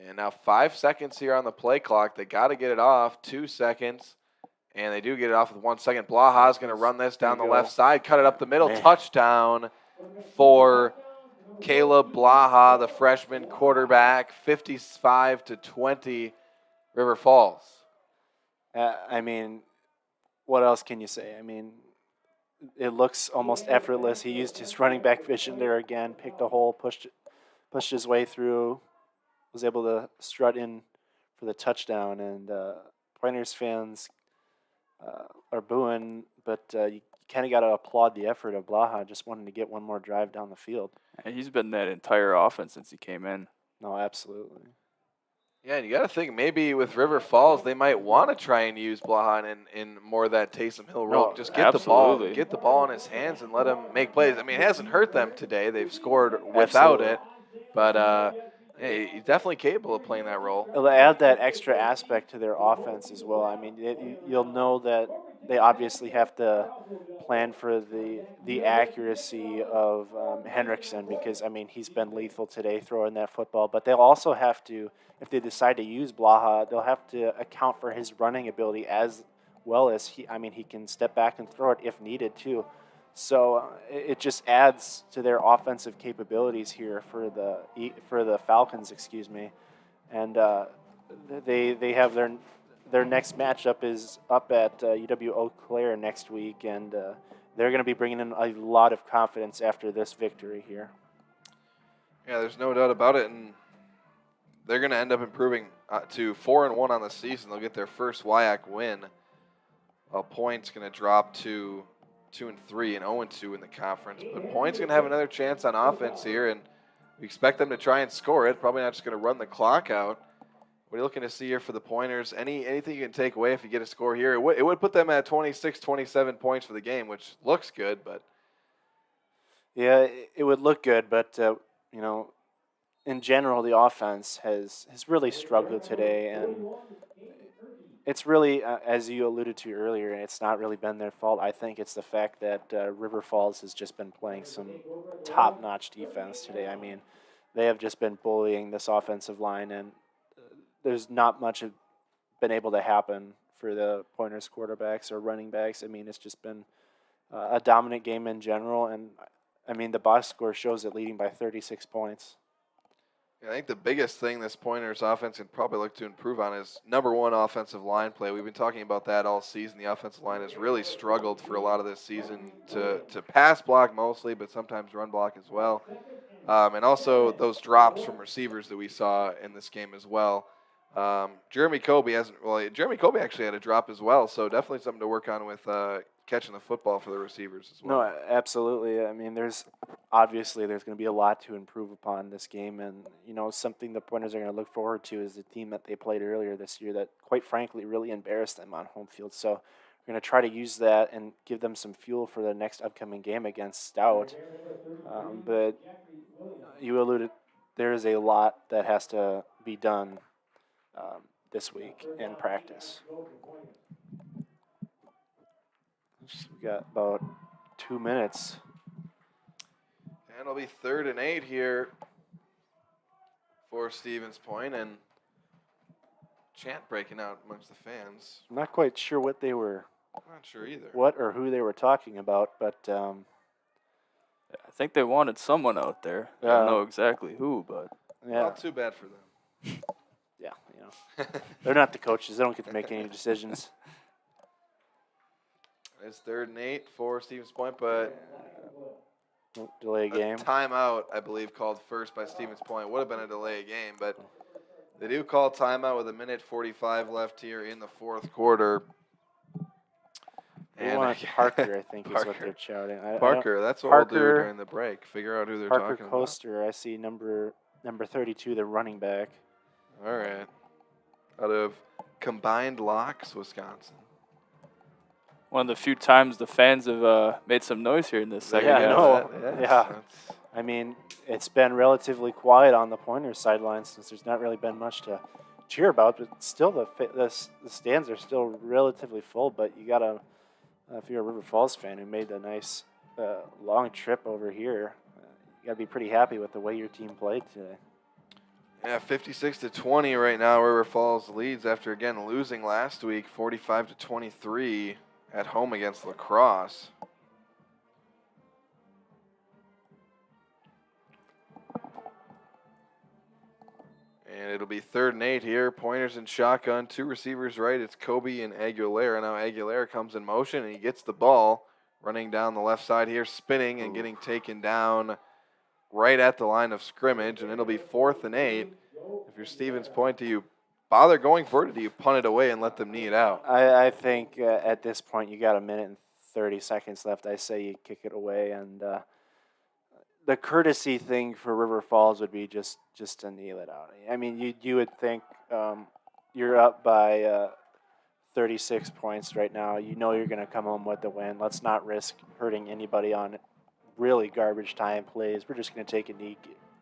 S1: And now 5 seconds here on the play clock. They got to get it off. 2 seconds. And they do get it off with 1 second. Blaha's going to run this down the left side, cut it up the middle. Touchdown for Caleb Blaha, the freshman quarterback. 55-20, River Falls.
S2: I mean, what else can you say? I mean, it looks almost effortless. He used his running back vision there again, picked a hole, pushed his way through, was able to strut in for the touchdown. And Pointers fans are booing, but you kind of got to applaud the effort of Blaha just wanting to get one more drive down the field.
S3: And he's been that entire offense since he came in.
S2: No, absolutely.
S1: Yeah, and you got to think maybe with River Falls they might want to try and use Blaha in more of that Taysom Hill role. Just get the ball in his hands and let him make plays. I mean, it hasn't hurt them today. They've scored without it, but hey, he's definitely capable of playing that role.
S2: It'll add that extra aspect to their offense as well. I mean, you'll know that they obviously have to plan for the accuracy of Hendrickson because, I mean, he's been lethal today throwing that football. But they'll also have to, if they decide to use Blaha, they'll have to account for his running ability as well as he can step back and throw it if needed too. So it just adds to their offensive capabilities here for the Falcons, and they have their next matchup is up at UW-Eau Claire next week, and they're going to be bringing in a lot of confidence after this victory here.
S1: Yeah, there's no doubt about it, and they're going to end up improving to 4-1 on the season. They'll get their first WIAC win. While Point's going to drop to 2-3 and 0-2 in the conference. But Point's going to have another chance on offense here, and we expect them to try and score it. Probably not just going to run the clock out. What are you looking to see here for the Pointers? Anything you can take away if you get a score here? It would put them at 26, 27 points for the game, which looks good. But
S2: yeah, it would look good. But in general, the offense has really struggled today, and it's really, as you alluded to earlier, it's not really been their fault. I think it's the fact that River Falls has just been playing some top-notch defense today. I mean, they have just been bullying this offensive line, and there's not much been able to happen for the Pointers quarterbacks or running backs. I mean, it's just been a dominant game in general, and I mean, the box score shows it leading by 36 points.
S1: I think the biggest thing this Pointers offense can probably look to improve on is number one offensive line play. We've been talking about that all season. The offensive line has really struggled for a lot of this season to pass block mostly, but sometimes run block as well. And also those drops from receivers that we saw in this game as well. Jeremy Colby actually had a drop as well, so definitely something to work on with catching the football for the receivers as well.
S2: No, absolutely. I mean, there's going to be a lot to improve upon this game, and something the Pointers are going to look forward to is the team that they played earlier this year that, quite frankly, really embarrassed them on home field. So we're going to try to use that and give them some fuel for the next upcoming game against Stout. But you alluded, there is a lot that has to be done this week in practice. We got about 2 minutes.
S1: And it'll be 3rd and 8 here for Stevens Point. And chant breaking out amongst the fans.
S2: I'm not quite sure what they were,
S1: I'm not sure either.
S2: what or who they were talking about, but
S3: I think they wanted someone out there. I don't know exactly who, but
S2: yeah,
S1: Not too bad for them.
S2: yeah, they're not the coaches. They don't get to make any decisions.
S1: It's 3rd and 8 for Stevens Point, but
S2: Don't delay a
S1: a
S2: game.
S1: timeout, I believe, called first by Stevens Point. Would have been a delay game, but they do call timeout with 1:45 left here in the 4th quarter.
S2: They want Parker, I think, is what they're shouting.
S1: Parker, that's what we'll do
S2: Parker-
S1: during the break. Figure out who they're
S2: Parker
S1: talking
S2: Coaster, I see number 32, the running back.
S1: about. All right. Out of Combined Locks, Wisconsin.
S3: one of the few times the fans have made some noise here in this second
S2: Yeah, I
S3: half.
S2: know.
S1: Yes,
S2: Yeah.
S1: that's-
S2: I mean, it's been relatively quiet on the Pointers sideline since there's not really been much to cheer about, but still the stands are still relatively full. But you gotta, if you're a River Falls fan who made a nice long trip over here, you gotta be pretty happy with the way your team played today.
S1: Yeah, 56-20 right now. River Falls leads after again losing last week, 45-23 at home against La Crosse. And it'll be 3rd and 8 here. Pointers in shotgun, 2 receivers right. It's Kobe and Aguilera. Now Aguilera comes in motion and he gets the ball running down the left side here, spinning and getting taken down right at the line of scrimmage. And it'll be 4th and 8. If you're Stevens Point, do you bother going for it, or do you punt it away and let them knee it out?
S2: I think at this point you got 1:30 left. I say you kick it away, and the courtesy thing for River Falls would be just to kneel it out. I mean, you would think you're up by 36 points right now. You know you're going to come home with the win. Let's not risk hurting anybody on really garbage time plays. We're just going to take a knee,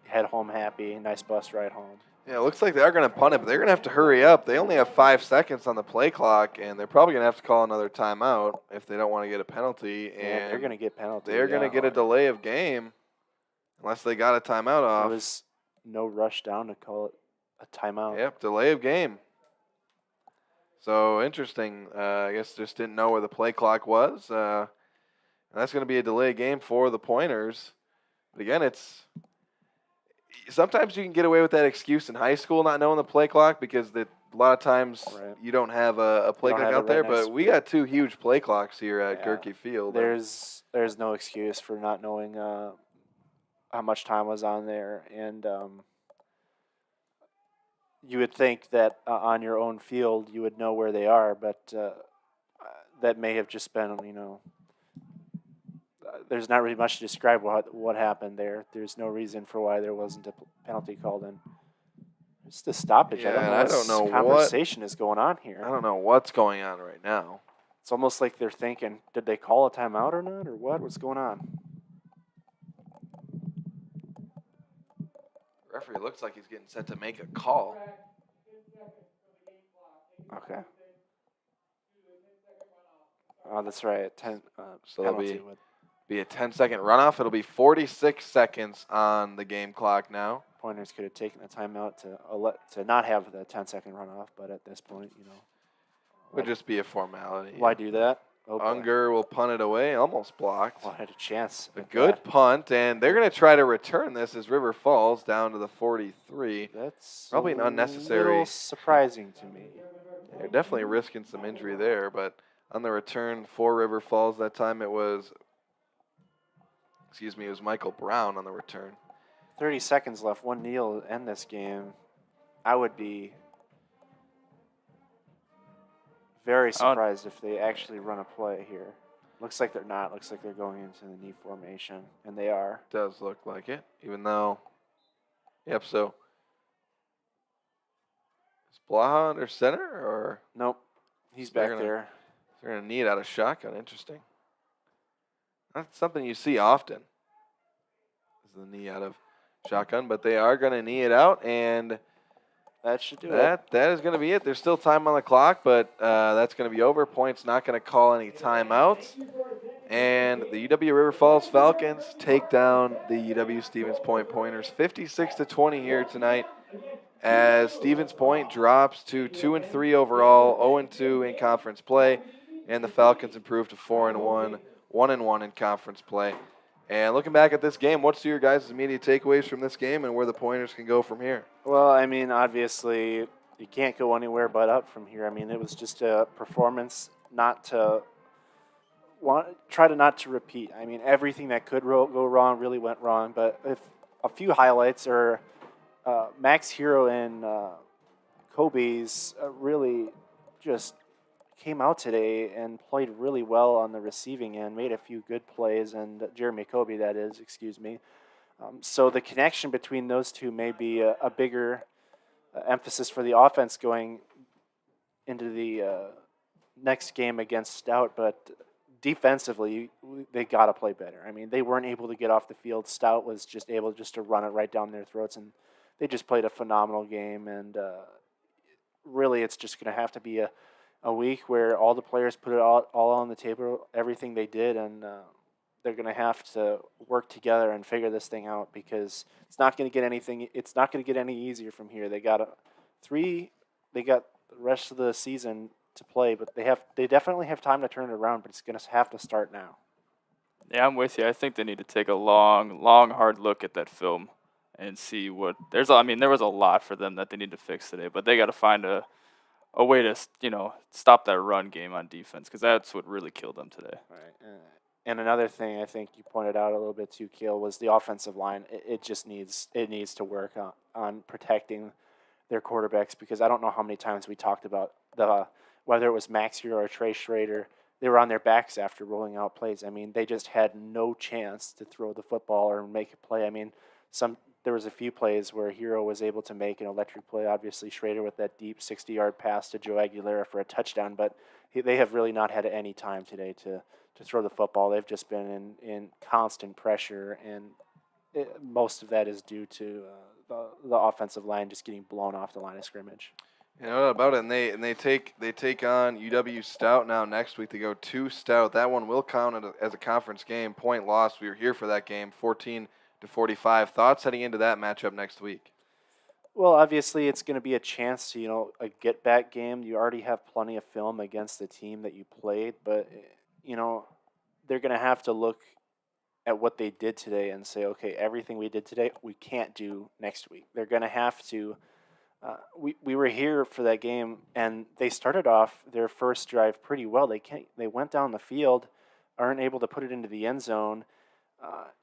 S2: head home happy, nice bus ride home.
S1: Yeah, it looks like they are going to punt it, but they're going to have to hurry up. They only have 5 seconds on the play clock, and they're probably going to have to call another timeout if they don't want to get a penalty.
S2: And
S1: And
S2: they're going to get penalty.
S1: they're going to get a delay of game unless they got a timeout
S2: There
S1: off.
S2: was no rush down to call it a timeout.
S1: Yep, delay of game. So interesting. I guess just didn't know where the play clock was. And that's going to be a delay game for the Pointers. But again, sometimes you can get away with that excuse in high school not knowing the play clock because a lot of times
S2: Right.
S1: you don't have a play
S2: don't
S1: clock
S2: have it
S1: out there.
S2: right next
S1: But we got 2 huge play clocks here at
S2: Yeah.
S1: Gerke Field.
S2: There's no excuse for not knowing how much time was on there, and you would think that on your own field you would know where they are, but that may have just been, there's not really much to describe what happened there. There's no reason for why there wasn't a penalty called in. It's the stoppage.
S1: Yeah, and
S2: I
S1: I
S2: don't know
S1: don't
S2: what
S1: know what-
S2: conversation is going on here.
S1: I don't know what's going on right now.
S2: It's almost like they're thinking, did they call a timeout or not, or what? What's going on?
S1: Referee looks like he's getting set to make a call.
S2: Okay. Oh, that's right. 10.
S1: So that'll
S2: Penalty
S1: be
S2: with
S1: a 10-second runoff. It'll be 46 seconds on the game clock now.
S2: Pointers could have taken the timeout to not have the 10-second runoff, but at this point,
S1: Would just be a formality.
S2: why do that? Oh, boy.
S1: Unger will punt it away. Almost blocked.
S2: Well, I had a chance.
S1: A
S2: with
S1: good
S2: that.
S1: punt, and they're going to try to return this as River Falls down to the 43.
S2: That's
S1: Probably an unnecessary-
S2: A little surprising to me.
S1: They're definitely risking some injury there, but on the return for River Falls that time it was Michael Brown on the return.
S2: 30 seconds left. 1 kneel to end this game. I would be very surprised if they actually run a play here. Looks like they're not. Looks like they're going into the knee formation, and they are.
S1: Does look like it, even though. Yep. So is Blaha under center, or
S2: Nope. He's
S1: They're
S2: back
S1: gonna-
S2: there.
S1: they're going to knee it out of shotgun? Interesting. That's something you see often. Is the knee out of shotgun, but they are going to knee it out, and
S2: That should do it.
S1: that is going to be it. There's still time on the clock, but that's going to be over. Point's not going to call any timeouts. And the UW River Falls Falcons take down the UW Stevens Point Pointers 56-20 here tonight as Stevens Point drops to 2-3 overall, 0-2 in conference play, and the Falcons improve to 4-1, 1-1 in conference play. And looking back at this game, what's your guys' immediate takeaways from this game and where the Pointers can go from here?
S2: Well, I mean, obviously, you can't go anywhere but up from here. I mean, it was just a performance try to not to repeat. I mean, everything that could go wrong really went wrong. But if a few highlights are Max Hero and Kobe's really just came out today and played really well on the receiving end, made a few good plays, and Jeremy Kobe, that is, excuse me. So the connection between those two may be a bigger emphasis for the offense going into the next game against Stout, but defensively, they got to play better. I mean, they weren't able to get off the field. Stout was just able to run it right down their throats, and they just played a phenomenal game. And really, it's just going to have to be a week where all the players put it all on the table, everything they did, and they're going to have to work together and figure this thing out because it's not going to get any easier from here. They got the rest of the season to play, but they definitely have time to turn it around, but it's going to have to start now.
S3: Yeah, I'm with you. I think they need to take a long, hard look at that film and see what there was a lot for them that they need to fix today, but they got to find a way to stop that run game on defense because that's what really killed them today.
S2: Right. And another thing I think you pointed out a little bit too, Keel, was the offensive line. It just needs to work on protecting their quarterbacks because I don't know how many times we talked about whether it was Max Hero or Trey Schrader, they were on their backs after rolling out plays. I mean, they just had no chance to throw the football or make a play. I mean, there was a few plays where Hero was able to make an electric play. Obviously, Schrader with that deep 60-yard pass to Joe Aguilera for a touchdown, but they have really not had any time today to throw the football. They've just been in constant pressure, and most of that is due to the offensive line just getting blown off the line of scrimmage.
S1: You know about it, and they take on UW Stout now next week. They go to Stout. That one will count as a conference game. Point lost. We were here for that game, 14-45. Thoughts heading into that matchup next week?
S2: Well, obviously, it's going to be a chance to a get-back game. You already have plenty of film against the team that you played, but they're going to have to look at what they did today and say, okay, everything we did today, we can't do next week. They're going to have to. We were here for that game, and they started off their first drive pretty well. They went down the field, aren't able to put it into the end zone,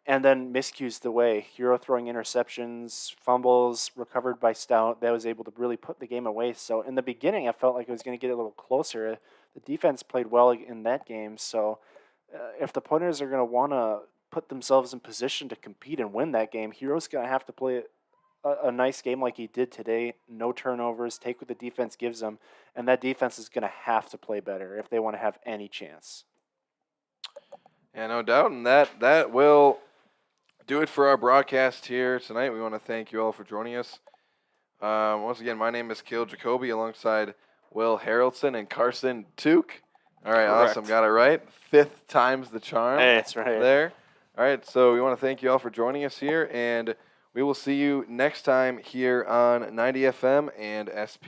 S2: and then miscues the way. Hero throwing interceptions, fumbles, recovered by Stout. That was able to really put the game away. So in the beginning, I felt like it was going to get a little closer. The defense played well in that game. So if the Pointers are going to want to put themselves in position to compete and win that game, Hero's going to have to play a nice game like he did today. No turnovers, take what the defense gives them, and that defense is going to have to play better if they want to have any chance.
S1: Yeah, no doubt, and that will do it for our broadcast here tonight. We want to thank you all for joining us. Once again, my name is Keel Jacoby alongside Will Harrelson and Carson Tuke. All right,
S3: Correct.
S1: Awesome, got it right. 5th time's the charm.
S2: Hey, that's right.
S1: There. All right, so we want to thank you all for joining us here, and we will see you next time here on 90 FM and SP.